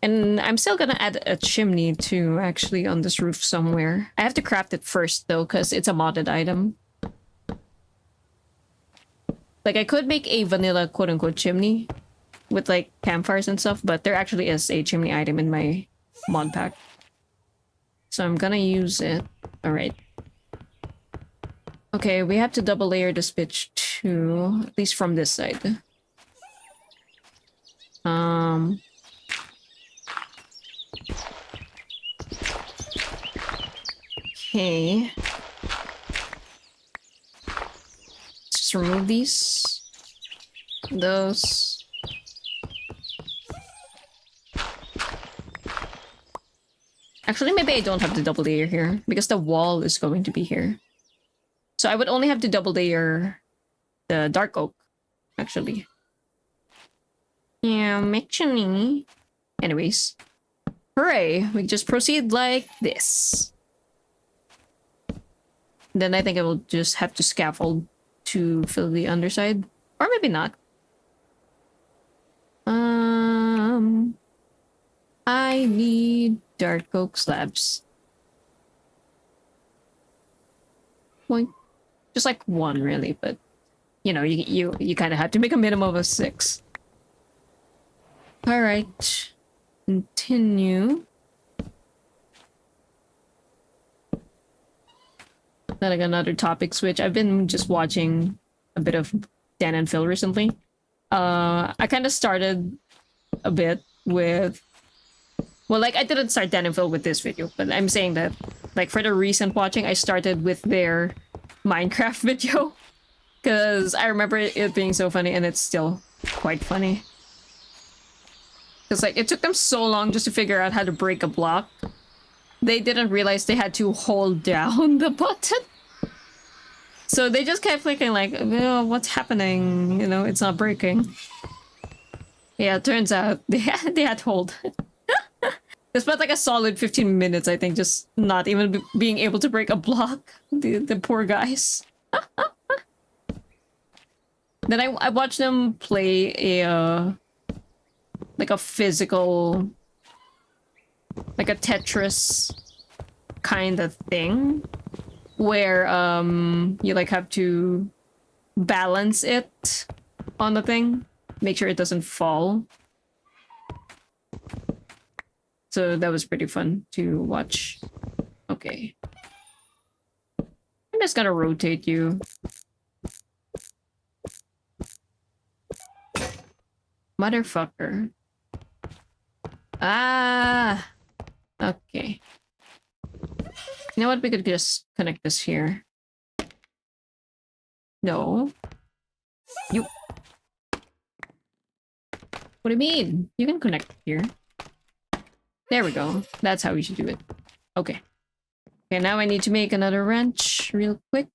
And I'm still gonna add a chimney too, actually, on this roof somewhere. I have to craft it first, though, because it's a modded item. Like, I could make a vanilla quote-unquote chimney with, like, campfires and stuff, but there actually is a chimney item in my mod pack. So I'm gonna use it. Alright. Okay, we have to double layer this bitch too, at least from this side. Okay. Let's just remove these. Those. Actually, maybe I don't have to double layer here, because the wall is going to be here. So I would only have to double layer the dark oak, actually. Yeah, actually. Anyways. Hooray! We just proceed like this. Then I think I will just have to scaffold to fill the underside. Or maybe not. I need dark oak slabs. Point. Just like one, really, but you know, you kind of have to make a minimum of 6. All right, continue. Then I got another topic switch. I've been just watching a bit of Dan and Phil recently. I kind of started a bit with, well, like I didn't start Dan and Phil with this video, but I'm saying that, like for the recent watching, I started with their Minecraft video because I remember it being so funny, and it's still quite funny. Because like it took them so long just to figure out how to break a block. They didn't realize they had to hold down the button. So they just kept clicking like, oh, what's happening? You know, it's not breaking. Yeah, it turns out they had to hold. They spent like a solid 15 minutes, I think, just not even being able to break a block. The poor guys. Then I watched them play a like a physical, like a Tetris kind of thing, where you like have to balance it on the thing, make sure it doesn't fall. So that was pretty fun to watch. Okay. I'm just gonna rotate you. Motherfucker. Ah! Okay. You know what? We could just connect this here. No. You... What do you mean? You can connect here. There we go. That's how we should do it. Okay. Okay, now I need to make another wrench real quick.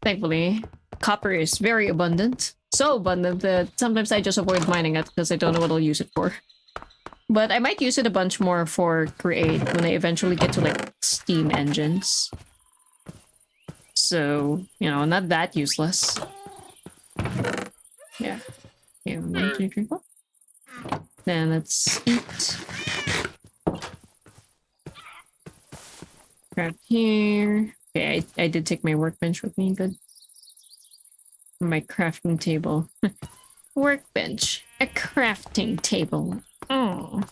Thankfully, copper is very abundant. So abundant that sometimes I just avoid mining it because I don't know what I'll use it for. But I might use it a bunch more for create when I eventually get to like steam engines. So, you know, not that useless. Yeah. Okay, 1, 2, 3, 4. Then let's eat. Grab here. Okay, I did take my workbench with me, good. My crafting table. Workbench. A crafting table. Oh.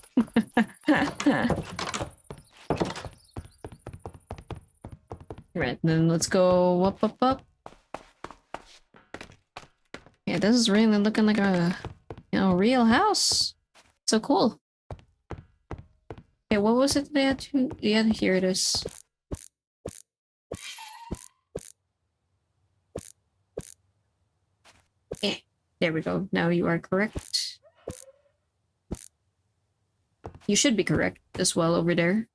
Right, then let's go up. Yeah, this is really looking like a, you know, real house. So cool. Okay, what was it they had to... Yeah, here it is. Eh. There we go. Now you are correct. You should be correct as well over there.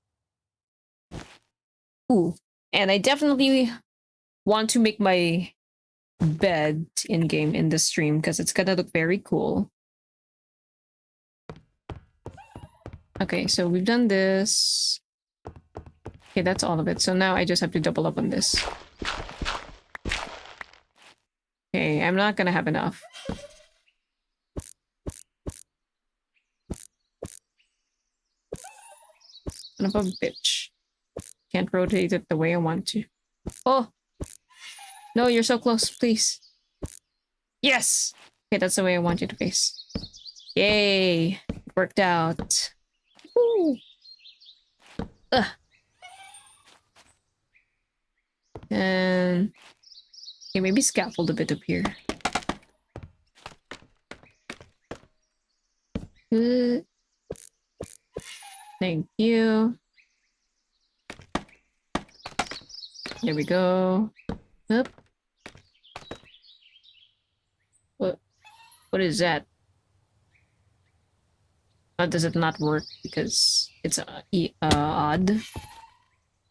Ooh. And I definitely want to make my bed in-game in the stream because it's gonna look very cool. Okay, so we've done this. Okay, that's all of it. So now I just have to double up on this. Okay, I'm not gonna have enough. Son of a bitch. Can't rotate it the way I want to. Oh! No, you're so close, please. Yes! Okay, that's the way I want you to face. Yay! It worked out. Woo! Ugh. And... okay, maybe scaffold a bit up here. Good. Thank you. There we go. Up. What is that? Does it not work because it's odd?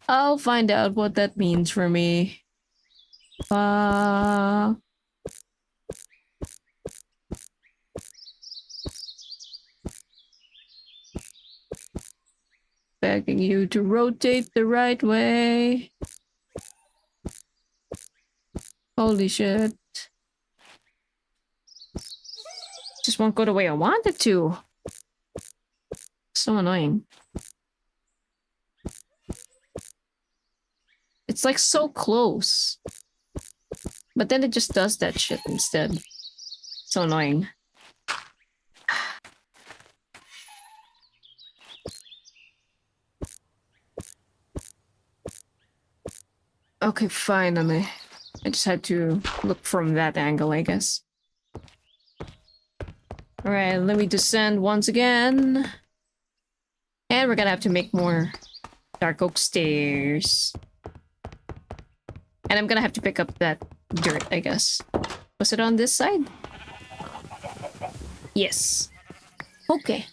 I'll find out what that means for me. Begging you to rotate the right way. Holy shit. Just won't go the way I want it to. So annoying. It's like so close. But then it just does that shit instead. So annoying. Okay, finally. I just had to look from that angle, I guess. Alright, let me descend once again. And we're gonna have to make more dark oak stairs. And I'm gonna have to pick up that dirt, I guess. Was it on this side? Yes. Okay.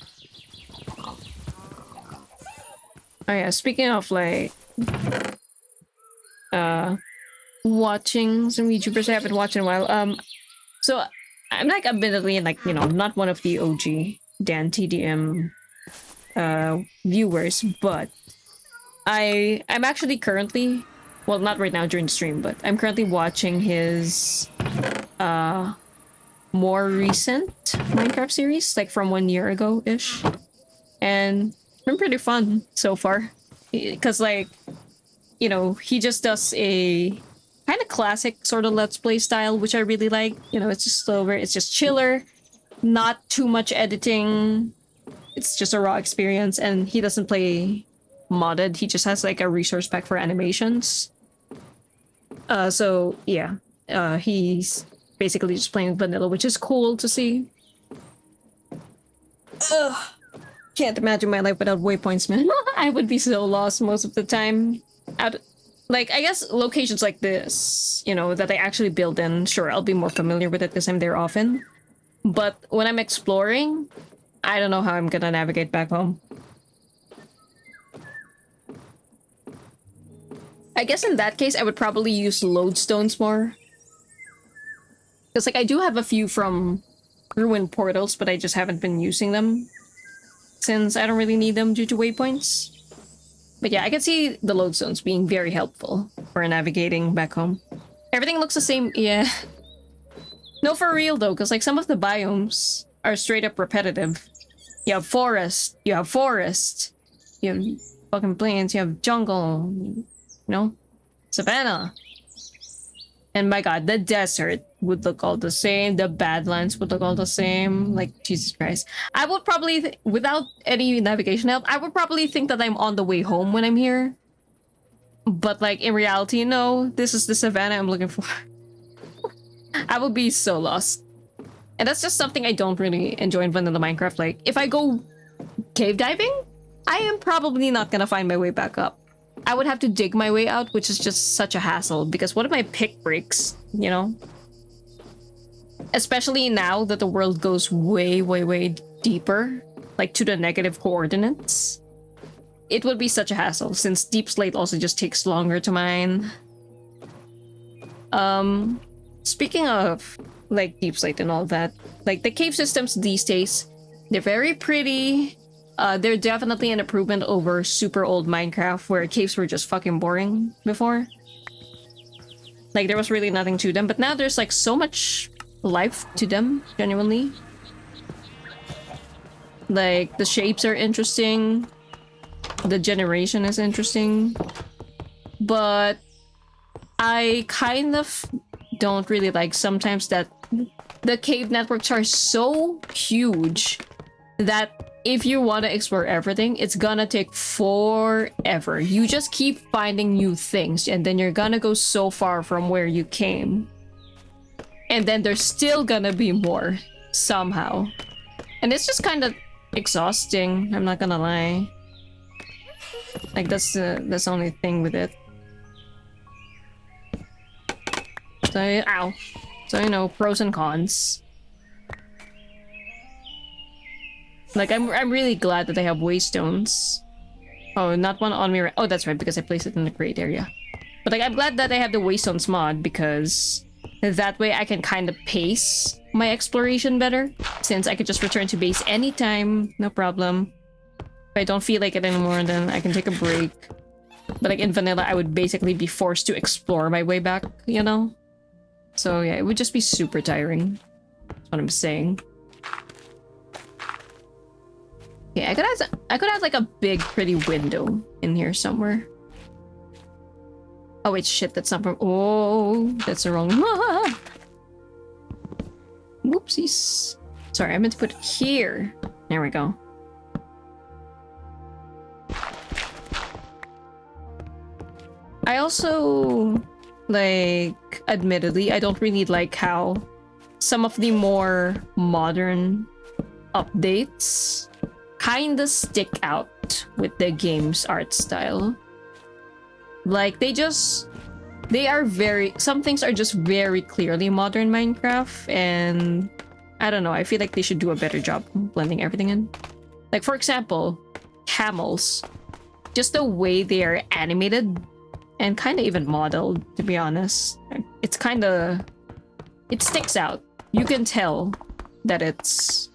Oh yeah, speaking of like... watching some YouTubers I haven't watched in a while. So I'm like admittedly like, you know, not one of the OG Dan TDM viewers, but I'm actually currently, well, not right now during the stream, but I'm currently watching his more recent Minecraft series, like from 1 year ago ish, and it's been pretty fun so far because like, you know, he just does a kind of classic sort of let's play style, which I really like. You know, it's just slower, it's just chiller, not too much editing. It's just a raw experience, and he doesn't play modded. He just has like a resource pack for animations. So yeah, he's basically just playing vanilla, which is cool to see. Ugh. Can't imagine my life without waypoints, man. I would be so lost most of the time. Like, I guess locations like this, you know, that I actually build in, sure, I'll be more familiar with it because I'm there often. But when I'm exploring, I don't know how I'm gonna navigate back home. I guess in that case, I would probably use lodestones more. Because, like, I do have a few from ruined portals, but I just haven't been using them. Since I don't really need them due to waypoints. But yeah, I can see the lodestones being very helpful for navigating back home. Everything looks the same, yeah. No, for real though, because like some of the biomes are straight up repetitive. You have forest, you have fucking plains, you have jungle, you know, savanna. And my god, the desert would look all the same, the badlands would look all the same. Like, Jesus Christ. I would probably, without any navigation help, I would probably think that I'm on the way home when I'm here. But like, in reality, no, this is the savanna I'm looking for. I would be so lost. And that's just something I don't really enjoy in vanilla Minecraft. Like, if I go cave diving, I am probably not gonna find my way back up. I would have to dig my way out, which is just such a hassle, because what if my pick breaks, you know? especially now that the world goes way, way, way deeper, like to the negative coordinates. It would be such a hassle since Deep Slate also just takes longer to mine. Speaking of like Deep Slate and all that, like the cave systems these days, they're very pretty. They're definitely an improvement over super old Minecraft where caves were just fucking boring before. Like there was really nothing to them, but now there's like so much life to them, genuinely. Like the shapes are interesting. The generation is interesting. But I kind of don't really like sometimes that the cave networks are so huge that if you want to explore everything, it's gonna take forever. You just keep finding new things and then you're gonna go so far from where you came. And then there's still gonna be more somehow. And it's just kind of exhausting, I'm not gonna lie. Like that's the only thing with it. So, ow. So, you know, pros and cons. Like, I'm really glad that they have waystones. Oh, not one on me right. Oh, that's right, because I placed it in the great area. But, like, I'm glad that they have the waystones mod, because that way I can kind of pace my exploration better. Since I could just return to base anytime, no problem. If I don't feel like it anymore, then I can take a break. But, like, in vanilla, I would basically be forced to explore my way back, you know? So, yeah, it would just be super tiring. That's what I'm saying. Yeah, I could have like a big pretty window in here somewhere. Oh wait, shit, that's not from. Oh, that's the wrong. Ah! Whoopsies. Sorry, I meant to put it here. There we go. I also like, admittedly, I don't really like how some of the more modern updates kinda stick out with the game's art style. Like, they are very, some things are just very clearly modern Minecraft, and I don't know, I feel like they should do a better job blending everything in. Like, for example, camels. Just the way they are animated and kind of even modeled, to be honest. It's kind of, it sticks out. You can tell that it's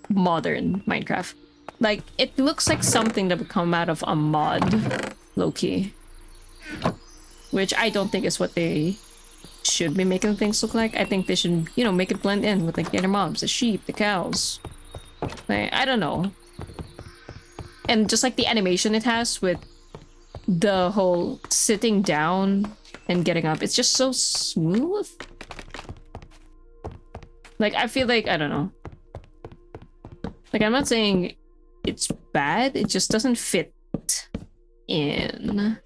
modern Minecraft. Like, it looks like something that would come out of a mod, low-key. Which I don't think is what they should be making things look like. I think they should, you know, make it blend in with like the other mobs, the sheep, the cows. Like, I don't know. And just like the animation it has with the whole sitting down and getting up, it's just so smooth. Like, I feel like, I don't know. Like, I'm not saying it's bad, it just doesn't fit in.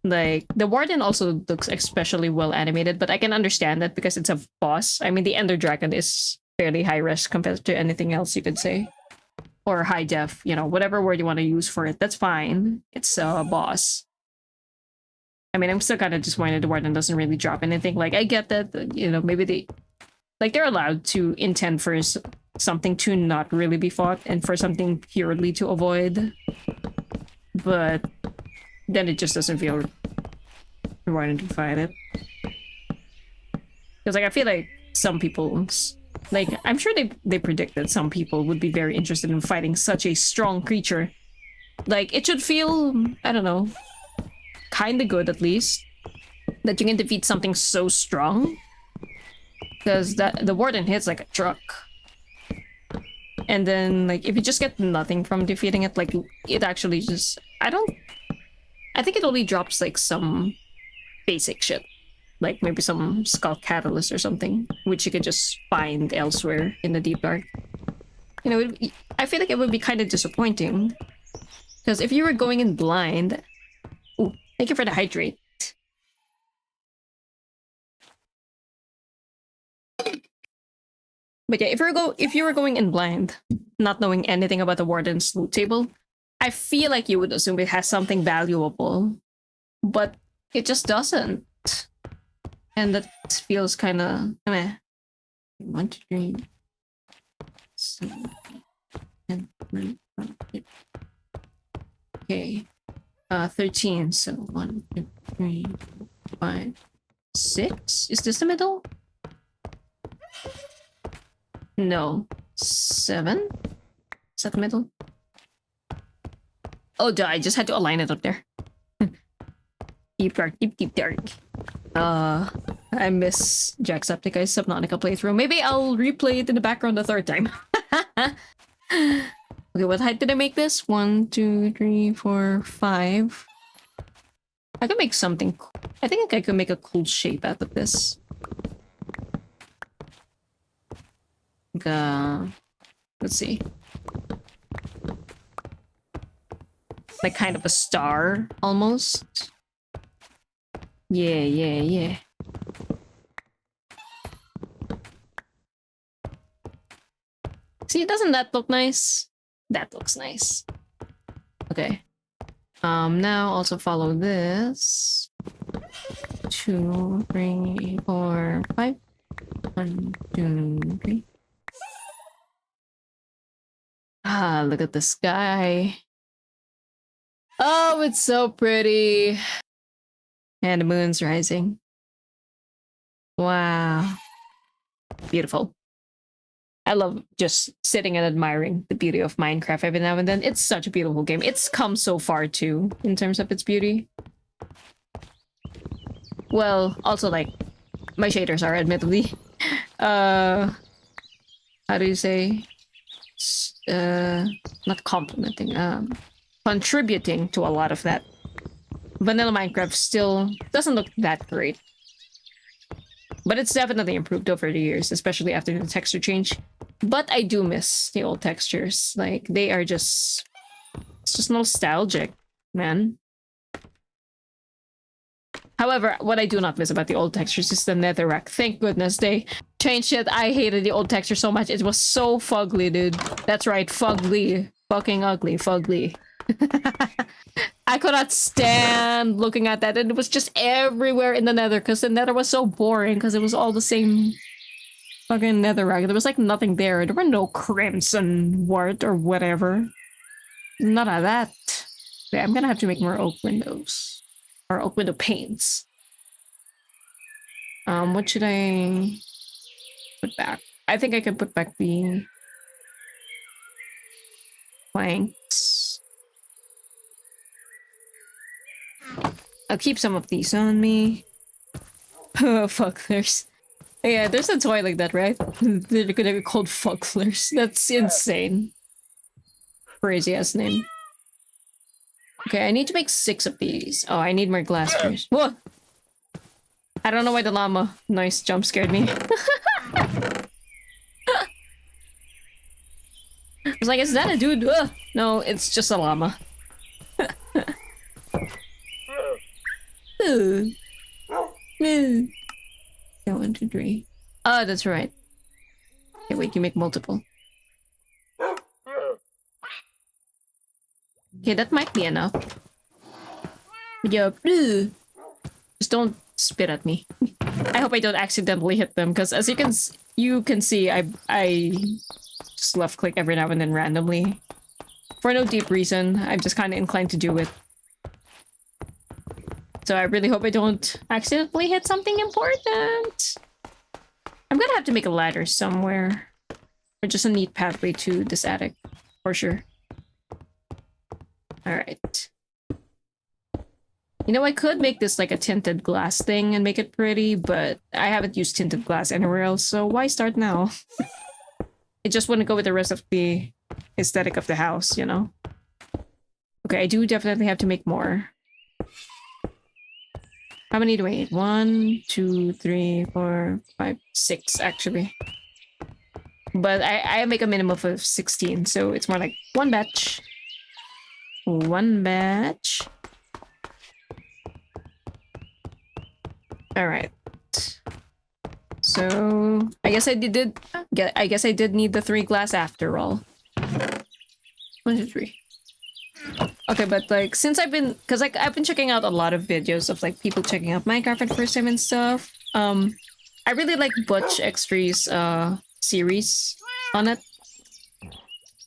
Like, the warden also looks especially well animated, but I can understand that because it's a boss. I mean, the Ender Dragon is fairly high risk compared to anything else you could say. Or high def, you know, whatever word you want to use for it, that's fine. It's a boss. I mean, I'm still kind of disappointed the warden doesn't really drop anything. Like, I get that, you know, maybe they... Like, they're allowed to intend for something to not really be fought and for something purely to avoid. But then it just doesn't feel rewarding to fight it. Because, like, I feel like some people... Like, I'm sure they predicted some people would be very interested in fighting such a strong creature. Like, it should feel, I don't know, kind of good at least. That you can defeat something so strong. Because the warden hits like a truck. And then, like, if you just get nothing from defeating it, like, it actually just... I think it only drops, like, some basic shit. Like, maybe some skull catalyst or something, which you could just find elsewhere in the deep dark. You know, I feel like it would be kind of disappointing. Because if you were going in blind... Ooh, thank you for the hydrate. But yeah, if you were going in blind, not knowing anything about the warden's loot table, I feel like you would assume it has something valuable. But it just doesn't. And that feels kind of meh. 1, 2, 3, 7, 10, 11, 12, okay. 13. So 1, 2, 3, 5, 6. Is this the middle? No. 7? Is that the middle? Oh, duh, I just had to align it up there. Deep dark, deep dark. I miss Jacksepticeye's Subnautica playthrough. Maybe I'll replay it in the background the third time. Okay, what height did I make this? 1, 2, 3, 4, 5. I could make something. I think I could make a cool shape out of this. Let's see. Like kind of a star, almost. Yeah. See, doesn't that look nice? That looks nice. Okay. Now also follow this. 2, 3, 4, 5. 1, 2, 3. Ah, look at the sky. Oh, it's so pretty. And the moon's rising. Wow. Beautiful. I love just sitting and admiring the beauty of Minecraft every now and then. It's such a beautiful game. It's come so far too, in terms of its beauty. Well, also like, my shaders are admittedly. How do you say? Not complimenting, contributing to a lot of that. Vanilla Minecraft still doesn't look that great. But it's definitely improved over the years, especially after the texture change. But I do miss the old textures. Like, they are just... It's just nostalgic, man. However, what I do not miss about the old textures is the netherrack. Thank goodness they changed it. I hated the old texture so much. It was so fugly, dude. That's right, fugly. Fucking ugly, fugly. I could not stand looking at that, and it was just everywhere in the nether, because the nether was so boring, because it was all the same fucking netherrack. There was like nothing there. There were no crimson wart or whatever. None of that. Okay, I'm gonna have to make more oak windows. Or oak window panes. What should I put back? I think I can put back the planks. I'll keep some of these on me. Oh, fucklers. Yeah, there's a toy like that, right? They're gonna be called fucklers. That's insane. Crazy ass name. Okay, I need to make 6 of these. Oh, I need more glass first. Whoa! I don't know why the llama noise jump scared me. I was like, is that a dude? Ugh. No, it's just a llama. Ooh. Ooh. Yeah, 1, 2, 3. Oh, that's right. Okay, wait, you make multiple. Okay, that might be enough. Yeah, just don't spit at me. I hope I don't accidentally hit them, because as you can see, I just left click every now and then randomly. For no deep reason, I'm just kind of inclined to do it. So I really hope I don't accidentally hit something important. I'm gonna have to make a ladder somewhere. Or just a neat pathway to this attic, for sure. Alright. You know, I could make this like a tinted glass thing and make it pretty, but I haven't used tinted glass anywhere else, so why start now? It just wouldn't go with the rest of the aesthetic of the house, you know? Okay, I do definitely have to make more. How many do I need? 1, 2, 3, 4, 5, 6, actually. But I make a minimum of 16, so it's more like 1 batch. 1 batch. All right. So I guess I did need the 3 glass after all. 1, 2, 3. Okay, but like since I've been checking out a lot of videos of like people checking out Minecraft for the first time and stuff. I really like Butch X3's series on it.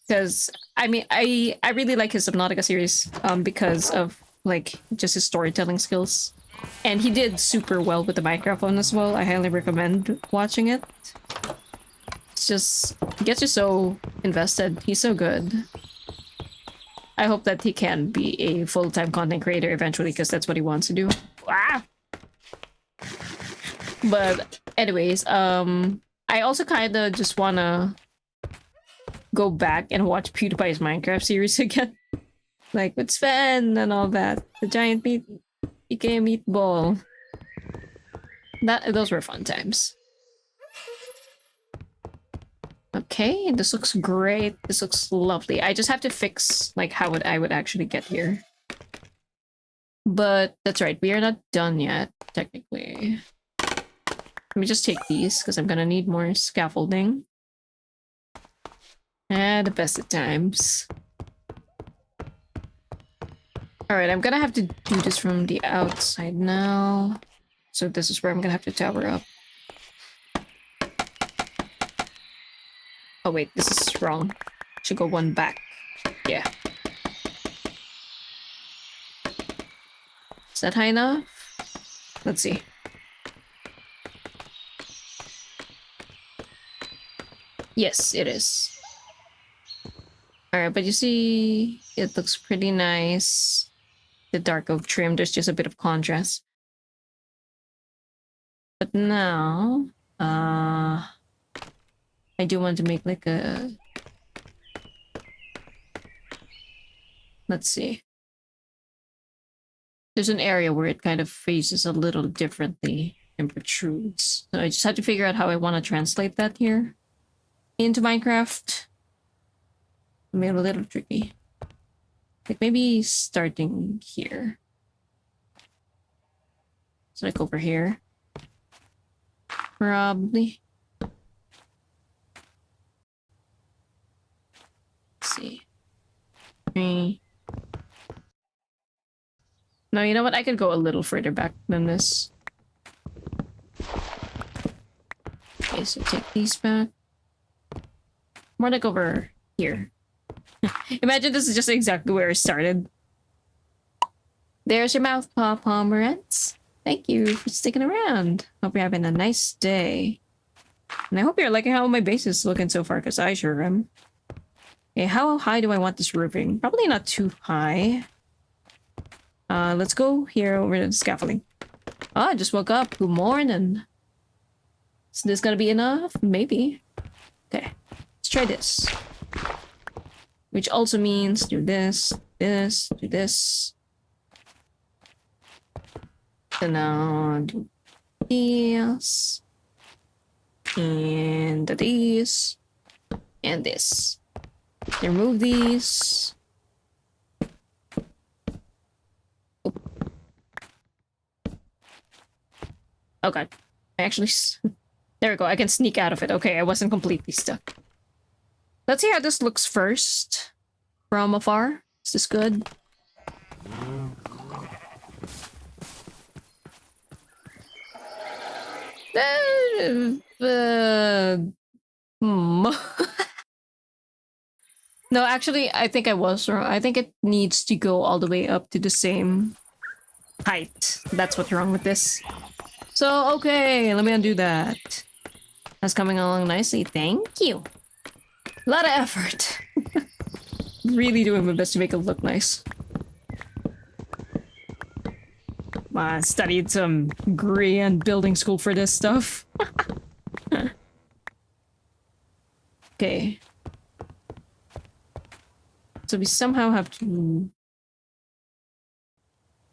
Because I mean I really like his Subnautica series because of like just his storytelling skills. And he did super well with the Minecraft one as well. I highly recommend watching it. It's just it gets you so invested. He's so good. I hope that he can be a full-time content creator eventually because that's what he wants to do. Ah! But anyways, I also kind of just wanna go back and watch PewDiePie's Minecraft series again. Like with Sven and all that. The giant meat became a meatball. Those were fun times. Okay, this looks great. This looks lovely. I just have to fix like how I would actually get here. But that's right, we are not done yet, technically. Let me just take these because I'm gonna need more scaffolding. The best of times. Alright, I'm gonna have to do this from the outside now. So this is where I'm gonna have to tower up. Oh wait, this is wrong. Should go one back. Yeah. Is that high enough? Let's see. Yes, it is. Alright, but you see, it looks pretty nice. The dark oak trim, there's just a bit of contrast. But now, I do want to make like a... Let's see. There's an area where it kind of faces a little differently and protrudes. So I just have to figure out how I want to translate that here into Minecraft. Made a little tricky. Like maybe starting here. So like over here. Probably. Let's see. No, you know what? I could go a little further back than this. Okay, so take these back. More like over here. Imagine this is just exactly where it started. There's your mouth, Paw Pomerantz. Thank you for sticking around. Hope you're having a nice day. And I hope you're liking how my base is looking so far, because I sure am. Okay, how high do I want this roofing? Probably not too high. Let's go here over to the scaffolding. Oh, I just woke up. Good morning. Is this gonna be enough? Maybe. Okay, let's try this. Which also means do this, this, do this. So now do this. And this. And this. Remove these. Oh god. I actually... There we go. I can sneak out of it. Okay, I wasn't completely stuck. Let's see how this looks first. From afar. Is this good? No, actually, I think I was wrong. I think it needs to go all the way up to the same height. That's what's wrong with this. So, okay, let me undo that. That's coming along nicely. Thank you. A lot of effort. Really doing my best to make it look nice. I studied some grand building school for this stuff. Okay. So we somehow have to...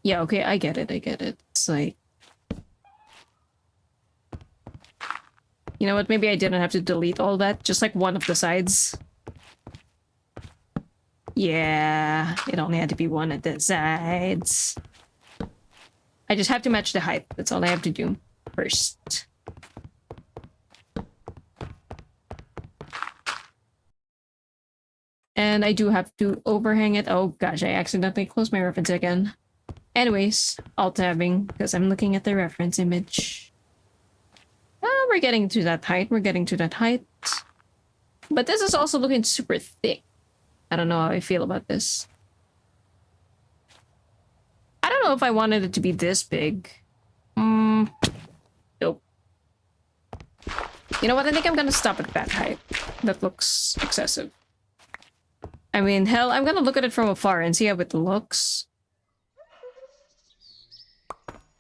Yeah, okay, I get it, I get it. It's like... You know what, maybe I didn't have to delete all that. Just like one of the sides. Yeah, it only had to be one of the sides. I just have to match the height. That's all I have to do first. And I do have to overhang it. Oh gosh, I accidentally closed my reference again. Anyways, alt-tabbing, because I'm looking at the reference image. We're getting to that height. We're getting to that height. But this is also looking super thick. I don't know how I feel about this. I don't know if I wanted it to be this big. Nope. You know what? I think I'm gonna stop at that height. That looks excessive. I mean, hell, I'm gonna look at it from afar and see how it looks.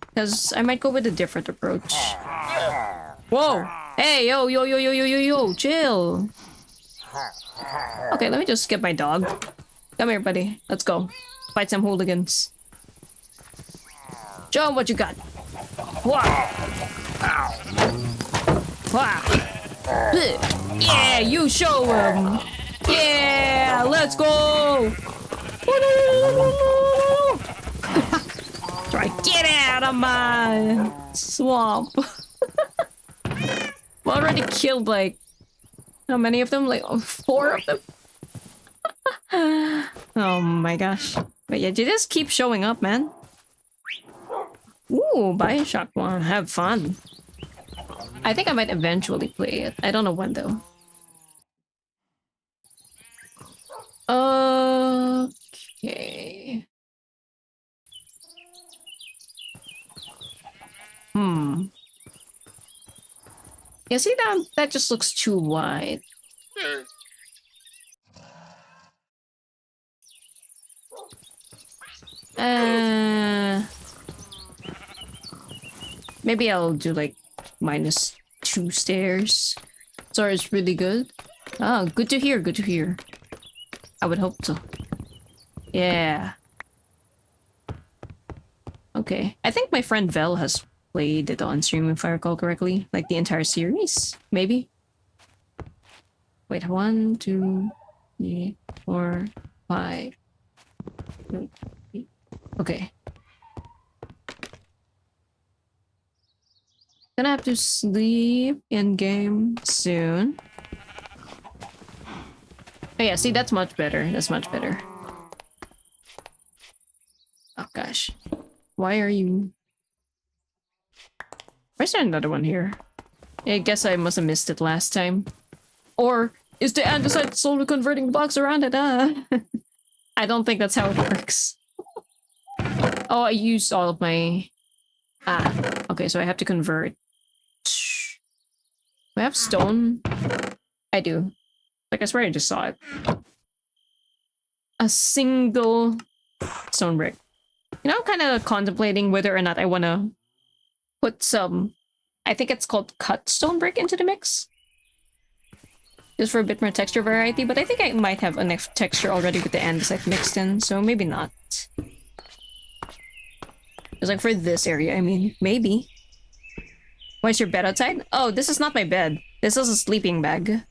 Because I might go with a different approach. Whoa! Hey, yo, yo, yo, yo, yo, yo, yo, chill! Okay, let me just get my dog. Come here, buddy. Let's go. Fight some hooligans. Show 'em what you got. Wow! Wow! Yeah, you show 'em! Yeah! Let's go! Try get out of my swamp. I already killed like how many of them? Like 4 of them. Oh my gosh. But yeah, you just keep showing up, man. Ooh, Bioshock 1. Have fun. I think I might eventually play it. I don't know when though. Okay. Yeah, see that just looks too wide. Maybe I'll do like -2 stairs. Sorry, it's really good. Oh, good to hear, good to hear. I would hope so. Yeah. Okay. I think my friend Vel has played it on stream if I recall correctly. Like the entire series, maybe? Wait, 1, 2, 3, 4, 5. Okay. Gonna have to sleep in game soon. Oh yeah, see, that's much better. That's much better. Oh gosh. Why are you... Why is there another one here? I guess I must have missed it last time. Or is the andesite slowly converting blocks around it? I don't think that's how it works. Oh, I used all of my... okay, so I have to convert. Do I have stone? I do. Like, I swear I just saw it. A single stone brick. You know, I'm kind of contemplating whether or not I want to put some... I think it's called cut stone brick into the mix. Just for a bit more texture variety, but I think I might have enough texture already with the andesite mixed in, so maybe not. It's like for this area, I mean, maybe. Why is your bed outside? Oh, this is not my bed. This is a sleeping bag.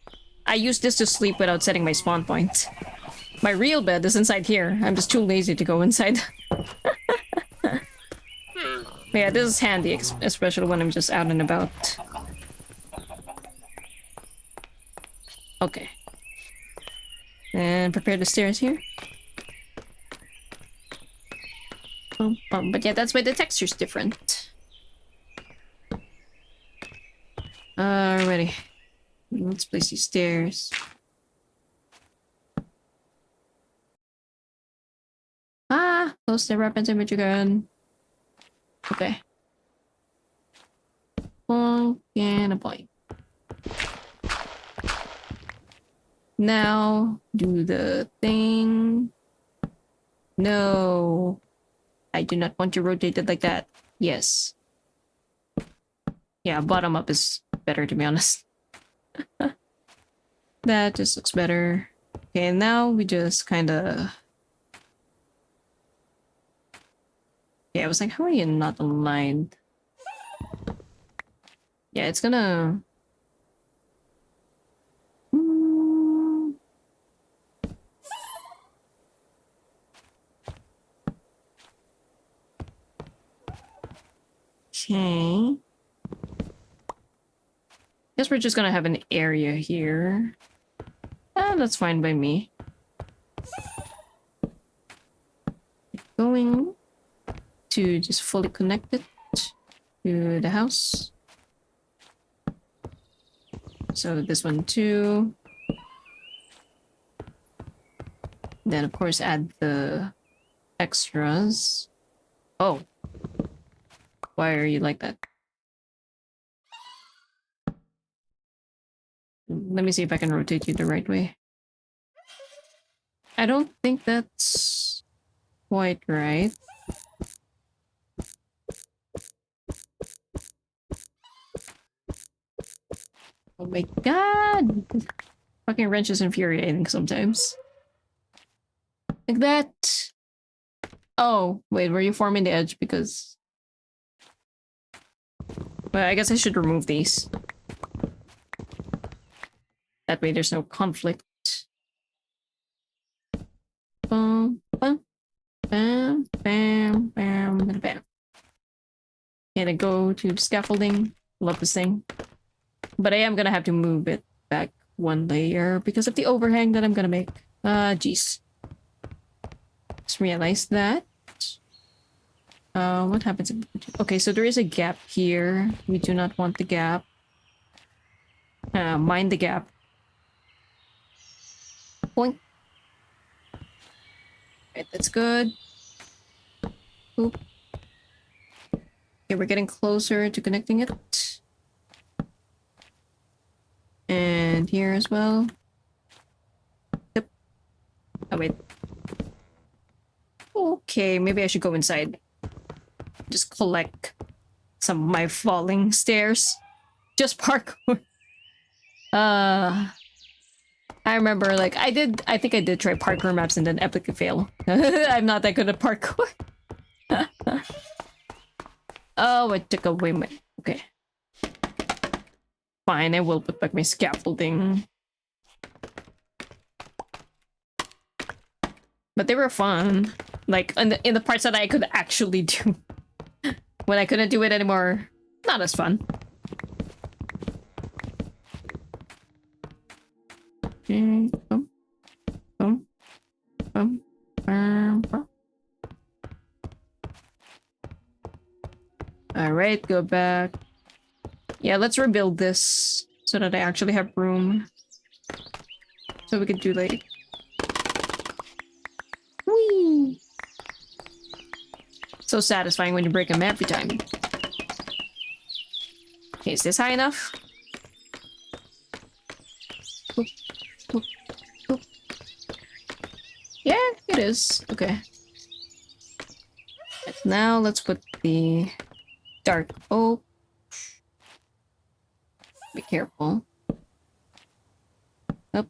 I use this to sleep without setting my spawn point. My real bed is inside here. I'm just too lazy to go inside. Yeah, this is handy, especially when I'm just out and about. Okay. And prepare the stairs here. But yeah, that's why the texture's different. Alrighty. Let's place these stairs. Close the weapons image again. Okay. Bonk and a boink. Now, do the thing. No. I do not want to rotate it like that. Yes. Yeah, bottom up is better, to be honest. That just looks better. Okay, and now we just kind of... Yeah, I was like, how are you not aligned? Yeah, it's gonna... Okay. Guess we're just gonna have an area here. That's fine by me. Going to just fully connect it to the house. So this one too. Then of course add the extras. Oh. Why are you like that? Let me see if I can rotate you the right way. I don't think that's quite right. Oh my god! Fucking wrench is infuriating sometimes. Like that. Oh, wait, were you forming the edge? Because... Well, I guess I should remove these. That way there's no conflict. Bam, bam, bam, bam, bam, bam, bam. And I go to the scaffolding. Love this thing. But I am gonna have to move it back one layer because of the overhang that I'm gonna make. Jeez. Just realized that. What happens if... Okay, so there is a gap here. We do not want the gap. Mind the gap. Boink. Right, that's good. Oop. Okay, we're getting closer to connecting it. And here as well. Yep. Oh, wait. Okay, maybe I should go inside. Just collect some of my falling stairs. Just parkour. I remember, like, I think I did try parkour maps and then epically fail. I'm not that good at parkour. Oh, I took away my... Okay. Fine, I will put back my scaffolding. But they were fun. Like, in the parts that I could actually do. When I couldn't do it anymore, not as fun. Okay. Boom. Boom. Boom. Boom. Alright, go back. Yeah, let's rebuild this so that I actually have room. So we could do like... Whee! So satisfying when you break them every time. Okay, is this high enough? Oop, oop, oop. Yeah, it is. Okay. Now let's put the dark oak. Be careful. Up.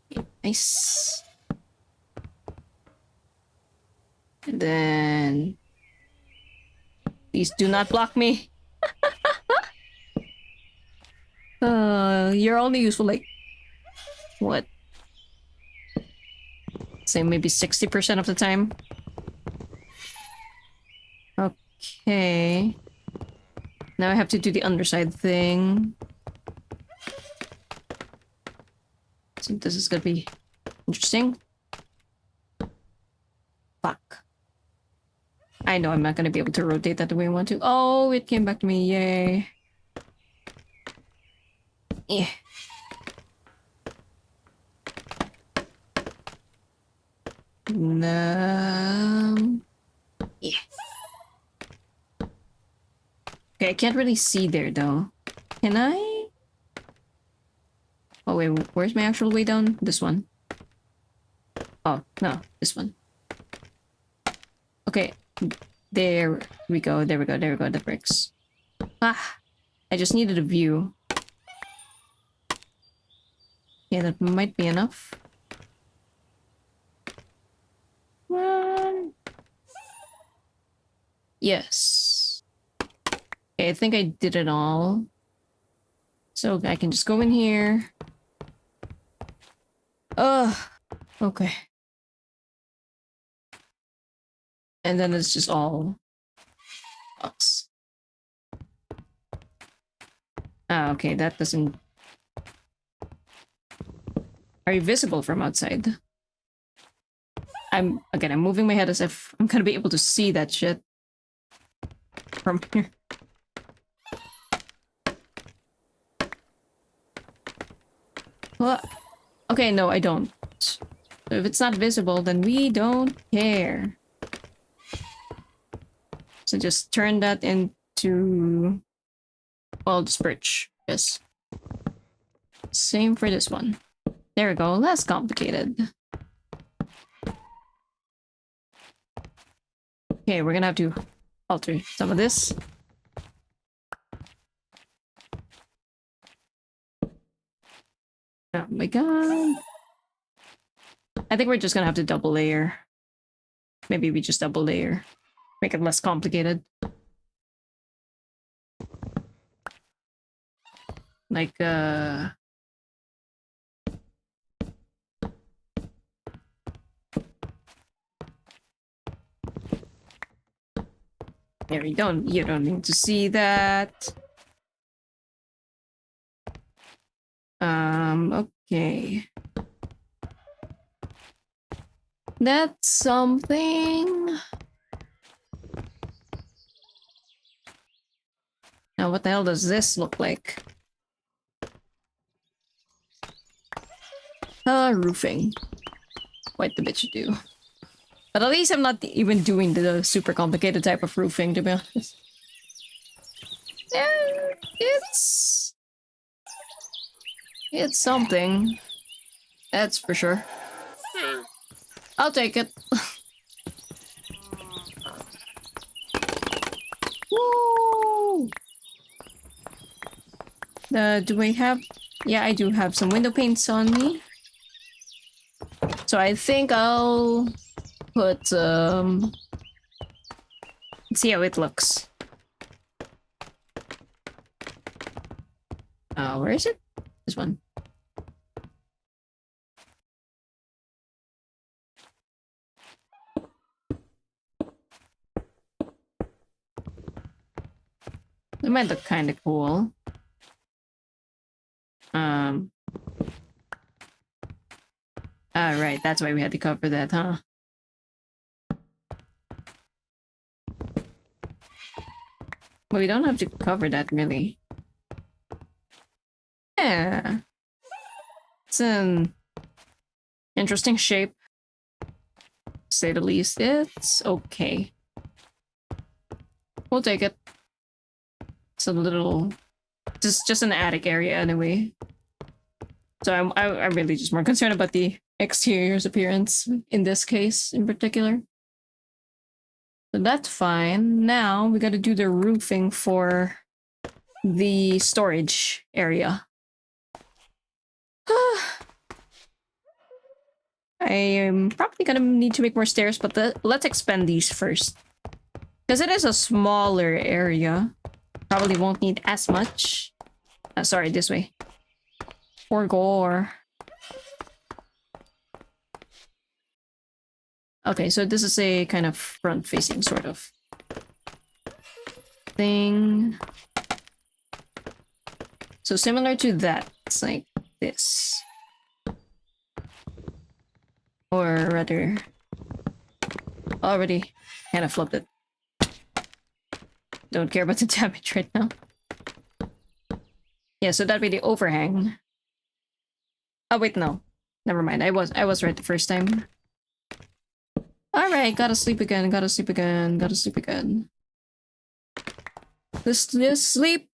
Okay, nice. And then... Please do not block me. You're only useful like... What? Say maybe 60% of the time. Okay. Now I have to do the underside thing. So this is gonna be interesting. Fuck. I know I'm not gonna be able to rotate that the way I want to. Oh, it came back to me. Yay. Yeah. No. Yeah. Okay, I can't really see there though. Can I? Oh wait, where's my actual way down? This one. Oh, no, this one. Okay, there we go, there we go, there we go, the bricks. Ah, I just needed a view. Yeah, that might be enough. Yes. Okay, I think I did it all. So I can just go in here. Ugh. Okay. And then it's just all box. Ah, okay, that doesn't... Are you visible from outside? I'm moving my head as if I'm gonna be able to see that shit from here. What? Okay, no, I don't. If it's not visible, then we don't care. So just turn that into... well, just birch. Yes. Same for this one. There we go. Less complicated. Okay, we're gonna have to alter some of this. Oh my god. I think we're just gonna have to double layer. Maybe we just double layer. Make it less complicated. Like, there you don't need to see that. Okay. That's something. Now, what the hell does this look like? Roofing. Quite the bitch to do. But at least I'm not even doing the super complicated type of roofing, to be honest. Yeah, it's something. That's for sure. I'll take it. Woo! Do I have... yeah, I do have some window paints on me. So I think I'll put, let's see how it looks. Where is it? This one. It might look kind of cool. Right, that's why we had to cover that, huh? Well, we don't have to cover that, really. Yeah. It's an interesting shape. To say the least. It's okay. We'll take it. It's a little... just an attic area, anyway. So I'm really just more concerned about the exterior's appearance in this case in particular. So that's fine. Now we gotta do the roofing for the storage area. I am probably gonna need to make more stairs, but let's expand these first. Because it is a smaller area. Probably won't need as much. Sorry, this way. Or gore. Okay, so this is a kind of front-facing sort of thing. So similar to that, it's like this. Or rather, already kind of flipped it. Don't care about the damage right now. Yeah, so that'd be the overhang. Oh wait, no. Never mind. I was right the first time. Alright, gotta sleep again, gotta sleep again, gotta sleep again. Just sleep.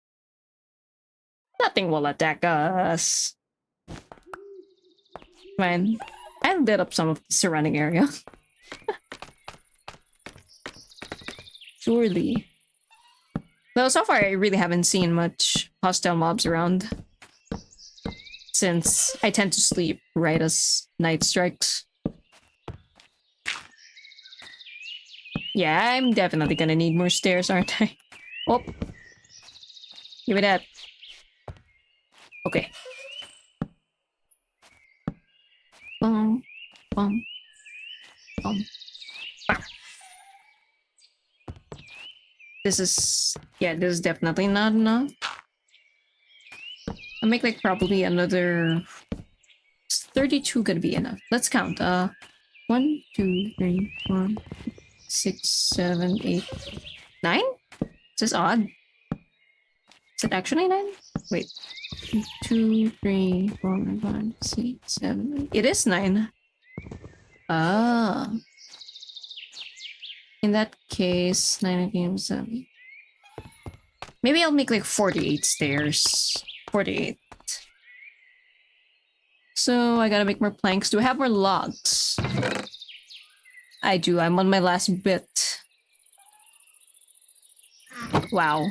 Nothing will attack us. Fine. I lit up some of the surrounding area. Surely. Though so far I really haven't seen much hostile mobs around. Since I tend to sleep right as night strikes. Yeah, I'm definitely gonna need more stairs, aren't I? Oh. Give me that. Okay. Boom. Boom. Boom. Bam. This is... yeah, this is definitely not enough. I'll make like probably another... is 32 gonna be enough? Let's count. 1, 2, 3, 4, 6, 7, 8, 9? This is odd. Is it actually 9? Wait. 2, 3, 4, 5, 6, 7, 8. It is 9. Ah. In that case, 9 again, 7. Maybe I'll make like 48 stairs. 48. So I gotta make more planks. Do I have more logs? I do. I'm on my last bit. Wow.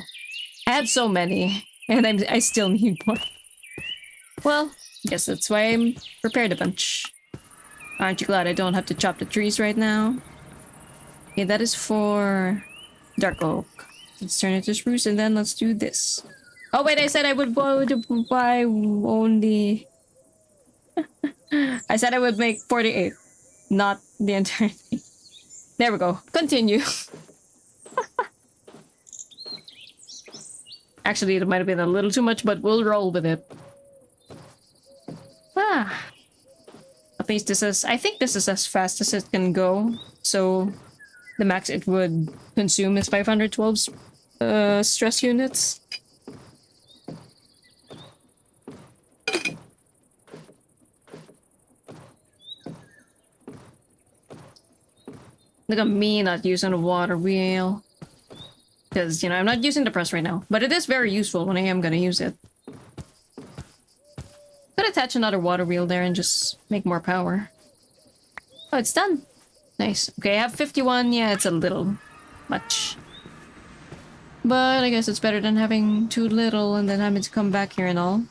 I had so many. And I still need more. Well, I guess that's why I'm prepared a bunch. Aren't you glad I don't have to chop the trees right now? Okay, that is for dark oak. Let's turn it to spruce and then let's do this. Oh wait, I said I would buy only... I said I would make 48. Not the entire thing. There we go. Continue. Actually, it might have been a little too much, but we'll roll with it. Ah. At least this is... I think this is as fast as it can go. So, the max it would consume is 512 stress units. Look at me not using a water wheel. Because, you know, I'm not using the press right now. But it is very useful when I am gonna use it. Could attach another water wheel there and just make more power. Oh, it's done. Nice. Okay, I have 51. Yeah, it's a little much. But I guess it's better than having too little and then having to come back here and all.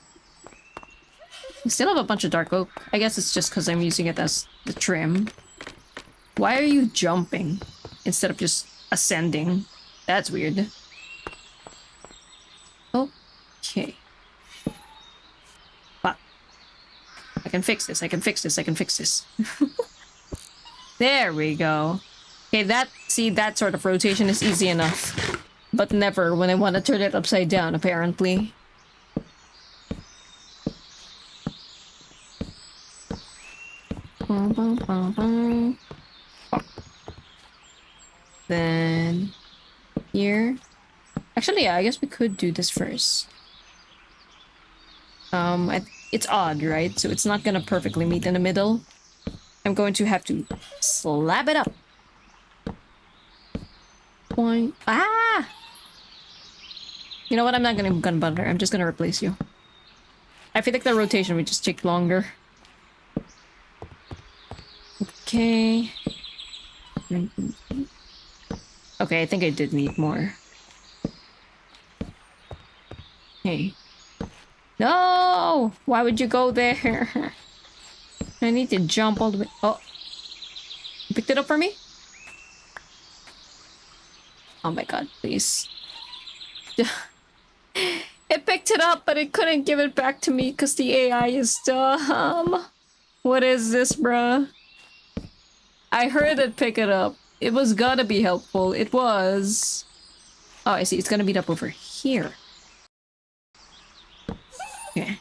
I still have a bunch of dark oak. I guess it's just because I'm using it as the trim. Why are you jumping instead of just ascending? That's weird. Okay. Wow. I can fix this, I can fix this, I can fix this. There we go. Okay, that sort of rotation is easy enough. But never when I want to turn it upside down, apparently. Then... here. Actually, yeah, I guess we could do this first. It's odd, right? So it's not gonna perfectly meet in the middle. I'm going to have to slab it up. Point. Ah! You know what? I'm not gonna gun butter. I'm just gonna replace you. I feel like the rotation would just take longer. Okay. Okay, I think I did need more. Hey. No! Why would you go there? I need to jump all the way. Oh. You picked it up for me? Oh my god, please. It picked it up, but it couldn't give it back to me because the AI is dumb. What is this, bruh? I heard it pick it up. It was gotta be helpful. It was. Oh, I see. It's gonna meet up over here. Okay.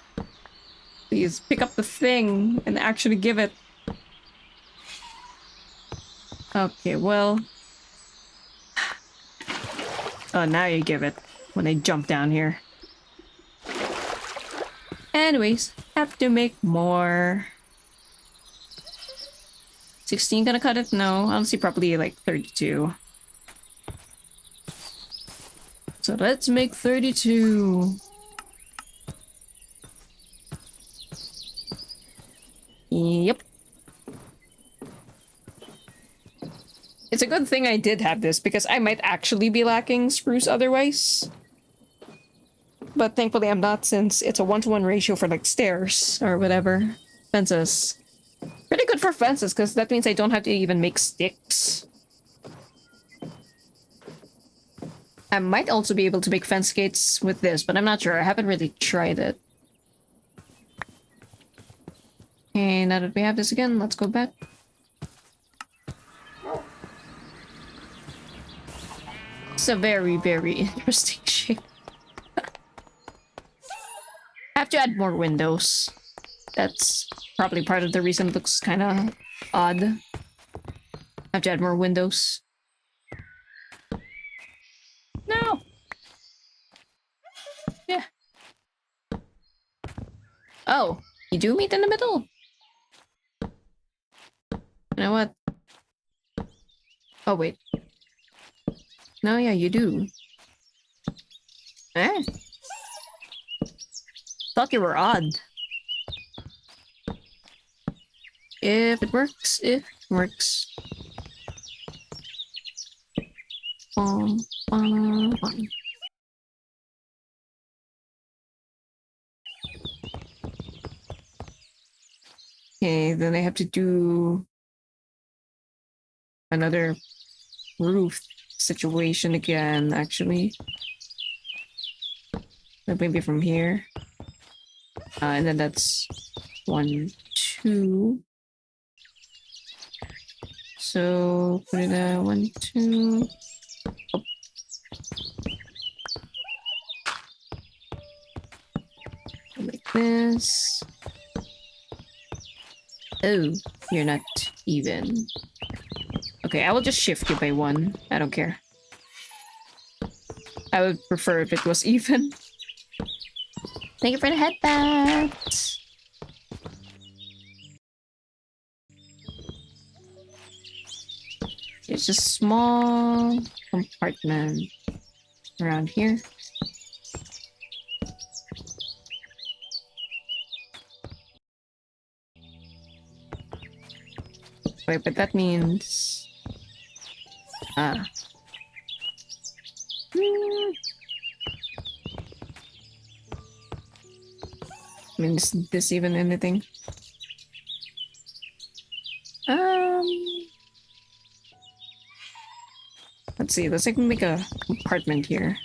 Please pick up the thing and actually give it. Okay, well. Oh, now you give it when they jump down here. Anyways, have to make more. 16 gonna cut it? No, honestly, probably like 32. So let's make 32. Yep. It's a good thing I did have this because I might actually be lacking spruce otherwise. But thankfully I'm not, since it's a 1-to-1 ratio for like stairs or whatever. Fences. Pretty good for fences because that means I don't have to even make sticks. I might also be able to make fence gates with this, but I'm not sure. I haven't really tried it. Okay, now that we have this again, let's go back. It's a very, very interesting shape. I have to add more windows. That's probably part of the reason it looks kind of odd. I have to add more windows. No! Yeah. Oh, you do meet in the middle? You know what? Oh, wait. No, yeah, you do. Eh? Thought you were odd. If it works, it works. Bum, bum, bum. Okay, then I have to do another roof situation again, actually. Maybe from here. And then that's 1, 2. So put it at 1, 2. Oh. Like this. Oh, you're not even. Okay, I will just shift you by 1. I don't care. I would prefer if it was even. Thank you for the headband. It's just a small compartment around here. Wait, but that means... Ah. I mean, is this even anything? Let's see, let's like make a compartment here.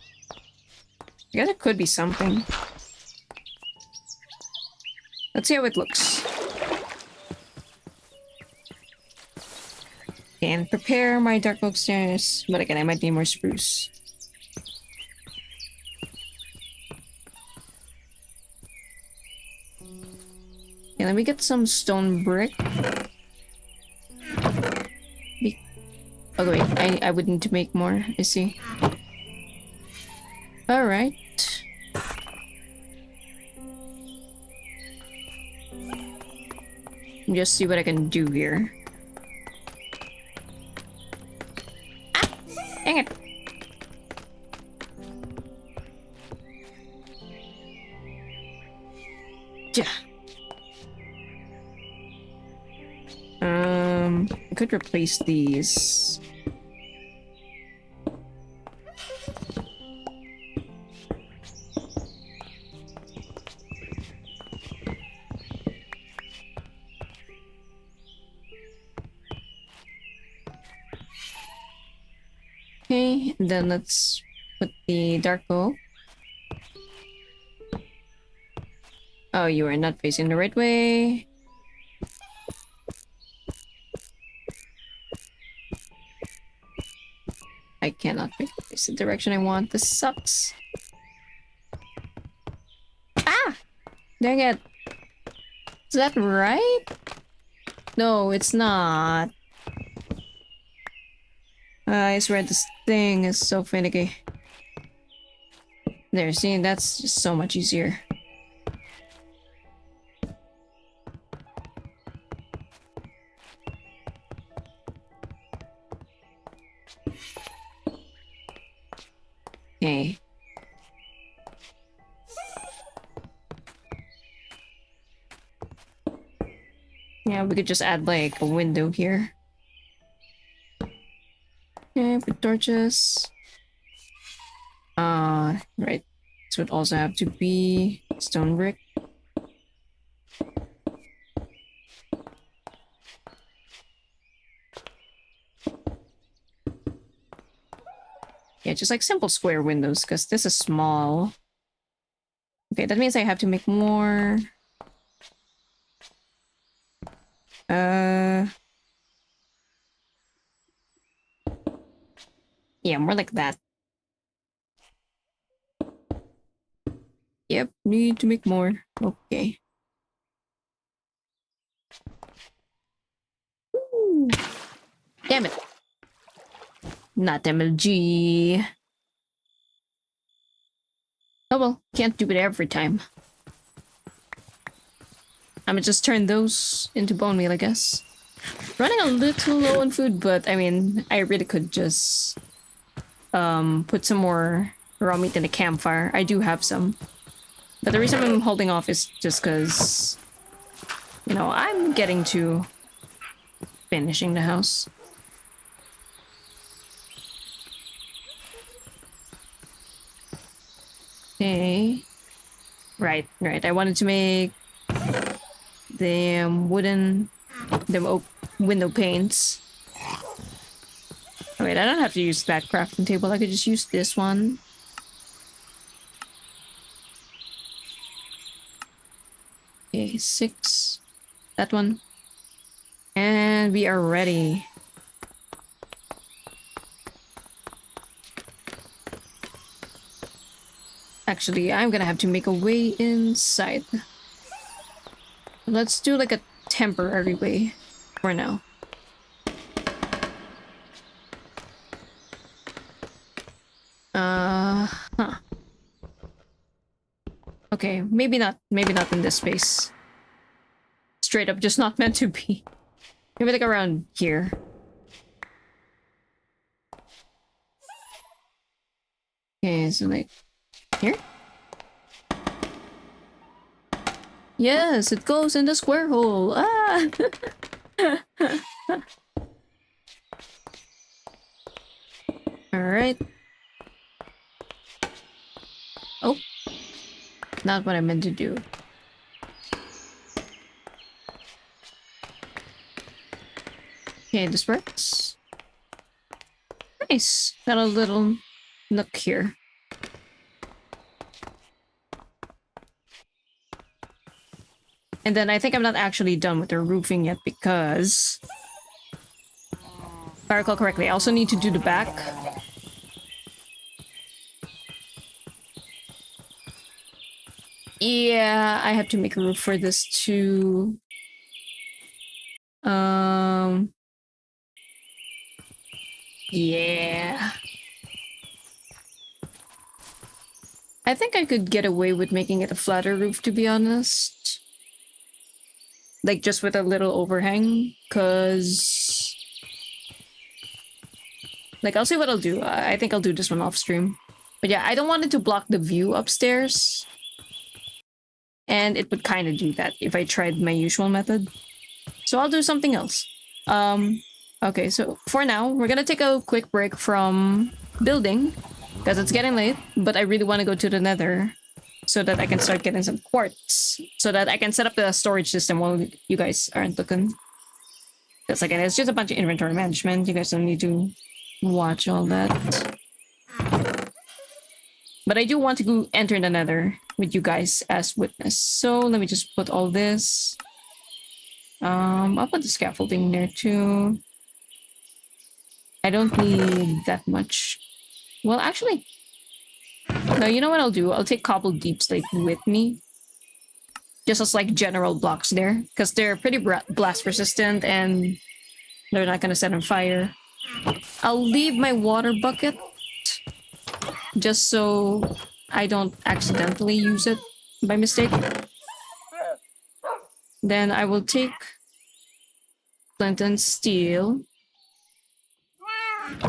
I guess it could be something. Let's see how it looks. And prepare my dark oak stairs, but again, I might need more spruce. Yeah, let me get some stone brick. Oh wait, I would need to make more, I see. Alright. Just see what I can do here. Ah! Dang it! I could replace these. Okay, and then let's put the dark oak. Oh, you are not facing the right way. I cannot face the direction I want. This sucks. Ah! Dang it. Is that right? No, it's not. I swear this thing is so finicky. There, see, that's just so much easier. Okay. Yeah, we could just add like a window here. Okay, put torches. Right. This would also have to be stone brick. Yeah, just like simple square windows, because this is small. Okay, that means I have to make more. Yeah, more like that. Yep, need to make more. Okay. Ooh. Damn it. Not MLG. Oh well, can't do it every time. I'm gonna just turn those into bone meal, I guess. Running a little low on food, but I mean, I really could just put some more raw meat in the campfire. I do have some. But the reason I'm holding off is just because, you know, I'm getting to finishing the house. Okay. Right. I wanted to make the oak window panes. Oh, wait, I don't have to use that crafting table. I could just use this one. Okay, 6. That one. And we are ready. Actually, I'm gonna have to make a way inside. Let's do like a temporary way for now. Huh. Okay, maybe not in this space. Straight up just not meant to be. Maybe like around here. Okay, so like here? Yes, it goes in the square hole. Ah! Alright. Oh. Not what I meant to do. Okay, this works. Nice. Got a little nook here. And then I think I'm not actually done with the roofing yet because... if I recall correctly, I also need to do the back. Yeah, I have to make a roof for this too. Yeah. I think I could get away with making it a flatter roof, to be honest. Like, just with a little overhang, because... like, I'll see what I'll do. I think I'll do this one off stream. But yeah, I don't want it to block the view upstairs. And it would kind of do that if I tried my usual method. So I'll do something else. Okay, so for now, we're gonna take a quick break from building. Because it's getting late, but I really want to go to the nether. So that I can start getting some quartz. So that I can set up the storage system while you guys aren't looking. Because again, it's just a bunch of inventory management. You guys don't need to watch all that. But I do want to go enter the nether with you guys as witness. So let me just put all this. I'll put the scaffolding there too. I don't need that much. Well, actually, no, you know what I'll do? I'll take cobbled deep slate with me. Just as like general blocks there. Because they're pretty blast resistant and they're not going to set on fire. I'll leave my water bucket. Just so I don't accidentally use it by mistake. Then I will take flint and steel.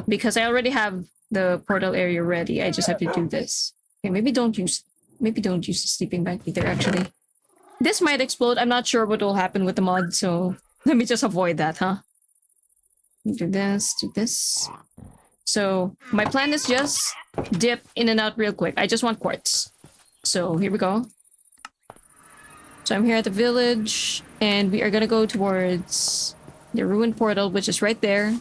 Because I already have the portal area ready. I just have to do this. Okay, maybe don't use the sleeping bag either, actually. This might explode. I'm not sure what will happen with the mod, so let me just avoid that, huh? Do this, do this. So my plan is just dip in and out real quick. I just want quartz. So here we go. So I'm here at the village, and we are gonna go towards the ruined portal, which is right there.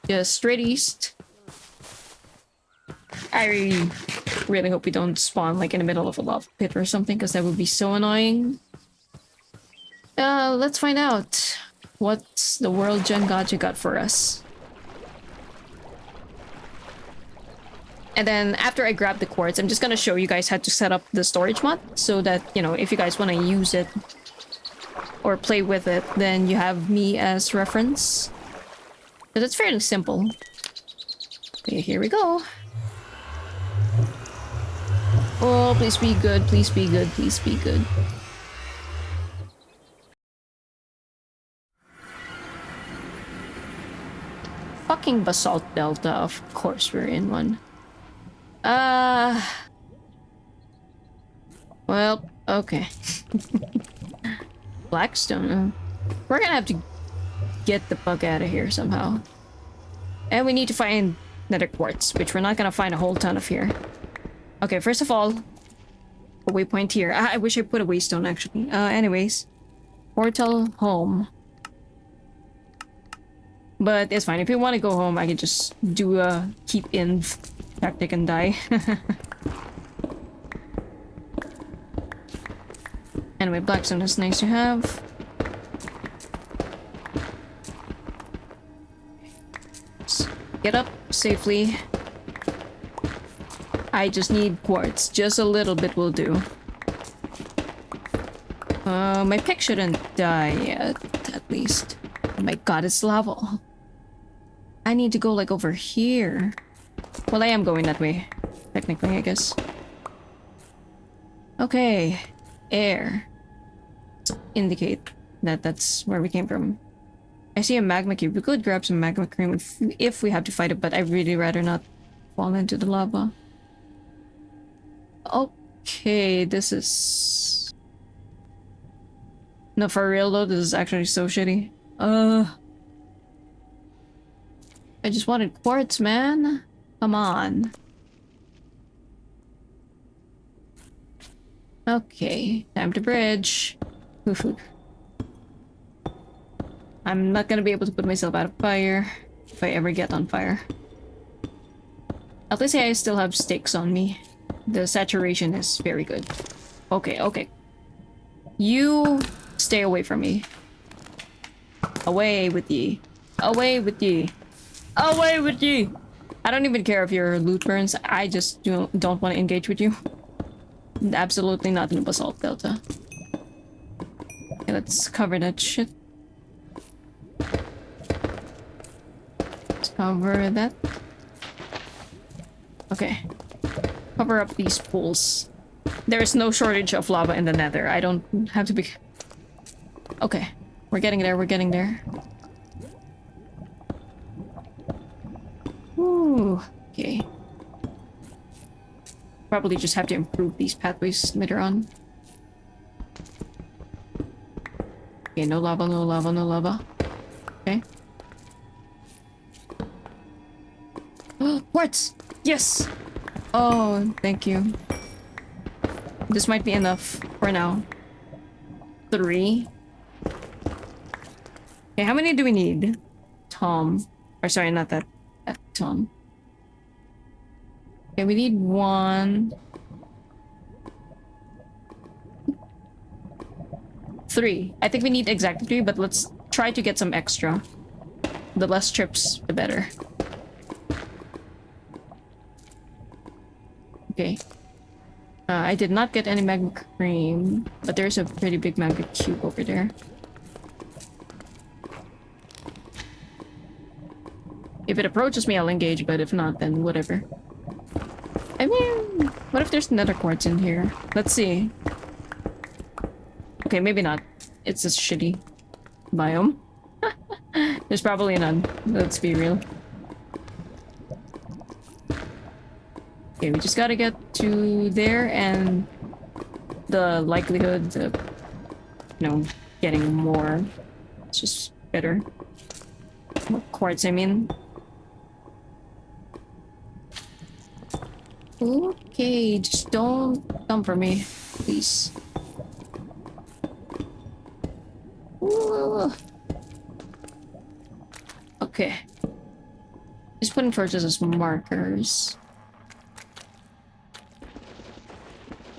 Just straight east. I really hope we don't spawn like in the middle of a lava pit or something, because that would be so annoying. Let's find out what's the world gen gacha got for us. And then after I grab the quartz, I'm just gonna show you guys how to set up the storage mod so that, you know, if you guys want to use it or play with it, then you have me as reference. But it's fairly simple. Okay, here we go. Oh, please be good, please be good, please be good. Fucking basalt delta, of course we're in one. Well, okay. Blackstone. We're gonna have to get the fuck out of here somehow. And we need to find nether quartz, which we're not gonna find a whole ton of here. Okay, first of all, a waypoint here. I wish I put a waystone actually. Anyways. Portal home. But it's fine. If you want to go home, I can just do a keep in tactic and die. Anyway, blackstone is nice to have. Get up safely. I just need quartz. Just a little bit will do. My pick shouldn't die yet, at least. Oh my god, it's lava. I need to go like over here. Well, I am going that way. Technically, I guess. Okay. Air. Indicate that that's where we came from. I see a magma cube. We could grab some magma cream if we have to fight it, but I'd really rather not fall into the lava. Okay, this is... No, for real though, this is actually so shitty. I just wanted quartz, man. Come on. Okay, time to bridge. I'm not gonna be able to put myself out of fire if I ever get on fire. At least I still have sticks on me. The saturation is very good. Okay, okay. You stay away from me. Away with ye. Away with ye. Away with ye! I don't even care if your loot burns. I just don't want to engage with you. Absolutely not in the basalt delta. Okay, let's cover that shit. Let's cover that. Okay. Cover up these pools. There's no shortage of lava in the nether. I don't have to be... Okay. We're getting there, we're getting there. Ooh. Okay. Probably just have to improve these pathways later on. Okay, no lava, no lava, no lava. Okay. Quartz! Yes! Oh, thank you. This might be enough for now. 3. Okay, how many do we need? Tom. Or sorry, not that. Tom. Okay, we need 1. 3. I think we need exactly 3, but let's try to get some extra. The less trips, the better. Okay. I did not get any magma cream, but there's a pretty big magma cube over there. If it approaches me, I'll engage, but if not, then whatever. I mean, what if there's nether quartz in here? Let's see. Okay, maybe not. It's a shitty biome. There's probably none. Let's be real. Okay, we just gotta get to there, and the likelihood of, you know, getting more, it's just better. More quartz, I mean. Okay, just don't come for me, please. Ooh. Okay. Just putting torches as markers.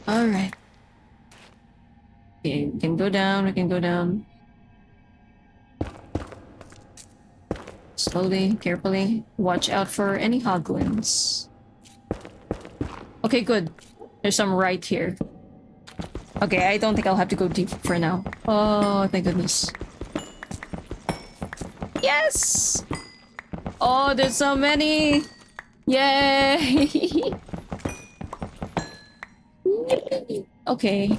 Alright. Okay, we can go down, we can go down. Slowly, carefully. Watch out for any hoglins. Okay, good. There's some right here. Okay, I don't think I'll have to go deep for now. Oh, thank goodness. Yes! Oh, there's so many! Yay! Okay.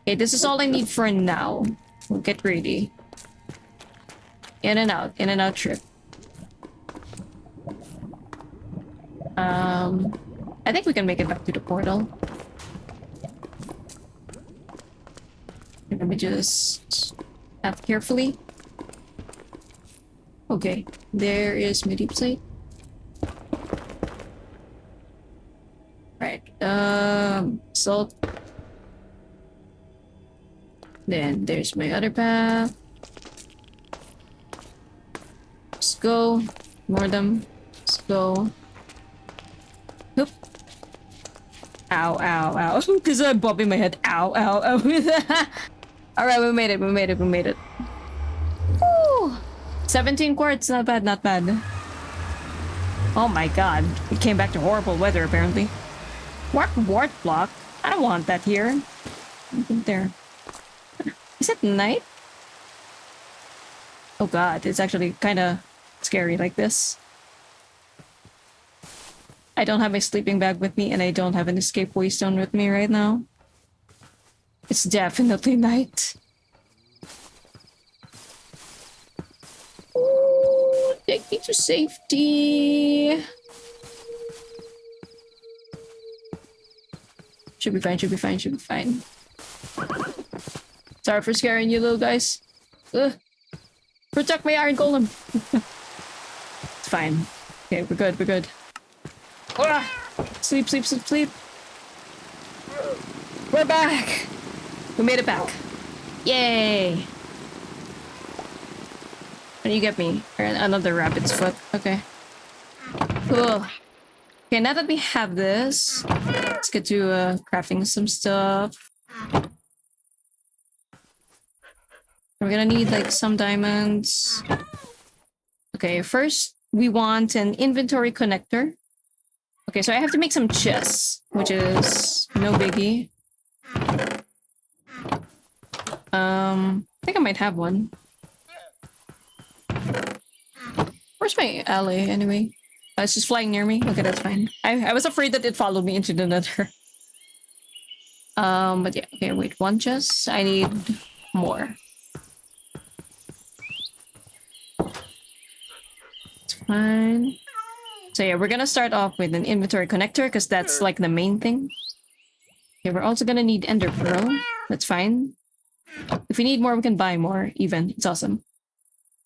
Okay, this is all I need for now. We'll get ready. In and out trip. I think we can make it back to the portal. Let me just act carefully. Okay, there is my deep slate. Right, salt. Then there's my other path. Let's go. More of them. Let's go. Oop. Ow, ow, ow. Because I'm bobbing my head. Ow, ow, ow. Alright, we made it. Woo! 17 quartz. Not bad, not bad. Oh my god. We came back to horrible weather, apparently. Wart block? I don't want that here. Nothing there. Is it night? Oh god, it's actually kind of scary like this. I don't have my sleeping bag with me, and I don't have an escape waystone with me right now. It's definitely night. Ooh, take me to safety. Should be fine. Sorry for scaring you little guys. Ugh. Protect my iron golem. It's fine. Okay, we're good. Ah! Sleep. We're back. We made it back. Yay. And you get me. Another rabbit's foot. Okay. Cool. Okay, now that we have this, let's get to crafting some stuff. We're gonna need like some diamonds. Okay, first we want an inventory connector. Okay, so I have to make some chests, which is no biggie. I think I might have one. Where's my ally anyway? It's just flying near me. Okay, that's fine. I was afraid that it followed me into the nether. But yeah, okay, wait, one chest. I need more. It's fine. So yeah, we're gonna start off with an inventory connector because that's like the main thing. Okay, we're also gonna need ender pearl. That's fine. If we need more, we can buy more even. It's awesome.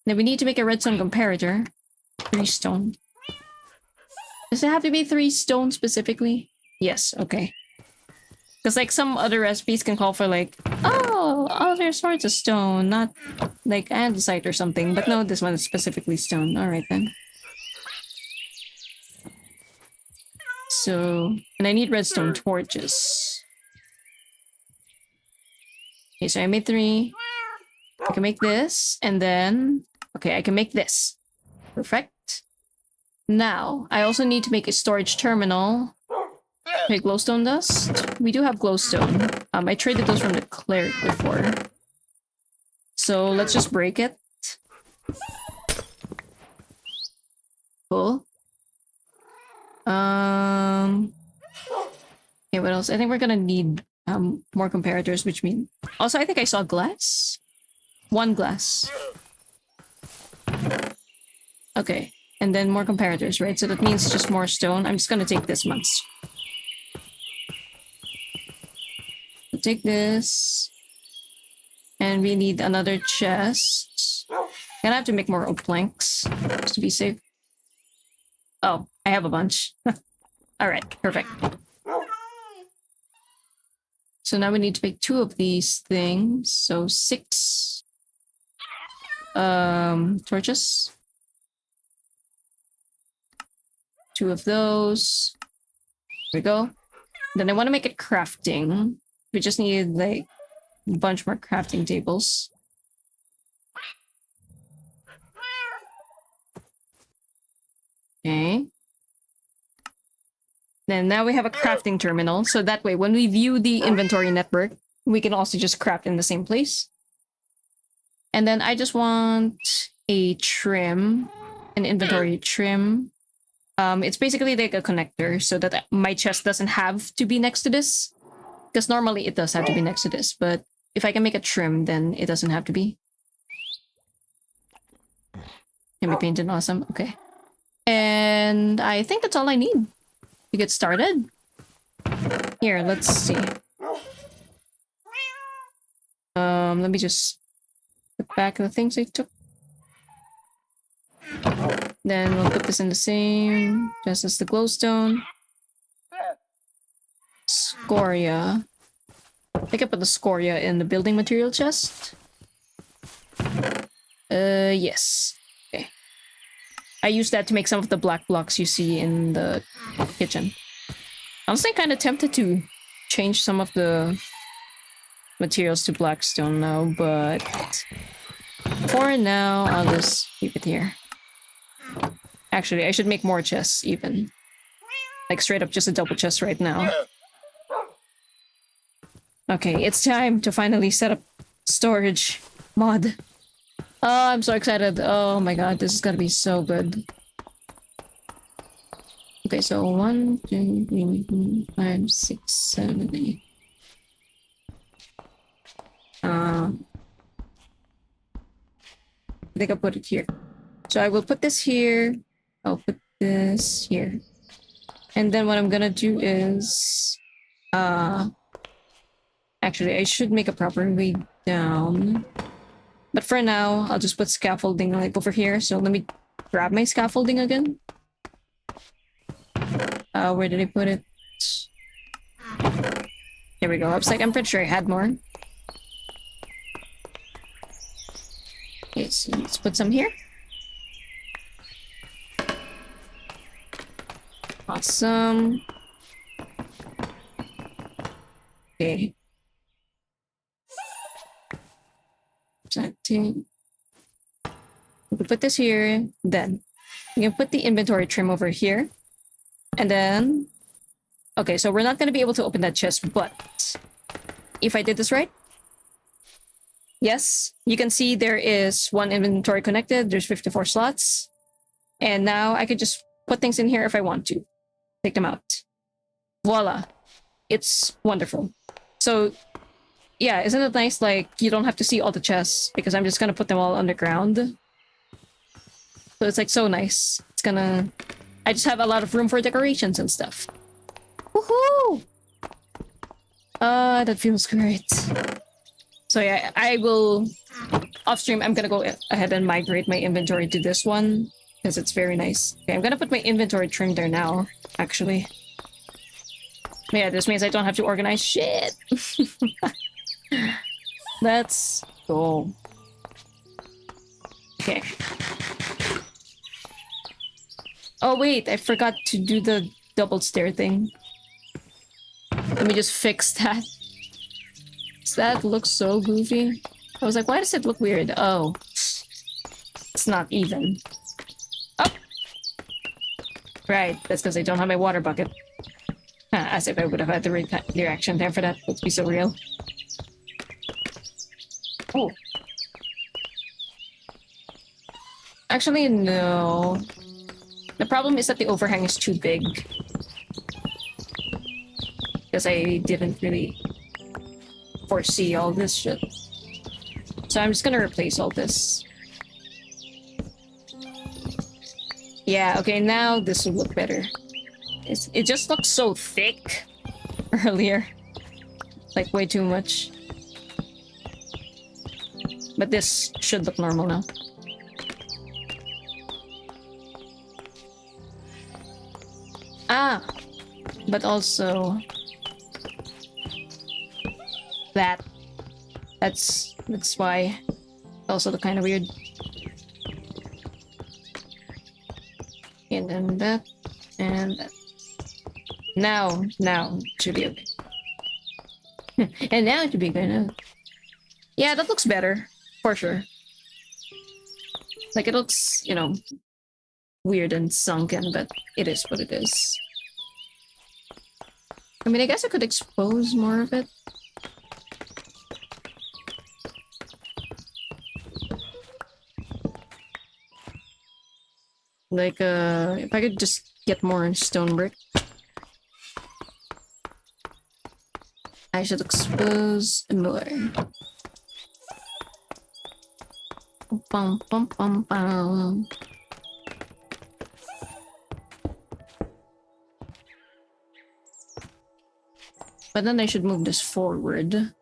Then we need to make a redstone comparator. 3 stone. Does it have to be 3 stone specifically? Yes, okay. Because like some other recipes can call for like, oh, other sorts of stone, not like andesite or something. But no, this one is specifically stone. Alright then. So, and I need redstone torches. Okay, so I made 3. I can make this, and then... Okay, I can make this. Perfect. Now, I also need to make a storage terminal. Okay, glowstone dust. We do have glowstone. I traded those from the cleric before. So, let's just break it. Cool. Okay, what else? I think we're gonna need more comparators, which mean... Also, I think I saw glass. 1 glass. Okay, and then more comparators, right? So that means just more stone. I'm just gonna take this much. I'll take this. And we need another chest. Gonna have to make more oak planks, just to be safe. Oh, I have a bunch. Alright, perfect. So now we need to make 2 of these things. So 6 torches. 2 of those. There we go. Then I want to make it crafting. We just need like a bunch more crafting tables. Okay. Then now we have a crafting terminal. So that way, when we view the inventory network, we can also just craft in the same place. And then I just want a trim, an inventory trim. It's basically like a connector so that my chest doesn't have to be next to this. Because normally it does have to be next to this, but if I can make a trim, then it doesn't have to be. Can be painted awesome. Okay. And I think that's all I need to get started. Here, let's see. Let me just put back the things I took. Then we'll put this in the same, just as the glowstone. Scoria. I think I put the scoria in the building material chest. Yes. Okay. I used that to make some of the black blocks you see in the kitchen. Honestly, kind of tempted to change some of the materials to blackstone now, but for now, I'll just keep it here. Actually, I should make more chests even. Like straight up just a double chest right now. Okay, it's time to finally set up storage mod. Oh, I'm so excited. Oh my god, this is gonna be so good. Okay, so 1, 2, 3, 4, 5, 6, 7, 8. I think I'll put it here. So I will put this here. I'll put this here. And then what I'm gonna do is... Actually, I should make a proper way down. But for now, I'll just put scaffolding like over here. So let me grab my scaffolding again. Where did I put it? Here we go. Looks like I'm pretty sure I had more. Okay, so let's put some here. Awesome. Okay. Exactly. We can put this here. Then we can put the inventory trim over here. And then... Okay, so we're not going to be able to open that chest, but... If I did this right... Yes, you can see there is one inventory connected. There's 54 slots. And now I could just put things in here if I want to. Take them out. Voila. It's wonderful. So, yeah, isn't it nice? Like, you don't have to see all the chests because I'm just gonna put them all underground. So it's like so nice. It's gonna... I just have a lot of room for decorations and stuff. Woohoo! That feels great. So yeah, I will... Off stream, I'm gonna go ahead and migrate my inventory to this one. Because it's very nice. Okay, I'm gonna put my inventory trim there now, actually. Yeah, this means I don't have to organize shit. Let's go. Okay. Oh wait, I forgot to do the double stair thing. Let me just fix that. That looks so goofy. I was like, why does it look weird? Oh. It's not even. Oh! Right, that's because I don't have my water bucket. As if I would have had the reaction time for that. Let's be so real. Oh. Actually, no. The problem is that the overhang is too big. Because I didn't really foresee all this shit. So I'm just gonna replace all this. Yeah, okay, now this will look better. It just looked so thick earlier. Like, way too much. But this should look normal now. Ah! But also... That's why also look kind of weird. And then that, and that. Now it should be okay. And now it should be good. Yeah, that looks better, for sure. Like, it looks, you know, weird and sunken, but it is what it is. I mean, I guess I could expose more of it. Like, if I could just get more stone brick. I should expose more. Bum, bum, bum, bum. But then I should move this forward.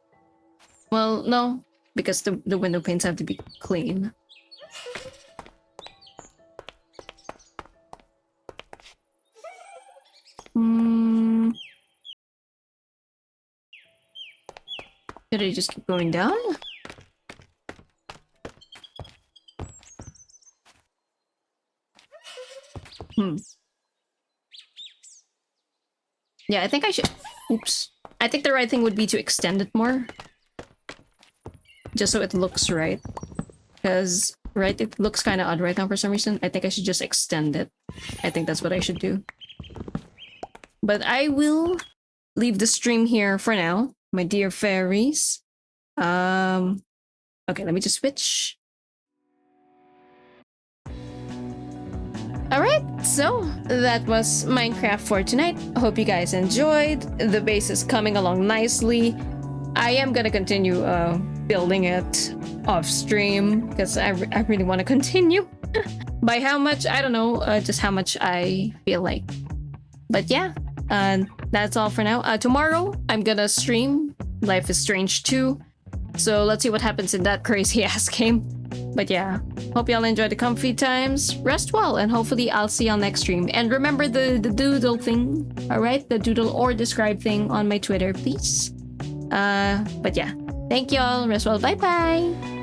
Well, no, because the window panes have to be clean. Should I just keep going down? Yeah, I think I should... Oops. I think the right thing would be to extend it more. Just so it looks right. Because, right, it looks kind of odd right now for some reason. I think I should just extend it. I think that's what I should do. But I will leave the stream here for now, my dear fairies. Okay, let me just switch. Alright, so that was Minecraft for tonight. I hope you guys enjoyed. The base is coming along nicely. I am gonna continue building it off stream because I really want to continue. By how much? I don't know, just how much I feel like. But yeah, that's all for now. Tomorrow, I'm gonna stream Life is Strange 2. So let's see what happens in that crazy-ass game. But yeah, hope y'all enjoy the comfy times. Rest well, and hopefully I'll see y'all next stream. And remember the doodle thing, alright? The doodle or describe thing on my Twitter, please. But yeah, thank y'all. Rest well. Bye-bye.